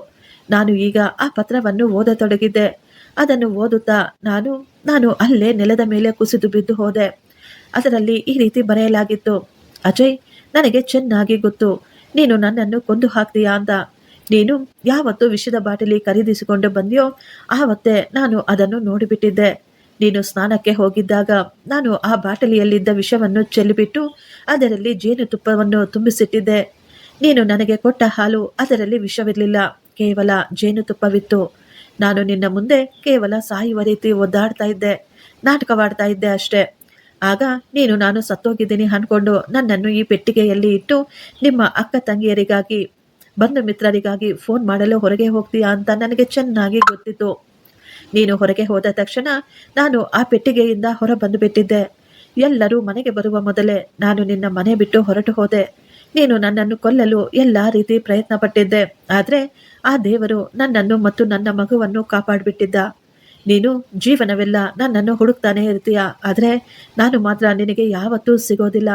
ನಾನು ಈಗ ಆ ಪತ್ರವನ್ನು ಓದತೊಡಗಿದ್ದೆ. ಅದನ್ನು ಓದುತ್ತಾ ನಾನು ಅಲ್ಲೇ ನೆಲದ ಮೇಲೆ ಕುಸಿದು ಬಿದ್ದು ಹೋದೆ. ಅದರಲ್ಲಿ ಈ ರೀತಿ ಬರೆಯಲಾಗಿತ್ತು, ಅಜಯ್, ನನಗೆ ಚೆನ್ನಾಗಿ ಗೊತ್ತು ನೀನು ನನ್ನನ್ನು ಕೊಂದು ಹಾಕ್ತೀಯಾ ಅಂತ. ನೀನು ಯಾವತ್ತು ವಿಷದ ಬಾಟಲಿ ಖರೀದಿಸಿಕೊಂಡು ಬಂದ್ಯೋ ಆವತ್ತೇ ನಾನು ಅದನ್ನು ನೋಡಿಬಿಟ್ಟಿದ್ದೆ. ನೀನು ಸ್ನಾನಕ್ಕೆ ಹೋಗಿದ್ದಾಗ ನಾನು ಆ ಬಾಟಲಿಯಲ್ಲಿದ್ದ ವಿಷವನ್ನು ಚೆಲ್ಲಿಬಿಟ್ಟು ಅದರಲ್ಲಿ ಜೇನುತುಪ್ಪವನ್ನು ತುಂಬಿಸಿಟ್ಟಿದ್ದೆ. ನೀನು ನನಗೆ ಕೊಟ್ಟ ಹಾಲು ಅದರಲ್ಲಿ ವಿಷವಿರಲಿಲ್ಲ, ಕೇವಲ ಜೇನುತುಪ್ಪವಿತ್ತು. ನಾನು ನಿನ್ನ ಮುಂದೆ ಕೇವಲ ಸಾಯುವ ರೀತಿ ಒದ್ದಾಡ್ತಾ ಇದ್ದೆ, ನಾಟಕವಾಡ್ತಾ ಇದ್ದೆ ಅಷ್ಟೇ. ಆಗ ನೀನು ನಾನು ಸತ್ತೋಗಿದ್ದೀನಿ ಅನ್ಕೊಂಡು ನನ್ನನ್ನು ಈ ಪೆಟ್ಟಿಗೆಯಲ್ಲಿ ಇಟ್ಟು ನಿಮ್ಮ ಅಕ್ಕ ತಂಗಿಯರಿಗಾಗಿ, ಬಂಧು ಮಿತ್ರರಿಗಾಗಿ ಫೋನ್ ಮಾಡಲು ಹೊರಗೆ ಹೋಗ್ತೀಯಾ ಅಂತ ನನಗೆ ಚೆನ್ನಾಗಿ ಗೊತ್ತಿತ್ತು. ನೀನು ಹೊರಗೆ ಹೋದ ತಕ್ಷಣ ನಾನು ಆ ಪೆಟ್ಟಿಗೆಯಿಂದ ಹೊರ ಬಂದು ಬಿಟ್ಟಿದ್ದೆ. ಎಲ್ಲರೂ ಮನೆಗೆ ಬರುವ ಮೊದಲೇ ನಾನು ನಿನ್ನ ಮನೆ ಬಿಟ್ಟು ಹೊರಟು ಹೋದೆ. ನೀನು ನನ್ನನ್ನು ಕೊಲ್ಲಲು ಎಲ್ಲ ರೀತಿ ಪ್ರಯತ್ನ ಪಟ್ಟಿದ್ದೆ. ಆದರೆ ಆ ದೇವರು ನನ್ನನ್ನು ಮತ್ತು ನನ್ನ ಮಗುವನ್ನು ಕಾಪಾಡಿಬಿಟ್ಟಿದ್ದ. ನೀನು ಜೀವನವೆಲ್ಲ ನನ್ನನ್ನು ಹುಡುಕ್ತಾನೆ ಇರ್ತೀಯ, ಆದರೆ ನಾನು ಮಾತ್ರ ನಿನಗೆ ಯಾವತ್ತೂ ಸಿಗೋದಿಲ್ಲ.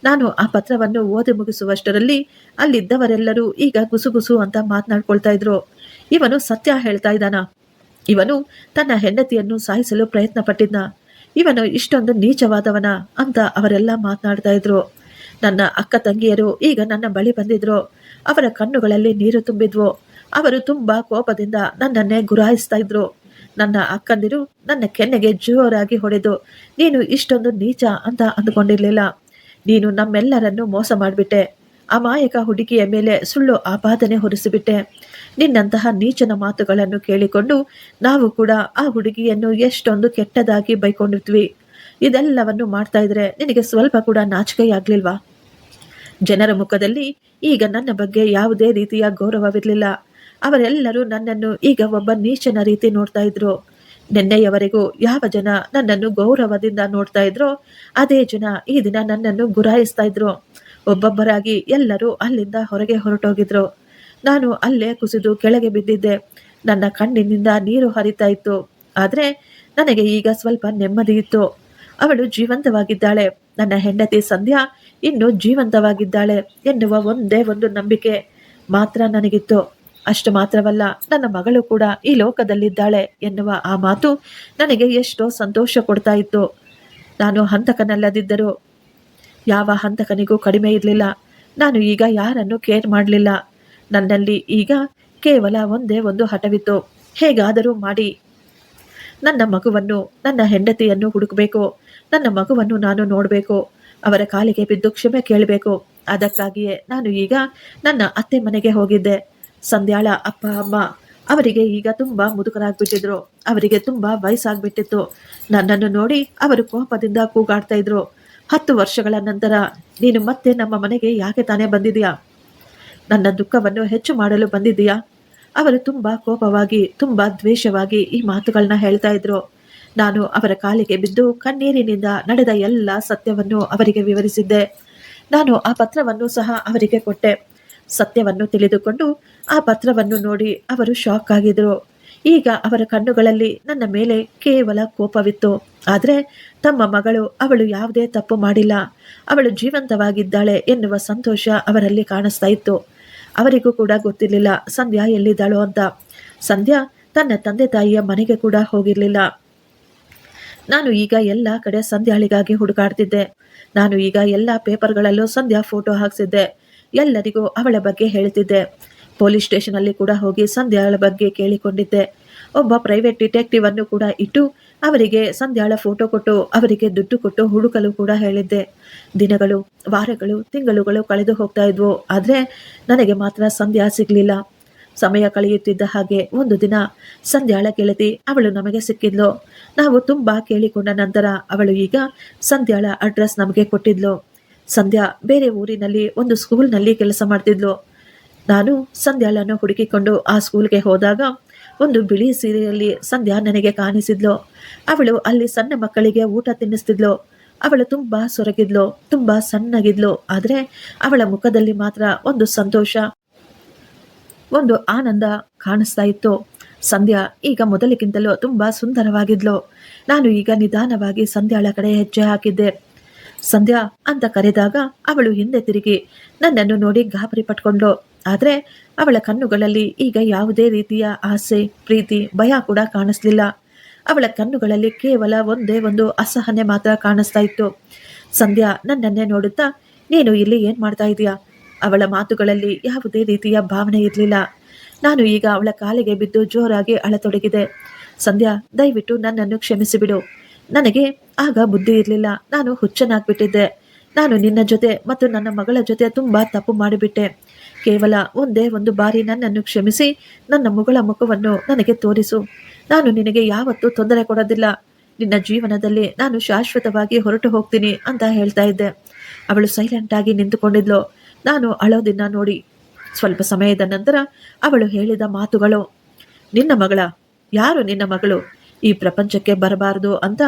ನಾನು ಆ ಪತ್ರವನ್ನು ಓದಿ ಮುಗಿಸುವಷ್ಟರಲ್ಲಿ ಅಲ್ಲಿದ್ದವರೆಲ್ಲರೂ ಈಗ ಗುಸುಗುಸು ಅಂತ ಮಾತನಾಡ್ಕೊಳ್ತಾ ಇದ್ರು. ಇವನು ಸತ್ಯ ಹೇಳ್ತಾ ಇದ್ದಾನ? ಇವನು ತನ್ನ ಹೆಂಡತಿಯನ್ನು ಸಾಯಿಸಲು ಪ್ರಯತ್ನ ಪಟ್ಟಿದ್ನ? ಇವನು ಇಷ್ಟೊಂದು ನೀಚವಾದವನ ಅಂತ ಅವರೆಲ್ಲ ಮಾತನಾಡ್ತಾ ಇದ್ರು. ನನ್ನ ಅಕ್ಕ ತಂಗಿಯರು ಈಗ ನನ್ನ ಬಳಿ ಬಂದಿದ್ರು. ಅವರ ಕಣ್ಣುಗಳಲ್ಲಿ ನೀರು ತುಂಬಿದ್ವು. ಅವರು ತುಂಬಾ ಕೋಪದಿಂದ ನನ್ನನ್ನೇ ಗುರಾಯಿಸ್ತಾ ಇದ್ರು. ನನ್ನ ಅಕ್ಕಂದಿರು ನನ್ನ ಕೆನ್ನೆಗೆ ಜೋರಾಗಿ ಹೊಡೆದು, ನೀನು ಇಷ್ಟೊಂದು ನೀಚ ಅಂತ ಅಂದುಕೊಂಡಿರ್ಲಿಲ್ಲ. ನೀನು ನಮ್ಮೆಲ್ಲರನ್ನು ಮೋಸ ಮಾಡಿಬಿಟ್ಟೆ. ಅಮಾಯಕ ಹುಡುಗಿಯ ಮೇಲೆ ಸುಳ್ಳು ಆಪಾದನೆ ಹೊರಿಸಿಬಿಟ್ಟೆ. ನಿನ್ನಂತಹ ನೀಚನ ಮಾತುಗಳನ್ನು ಕೇಳಿಕೊಂಡು ನಾವು ಕೂಡ ಆ ಹುಡುಗಿಯನ್ನು ಎಷ್ಟೊಂದು ಕೆಟ್ಟದಾಗಿ ಬೈಕೊಂಡಿರ್ತೀವಿ. ಇದೆಲ್ಲವನ್ನು ಮಾಡ್ತಾ ಇದ್ರೆ ನಿನಗೆ ಸ್ವಲ್ಪ ಕೂಡ ನಾಚಿಕೆಯಾಗ್ಲಿಲ್ವಾ? ಜನರ ಮುಖದಲ್ಲಿ ಈಗ ನನ್ನ ಬಗ್ಗೆ ಯಾವುದೇ ರೀತಿಯ ಗೌರವವಿರಲಿಲ್ಲ. ಅವರೆಲ್ಲರೂ ನನ್ನನ್ನು ಈಗ ಒಬ್ಬ ನೀಚನ ರೀತಿ ನೋಡ್ತಾ ಇದ್ರು. ನಿನ್ನೆಯವರೆಗೂ ಯಾವ ಜನ ನನ್ನನ್ನು ಗೌರವದಿಂದ ನೋಡ್ತಾ ಇದ್ರೋ ಅದೇ ಜನ ಈ ದಿನ ನನ್ನನ್ನು ಗುರಾಯಿಸ್ತಾ ಇದ್ರು. ಒಬ್ಬೊಬ್ಬರಾಗಿ ಎಲ್ಲರೂ ಅಲ್ಲಿಂದ ಹೊರಗೆ ಹೊರಟೋಗಿದ್ರು. ನಾನು ಅಲ್ಲೇ ಕುಸಿದು ಕೆಳಗೆ ಬಿದ್ದಿದ್ದೆ. ನನ್ನ ಕಣ್ಣಿನಿಂದ ನೀರು ಹರಿತಾ ಇತ್ತು. ಆದರೆ ನನಗೆ ಈಗ ಸ್ವಲ್ಪ ನೆಮ್ಮದಿ ಇತ್ತು. ಅವಳು ಜೀವಂತವಾಗಿದ್ದಾಳೆ. ನನ್ನ ಹೆಂಡತಿ ಸಂಧ್ಯಾ ಇನ್ನೂ ಜೀವಂತವಾಗಿದ್ದಾಳೆ ಎನ್ನುವ ಒಂದೇ ಒಂದು ನಂಬಿಕೆ ಮಾತ್ರ ನನಗಿತ್ತು. ಅಷ್ಟು ಮಾತ್ರವಲ್ಲ, ನನ್ನ ಮಗಳು ಕೂಡ ಈ ಲೋಕದಲ್ಲಿದ್ದಾಳೆ ಎನ್ನುವ ಆ ಮಾತು ನನಗೆ ಎಷ್ಟೋ ಸಂತೋಷ ಕೊಡ್ತಾ ಇತ್ತು. ನಾನು ಹಂತಕನಲ್ಲದಿದ್ದರೂ ಯಾವ ಹಂತಕನಿಗೂ ಕಡಿಮೆ ಇರಲಿಲ್ಲ. ನಾನು ಈಗ ಯಾರನ್ನು ಕೇರ್ ಮಾಡಲಿಲ್ಲ. ನನ್ನಲ್ಲಿ ಈಗ ಕೇವಲ ಒಂದೇ ಒಂದು ಹಠವಿತ್ತು. ಹೇಗಾದರೂ ಮಾಡಿ ನನ್ನ ಮಗುವನ್ನು, ನನ್ನ ಹೆಂಡತಿಯನ್ನು ಹುಡುಕಬೇಕು. ನನ್ನ ಮಗುವನ್ನು ನಾನು ನೋಡಬೇಕು. ಅವರ ಕಾಲಿಗೆ ಬಿದ್ದು ಕ್ಷಮೆ ಕೇಳಬೇಕು. ಅದಕ್ಕಾಗಿಯೇ ನಾನು ಈಗ ನನ್ನ ಅತ್ತೆ ಮನೆಗೆ ಹೋಗಿದ್ದೆ. ಸಂಧ್ಯಾಳ ಅಪ್ಪ ಅಮ್ಮ ಅವರಿಗೆ ಈಗ ತುಂಬಾ ಮುದುಕರಾಗ್ಬಿಟ್ಟಿದ್ರು. ಅವರಿಗೆ ತುಂಬಾ ವಯಸ್ಸಾಗ್ಬಿಟ್ಟಿತ್ತು. ನನ್ನನ್ನು ನೋಡಿ ಅವರು ಕೋಪದಿಂದ ಕೂಗಾಡ್ತಾ ಇದ್ರು. 10 ವರ್ಷಗಳ ನಂತರ ನೀನು ಮತ್ತೆ ನಮ್ಮ ಮನೆಗೆ ಯಾಕೆ ತಾನೇ ಬಂದಿದೀಯಾ? ನನ್ನ ದುಃಖವನ್ನು ಹೆಚ್ಚು ಮಾಡಲು ಬಂದಿದ್ದೀಯಾ? ಅವರು ತುಂಬಾ ಕೋಪವಾಗಿ, ತುಂಬಾ ದ್ವೇಷವಾಗಿ ಈ ಮಾತುಗಳನ್ನ ಹೇಳ್ತಾ ಇದ್ರು. ನಾನು ಅವರ ಕಾಲಿಗೆ ಬಿದ್ದು ಕಣ್ಣೀರಿನಿಂದ ನಡೆದ ಎಲ್ಲ ಸತ್ಯವನ್ನು ಅವರಿಗೆ ವಿವರಿಸಿದ್ದೆ. ನಾನು ಆ ಪತ್ರವನ್ನು ಸಹ ಅವರಿಗೆ ಕೊಟ್ಟೆ. ಸತ್ಯವನ್ನು ತಿಳಿದುಕೊಂಡು ಆ ಪತ್ರವನ್ನು ನೋಡಿ ಅವರು ಶಾಕ್ ಆಗಿದ್ರು. ಈಗ ಅವರ ಕಣ್ಣುಗಳಲ್ಲಿ ನನ್ನ ಮೇಲೆ ಕೇವಲ ಕೋಪವಿತ್ತು. ಆದರೆ ತಮ್ಮ ಮಗಳು, ಅವಳು ಯಾವುದೇ ತಪ್ಪು ಮಾಡಿಲ್ಲ, ಅವಳು ಜೀವಂತವಾಗಿದ್ದಾಳೆ ಎನ್ನುವ ಸಂತೋಷ ಅವರಲ್ಲಿ ಕಾಣಿಸ್ತಾ ಇತ್ತು. ಅವರಿಗೂ ಕೂಡ ಗೊತ್ತಿರಲಿಲ್ಲ ಸಂಧ್ಯಾ ಎಲ್ಲಿದ್ದಾಳೋ ಅಂತ. ಸಂಧ್ಯಾ ತನ್ನ ತಂದೆ ತಾಯಿಯ ಮನೆಗೆ ಕೂಡ ಹೋಗಿರಲಿಲ್ಲ. ನಾನು ಈಗ ಎಲ್ಲ ಕಡೆ ಸಂಧ್ಯಾಳಿಗಾಗಿ ಹುಡುಕಾಡ್ತಿದ್ದೆ. ನಾನು ಈಗ ಎಲ್ಲ ಪೇಪರ್ಗಳಲ್ಲೂ ಸಂಧ್ಯಾ ಫೋಟೋ ಹಾಕ್ಸಿದ್ದೆ. ಎಲ್ಲರಿಗೂ ಅವಳ ಬಗ್ಗೆ ಹೇಳ್ತಿದ್ದೆ. ಪೊಲೀಸ್ ಸ್ಟೇಷನಲ್ಲಿ ಕೂಡ ಹೋಗಿ ಸಂಧ್ಯಾಳ ಬಗ್ಗೆ ಕೇಳಿಕೊಂಡಿದ್ದೆ. ಒಬ್ಬ ಪ್ರೈವೇಟ್ ಡಿಟೆಕ್ಟಿವ್ ಅನ್ನು ಕೂಡ ಇಟ್ಟು ಅವರಿಗೆ ಸಂಧ್ಯಾಳ ಫೋಟೋ ಕೊಟ್ಟು ಅವರಿಗೆ ದುಡ್ಡು ಕೊಟ್ಟು ಹುಡುಕಲು ಕೂಡ ಹೇಳಿದ್ದೆ. ದಿನಗಳು, ವಾರಗಳು, ತಿಂಗಳುಗಳು ಕಳೆದು ಹೋಗ್ತಾ ಇದ್ವು. ಆದರೆ ನನಗೆ ಮಾತ್ರ ಸಂಧ್ಯಾ ಸಿಗ್ಲಿಲ್ಲ. ಸಮಯ ಕಳೆಯುತ್ತಿದ್ದ ಹಾಗೆ ಒಂದು ದಿನ ಸಂಧ್ಯಾಳ ಗೆಳತಿ ಅವಳು ನಮಗೆ ಸಿಕ್ಕಿದ್ಲು. ನಾವು ತುಂಬಾ ಕೇಳಿಕೊಂಡ ನಂತರ ಅವಳು ಈಗ ಸಂಧ್ಯಾಳ ಅಡ್ರೆಸ್ ನಮಗೆ ಕೊಟ್ಟಿದ್ಲು. ಸಂಧ್ಯಾ ಬೇರೆ ಊರಿನಲ್ಲಿ ಒಂದು ಸ್ಕೂಲ್ನಲ್ಲಿ ಕೆಲಸ ಮಾಡ್ತಿದ್ಲು. ನಾನು ಸಂಧ್ಯಾಳನ್ನು ಹುಡುಕಿಕೊಂಡು ಆ ಸ್ಕೂಲ್ಗೆ ಹೋದಾಗ ಒಂದು ಬಿಳಿ ಸೀರೆಯಲ್ಲಿ ಸಂಧ್ಯಾ ನನಗೆ ಕಾಣಿಸಿದ್ಲು. ಅವಳು ಅಲ್ಲಿ ಸಣ್ಣ ಮಕ್ಕಳಿಗೆ ಊಟ ತಿನ್ನಿಸ್ತಿದ್ಲು. ಅವಳು ತುಂಬಾ ಸೊರಗಿದ್ಲು, ತುಂಬಾ ಸಣ್ಣಗಿದ್ಲು. ಆದರೆ ಅವಳ ಮುಖದಲ್ಲಿ ಮಾತ್ರ ಒಂದು ಸಂತೋಷ, ಒಂದು ಆನಂದ ಕಾಣಿಸ್ತಾ ಇತ್ತು. ಸಂಧ್ಯಾ ಈಗ ಮೊದಲಿಗಿಂತಲೂ ತುಂಬಾ ಸುಂದರವಾಗಿದ್ಲು. ನಾನು ಈಗ ನಿಧಾನವಾಗಿ ಸಂಧ್ಯಾಳ ಕಡೆ ಹೆಜ್ಜೆ ಹಾಕಿದ್ದೆ. ಸಂಧ್ಯಾ ಅಂತ ಕರೆದಾಗ ಅವಳು ಹಿಂದೆ ತಿರುಗಿ ನನ್ನನ್ನು ನೋಡಿ ಗಾಬರಿ ಪಟ್ಕೊಂಡ್ಳು. ಆದರೆ ಅವಳ ಕಣ್ಣುಗಳಲ್ಲಿ ಈಗ ಯಾವುದೇ ರೀತಿಯ ಆಸೆ, ಪ್ರೀತಿ, ಭಯ ಕೂಡ ಕಾಣಿಸ್ಲಿಲ್ಲ. ಅವಳ ಕಣ್ಣುಗಳಲ್ಲಿ ಕೇವಲ ಒಂದೇ ಒಂದು ಅಸಹನೆ ಮಾತ್ರ ಕಾಣಿಸ್ತಾ ಇತ್ತು. ಸಂಧ್ಯಾ ನನ್ನನ್ನೇ ನೋಡುತ್ತಾ, ನೀನು ಇಲ್ಲಿ ಏನ್ ಮಾಡ್ತಾ ಇದೀಯಾ? ಅವಳ ಮಾತುಗಳಲ್ಲಿ ಯಾವುದೇ ರೀತಿಯ ಭಾವನೆ ಇರಲಿಲ್ಲ. ನಾನು ಈಗ ಅವಳ ಕಾಲಿಗೆ ಬಿದ್ದು ಜೋರಾಗಿ ಅಳತೊಡಗಿದೆ. ಸಂಧ್ಯಾ, ದಯವಿಟ್ಟು ನನ್ನನ್ನು ಕ್ಷಮಿಸಿಬಿಡು. ನನಗೆ ಆಗ ಬುದ್ಧಿ ಇರಲಿಲ್ಲ. ನಾನು ಹುಚ್ಚನಾಗ್ಬಿಟ್ಟಿದ್ದೆ. ನಾನು ನಿನ್ನ ಜೊತೆ ಮತ್ತು ನನ್ನ ಮಗಳ ಜೊತೆ ತುಂಬಾ ತಪ್ಪು ಮಾಡಿಬಿಟ್ಟೆ. ಕೇವಲ ಒಂದೇ ಒಂದು ಬಾರಿ ನನ್ನನ್ನು ಕ್ಷಮಿಸಿ ನನ್ನ ಮಗಳ ಮುಖವನ್ನು ನನಗೆ ತೋರಿಸು. ನಾನು ನಿನಗೆ ಯಾವತ್ತೂ ತೊಂದರೆ ಕೊಡೋದಿಲ್ಲ. ನಿನ್ನ ಜೀವನದಲ್ಲಿ ನಾನು ಶಾಶ್ವತವಾಗಿ ಹೊರಟು ಹೋಗ್ತೀನಿ ಅಂತ ಹೇಳ್ತಾ ಇದ್ದೆ. ಅವಳು ಸೈಲೆಂಟ್ ಆಗಿ ನಿಂತುಕೊಂಡಿದ್ಲು. ನಾನು ಅಳೋದಿನ್ನ ನೋಡಿ ಸ್ವಲ್ಪ ಸಮಯದ ನಂತರ ಅವಳು ಹೇಳಿದ ಮಾತುಗಳು, ನಿನ್ನ ಮಗಳ? ಯಾರು ನಿನ್ನ ಮಗಳು? ಈ ಪ್ರಪಂಚಕ್ಕೆ ಬರಬಾರದು ಅಂತ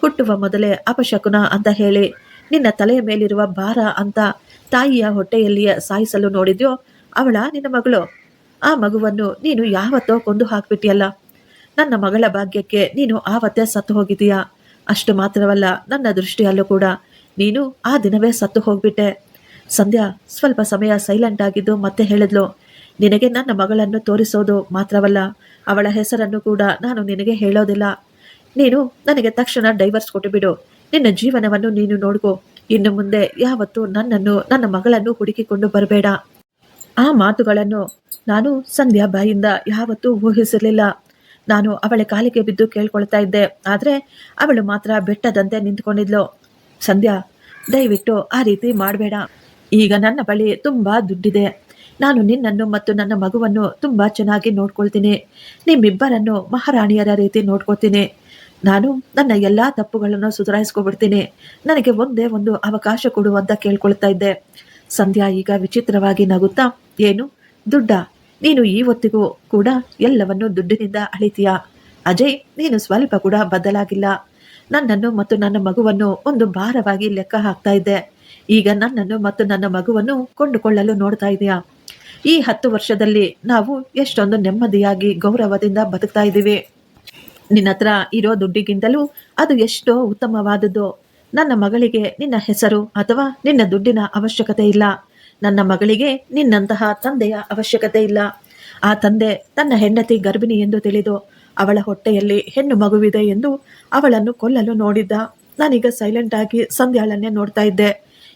ಹುಟ್ಟುವ ಮೊದಲೇ ಅಪಶಕುನ ಅಂತ ಹೇಳಿ ನಿನ್ನ ತಲೆಯ ಮೇಲಿರುವ ಭಾರ ಅಂತ ತಾಯಿಯ ಹೊಟ್ಟೆಯಲ್ಲಿಯೇ ಸಾಯಿಸಲು ನೋಡಿದ್ಯೋ ಅವಳ ನಿನ್ನ ಮಗಳು. ಆ ಮಗುವನ್ನು ನೀನು ಯಾವತ್ತೋ ಕೊಂದು ಹಾಕ್ಬಿಟ್ಟಿಯಲ್ಲ. ನನ್ನ ಮಗಳ ಭಾಗ್ಯಕ್ಕೆ ನೀನು ಆವತ್ತೇ ಸತ್ತು ಹೋಗಿದೀಯಾ. ಅಷ್ಟು ಮಾತ್ರವಲ್ಲ, ನನ್ನ ದೃಷ್ಟಿಯಲ್ಲೂ ಕೂಡ ನೀನು ಆ ದಿನವೇ ಸತ್ತು ಹೋಗ್ಬಿಟ್ಟೆ. ಸಂಧ್ಯಾ ಸ್ವಲ್ಪ ಸಮಯ ಸೈಲೆಂಟ್ ಆಗಿದ್ದು ಮತ್ತೆ ಹೇಳಿದ್ಲು, ನಿನಗೆ ನನ್ನ ಮಗಳನ್ನು ತೋರಿಸೋದು ಮಾತ್ರವಲ್ಲ, ಅವಳ ಹೆಸರನ್ನು ಕೂಡ ನಾನು ನಿನಗೆ ಹೇಳೋದಿಲ್ಲ. ನೀನು ನನಗೆ ತಕ್ಷಣ ಡೈವರ್ಸ್ ಕೊಟ್ಟುಬಿಡು. ನಿನ್ನ ಜೀವನವನ್ನು ನೀನು ನೋಡ್ಕೋ. ಇನ್ನು ಮುಂದೆ ಯಾವತ್ತೂ ನನ್ನನ್ನು, ನನ್ನ ಮಗಳನ್ನು ಹುಡುಕಿಕೊಂಡು ಬರಬೇಡ. ಆ ಮಾತುಗಳನ್ನು ನಾನು ಸಂಧ್ಯಾ ಬಾಯಿಂದ ಯಾವತ್ತೂ ಊಹಿಸಿರಲಿಲ್ಲ. ನಾನು ಅವಳ ಕಾಲಿಗೆ ಬಿದ್ದು ಕೇಳ್ಕೊಳ್ತಾ ಇದ್ದೆ. ಆದರೆ ಅವಳು ಮಾತ್ರ ಬೆಟ್ಟದಂತೆ ನಿಂತ್ಕೊಂಡಿದ್ಲು. ಸಂಧ್ಯಾ, ದಯವಿಟ್ಟು ಆ ರೀತಿ ಮಾಡಬೇಡ. ಈಗ ನನ್ನ ಬಳಿ ತುಂಬಾ ದುಡ್ಡಿದೆ. ನಾನು ನಿನ್ನನ್ನು ಮತ್ತು ನನ್ನ ಮಗುವನ್ನು ತುಂಬಾ ಚೆನ್ನಾಗಿ ನೋಡ್ಕೊಳ್ತೀನಿ. ನಿಮ್ಮಿಬ್ಬರನ್ನು ಮಹಾರಾಣಿಯರ ರೀತಿ ನೋಡ್ಕೊಳ್ತೀನಿ. ನಾನು ನನ್ನ ಎಲ್ಲಾ ತಪ್ಪುಗಳನ್ನು ಸುಧಾರಿಸ್ಕೊಬಿಡ್ತೀನಿ. ನನಗೆ ಒಂದೇ ಒಂದು ಅವಕಾಶ ಕೊಡು ಅಂತ ಕೇಳ್ಕೊಳ್ತಾ ಇದ್ದೆ. ಸಂಧ್ಯಾ ಈಗ ವಿಚಿತ್ರವಾಗಿ ನಗುತ್ತಾ, ಏನು ದುಡ್ಡ? ನೀನು ಇವತ್ತಿಗೂ ಕೂಡ ಎಲ್ಲವನ್ನು ದುಡ್ಡಿನಿಂದ ಅಳಿತೀಯಾ? ಅಜಯ್, ನೀನು ಸ್ವಲ್ಪ ಕೂಡ ಬದಲಾಗಿಲ್ಲ. ನನ್ನನ್ನು ಮತ್ತು ನನ್ನ ಮಗುವನ್ನು ಒಂದು ಭಾರವಾಗಿ ಲೆಕ್ಕ ಹಾಕ್ತಾ ಇದ್ದೆ. ಈಗ ನನ್ನನ್ನು ಮತ್ತು ನನ್ನ ಮಗುವನ್ನು ಕೊಂಡುಕೊಳ್ಳಲು ನೋಡ್ತಾ ಇದೆಯಾ? ಈ 10 ವರ್ಷದಲ್ಲಿ ನಾವು ಎಷ್ಟೊಂದು ನೆಮ್ಮದಿಯಾಗಿ ಗೌರವದಿಂದ ಬದುಕ್ತಾ ಇದ್ದೀವಿ. ನಿನ್ನ ಹತ್ರ ಇರೋ ದುಡ್ಡಿಗಿಂತಲೂ ಅದು ಎಷ್ಟೋ ಉತ್ತಮವಾದದ್ದು. ನನ್ನ ಮಗಳಿಗೆ ನಿನ್ನ ಹೆಸರು ಅಥವಾ ನಿನ್ನ ದುಡ್ಡಿನ ಅವಶ್ಯಕತೆ ಇಲ್ಲ. ನನ್ನ ಮಗಳಿಗೆ ನಿನ್ನಂತಹ ತಂದೆಯ ಅವಶ್ಯಕತೆ ಇಲ್ಲ. ಆ ತಂದೆ ತನ್ನ ಹೆಂಡತಿ ಗರ್ಭಿಣಿ ಎಂದು ತಿಳಿದು ಅವಳ ಹೊಟ್ಟೆಯಲ್ಲಿ ಹೆಣ್ಣು ಮಗುವಿದೆ ಎಂದು ಅವಳನ್ನು ಕೊಲ್ಲಲು ನೋಡಿದ್ದ. ನಾನೀಗ ಸೈಲೆಂಟ್ ಆಗಿ ಸಂಧ್ಯಾಳನ್ನೇ ನೋಡ್ತಾ ಇದ್ದೆ.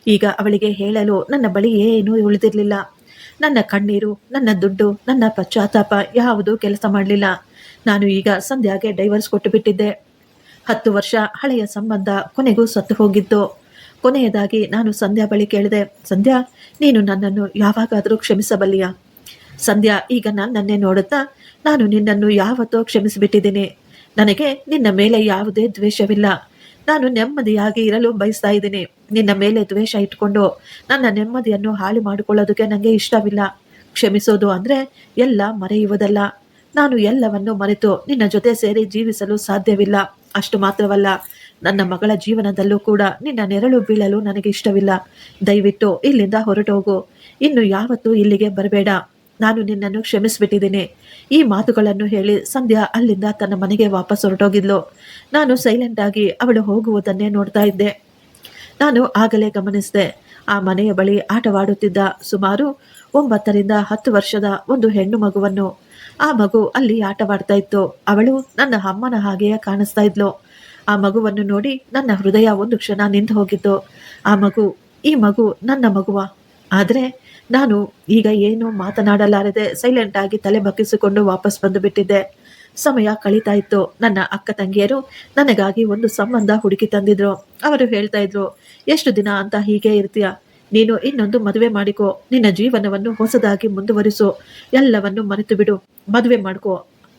ಈಗ ಅವಳಿಗೆ ಹೇಳಲು ನನ್ನ ಬಳಿ ಏನೂ ಉಳಿದಿರಲಿಲ್ಲ. ನನ್ನ ಕಣ್ಣೀರು, ನನ್ನ ದುಡ್ಡು, ನನ್ನ ಪಶ್ಚಾತ್ತಾಪ ಯಾವುದೂ ಕೆಲಸ ಮಾಡಲಿಲ್ಲ. ನಾನು ಈಗ ಸಂಧ್ಯಾಗೆ ಡೈವರ್ಸ್ ಕೊಟ್ಟು ಬಿಟ್ಟಿದ್ದೆ. 10 ವರ್ಷ ಹಳೆಯ ಸಂಬಂಧ ಕೊನೆಗೂ ಸತ್ತು ಹೋಗಿತ್ತು. ಕೊನೆಯದಾಗಿ ನಾನು ಸಂಧ್ಯಾ ಬಳಿ ಕೇಳಿದೆ, ಸಂಧ್ಯಾ, ನೀನು ನನ್ನನ್ನು ಯಾವಾಗಾದರೂ ಕ್ಷಮಿಸಬಲ್ಲಿಯಾ? ಸಂಧ್ಯಾ ಈಗ ನನ್ನನ್ನೇ ನೋಡುತ್ತಾ, ನಾನು ನಿನ್ನನ್ನು ಯಾವತ್ತೋ ಕ್ಷಮಿಸಿಬಿಟ್ಟಿದ್ದೀನಿ. ನನಗೆ ನಿನ್ನ ಮೇಲೆ ಯಾವುದೇ ದ್ವೇಷವಿಲ್ಲ. ನಾನು ನೆಮ್ಮದಿಯಾಗಿ ಇರಲು ಬಯಸ್ತಾ ಇದ್ದೀನಿ. ನಿನ್ನ ಮೇಲೆ ದ್ವೇಷ ಇಟ್ಕೊಂಡು ನನ್ನ ನೆಮ್ಮದಿಯನ್ನು ಹಾಳು ಮಾಡಿಕೊಳ್ಳೋದಕ್ಕೆ ನನಗೆ ಇಷ್ಟವಿಲ್ಲ. ಕ್ಷಮಿಸೋದು ಅಂದರೆ ಎಲ್ಲ ಮರೆಯುವುದಲ್ಲ. ನಾನು ಎಲ್ಲವನ್ನು ಮರೆತು ನಿನ್ನ ಜೊತೆ ಸೇರಿ ಜೀವಿಸಲು ಸಾಧ್ಯವಿಲ್ಲ. ಅಷ್ಟು ಮಾತ್ರವಲ್ಲ, ನನ್ನ ಮಗಳ ಜೀವನದಲ್ಲೂ ಕೂಡ ನಿನ್ನ ನೆರಳು ಬೀಳಲು ನನಗೆ ಇಷ್ಟವಿಲ್ಲ. ದಯವಿಟ್ಟು ಇಲ್ಲಿಂದ ಹೊರಟೋಗು. ಇನ್ನು ಯಾವತ್ತೂ ಇಲ್ಲಿಗೆ ಬರಬೇಡ. ನಾನು ನಿನ್ನನ್ನು ಕ್ಷಮಿಸಿಬಿಟ್ಟಿದ್ದೀನಿ. ಈ ಮಾತುಗಳನ್ನು ಹೇಳಿ ಸಂಧ್ಯಾ ಅಲ್ಲಿಂದ ತನ್ನ ಮನೆಗೆ ವಾಪಸ್ ಹೊರಟೋಗಿದ್ಲು. ನಾನು ಸೈಲೆಂಟ್ ಆಗಿ ಅವಳು ಹೋಗುವುದನ್ನೇ ನೋಡ್ತಾ ಇದ್ದೆ. ನಾನು ಆಗಲೇ ಗಮನಿಸಿದೆ, ಆ ಮನೆಯ ಬಳಿ ಆಟವಾಡುತ್ತಿದ್ದ ಸುಮಾರು 9 ರಿಂದ 10 ವರ್ಷದ ಒಂದು ಹೆಣ್ಣು ಮಗುವನ್ನು. ಆ ಮಗು ಅಲ್ಲಿ ಆಟವಾಡ್ತಾ ಇತ್ತು. ಅವಳು ನನ್ನ ಅಮ್ಮನ ಹಾಗೆಯೇ ಕಾಣಿಸ್ತಾ ಇದ್ಲು. ಆ ಮಗುವನ್ನು ನೋಡಿ ನನ್ನ ಹೃದಯ ಒಂದು ಕ್ಷಣ ನಿಂತು ಹೋಗಿತ್ತು. ಈ ಮಗು ನನ್ನ ಮಗುವ? ಆದರೆ ನಾನು ಈಗ ಏನು ಮಾತನಾಡಲಾರದೆ ಸೈಲೆಂಟ್ ಆಗಿ ತಲೆ ಬಗ್ಗಿಸಿಕೊಂಡು ವಾಪಸ್ ಬಂದು ಬಿಟ್ಟಿದ್ದೆ. ಸಮಯ ಕಳೀತಾ ಇತ್ತು. ನನ್ನ ಅಕ್ಕ ತಂಗಿಯರು ನನಗಾಗಿ ಒಂದು ಸಂಬಂಧ ಹುಡುಕಿ ತಂದಿದ್ರು. ಅವರು ಹೇಳ್ತಾ ಇದ್ರು, ಎಷ್ಟು ದಿನ ಅಂತ ಹೀಗೆ ಇರ್ತೀಯ? ನೀನು ಇನ್ನೊಂದು ಮದುವೆ ಮಾಡಿಕೋ. ನಿನ್ನ ಜೀವನವನ್ನು ಹೊಸದಾಗಿ ಮುಂದುವರಿಸು. ಎಲ್ಲವನ್ನು ಮರೆತು ಬಿಡು. ಮದುವೆ ಮಾಡ್ಕೋ.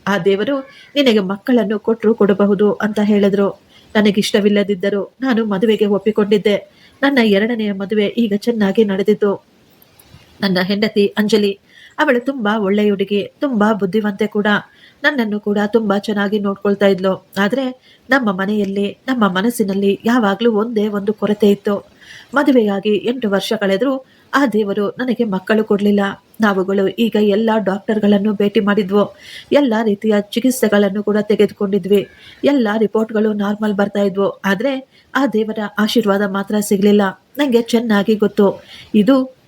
ಆ ದೇವರು ನಿನಗೆ ಮಕ್ಕಳನ್ನು ಕೊಡಬಹುದು ಅಂತ ಹೇಳಿದ್ರು. ನನಗಿಷ್ಟವಿಲ್ಲದಿದ್ದರೂ ನಾನು ಮದುವೆಗೆ ಒಪ್ಪಿಕೊಂಡಿದ್ದೆ. ನನ್ನ 2ನೆಯ ಮದುವೆ ಈಗ ಚೆನ್ನಾಗಿ ನಡೆದಿತ್ತು. ನನ್ನ ಹೆಂಡತಿ ಅಂಜಲಿ, ಅವಳು ತುಂಬಾ ಒಳ್ಳೆಯ ಹುಡುಗಿ, ತುಂಬಾ ಬುದ್ಧಿವಂತೆ ಕೂಡ. ನನ್ನನ್ನು ಕೂಡ ತುಂಬಾ ಚೆನ್ನಾಗಿ ನೋಡ್ಕೊಳ್ತಾ ಇದ್ಲು. ಆದ್ರೆ ನಮ್ಮ ಮನೆಯಲ್ಲಿ, ನಮ್ಮ ಮನಸ್ಸಿನಲ್ಲಿ ಯಾವಾಗ್ಲೂ ಒಂದೇ ಒಂದು ಕೊರತೆ ಇತ್ತು. ಮದುವೆಯಾಗಿ 8 ವರ್ಷ ಕಳೆದ್ರು ಆ ದೇವರು ನನಗೆ ಮಕ್ಕಳು ಕೊಡ್ಲಿಲ್ಲ. ನಾವುಗಳು ಈಗ ಎಲ್ಲ ಡಾಕ್ಟರ್ಗಳನ್ನು ಭೇಟಿ ಮಾಡಿದ್ವು. ಎಲ್ಲ ರೀತಿಯ ಚಿಕಿತ್ಸೆಗಳನ್ನು ಕೂಡ ತೆಗೆದುಕೊಂಡಿದ್ವಿ. ಎಲ್ಲ ರಿಪೋರ್ಟ್ಗಳು ನಾರ್ಮಲ್ ಬರ್ತಾ ಇದ್ವು. ಆದ್ರೆ ಆ ದೇವರ ಆಶೀರ್ವಾದ ಮಾತ್ರ ಸಿಗ್ಲಿಲ್ಲ. ನಂಗೆ ಚೆನ್ನಾಗಿ ಗೊತ್ತು,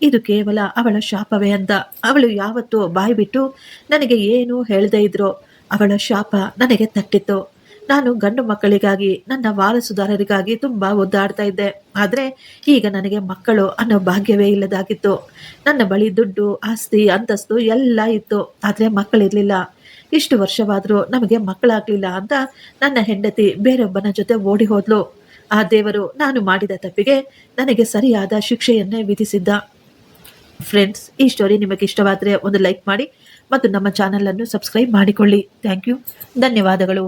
ಇದು ಕೇವಲ ಅವಳ ಶಾಪವೇ ಅಂತ. ಅವಳು ಯಾವತ್ತೂ ಬಾಯಿ ಬಿಟ್ಟು ನನಗೆ ಏನು ಹೇಳದೇ ಇದ್ರು ಅವಳ ಶಾಪ ನನಗೆ ತಟ್ಟಿತ್ತು. ನಾನು ಗಂಡು ಮಕ್ಕಳಿಗಾಗಿ, ನನ್ನ ವಾರಸುದಾರರಿಗಾಗಿ ತುಂಬಾ ಒದ್ದಾಡ್ತಾ ಇದ್ದೆ. ಆದ್ರೆ ಈಗ ನನಗೆ ಮಕ್ಕಳು ಅನ್ನೋ ಭಾಗ್ಯವೇ ಇಲ್ಲದಾಗಿತ್ತು. ನನ್ನ ಬಳಿ ದುಡ್ಡು, ಆಸ್ತಿ, ಅಂತಸ್ತು ಎಲ್ಲ ಇತ್ತು. ಆದ್ರೆ ಮಕ್ಕಳಿರ್ಲಿಲ್ಲ. ಇಷ್ಟು ವರ್ಷವಾದ್ರೂ ನಮಗೆ ಮಕ್ಕಳಾಗ್ಲಿಲ್ಲ ಅಂತ ನನ್ನ ಹೆಂಡತಿ ಬೇರೊಬ್ಬನ ಜೊತೆ ಓಡಿ ಹೋದ್ಲು. ಆ ದೇವರು ನಾನು ಮಾಡಿದ ತಪ್ಪಿಗೆ ನನಗೆ ಸರಿಯಾದ ಶಿಕ್ಷೆಯನ್ನೇ ವಿಧಿಸಿದ್ದ. ಫ್ರೆಂಡ್ಸ್, ಈ ಸ್ಟೋರಿ ನಿಮಗೆ ಇಷ್ಟವಾದರೆ ಒಂದು ಲೈಕ್ ಮಾಡಿ ಮತ್ತು ನಮ್ಮ ಚಾನಲ್ ಅನ್ನು ಸಬ್ಸ್ಕ್ರೈಬ್ ಮಾಡಿಕೊಳ್ಳಿ. Thank you. ಧನ್ಯವಾದಗಳು.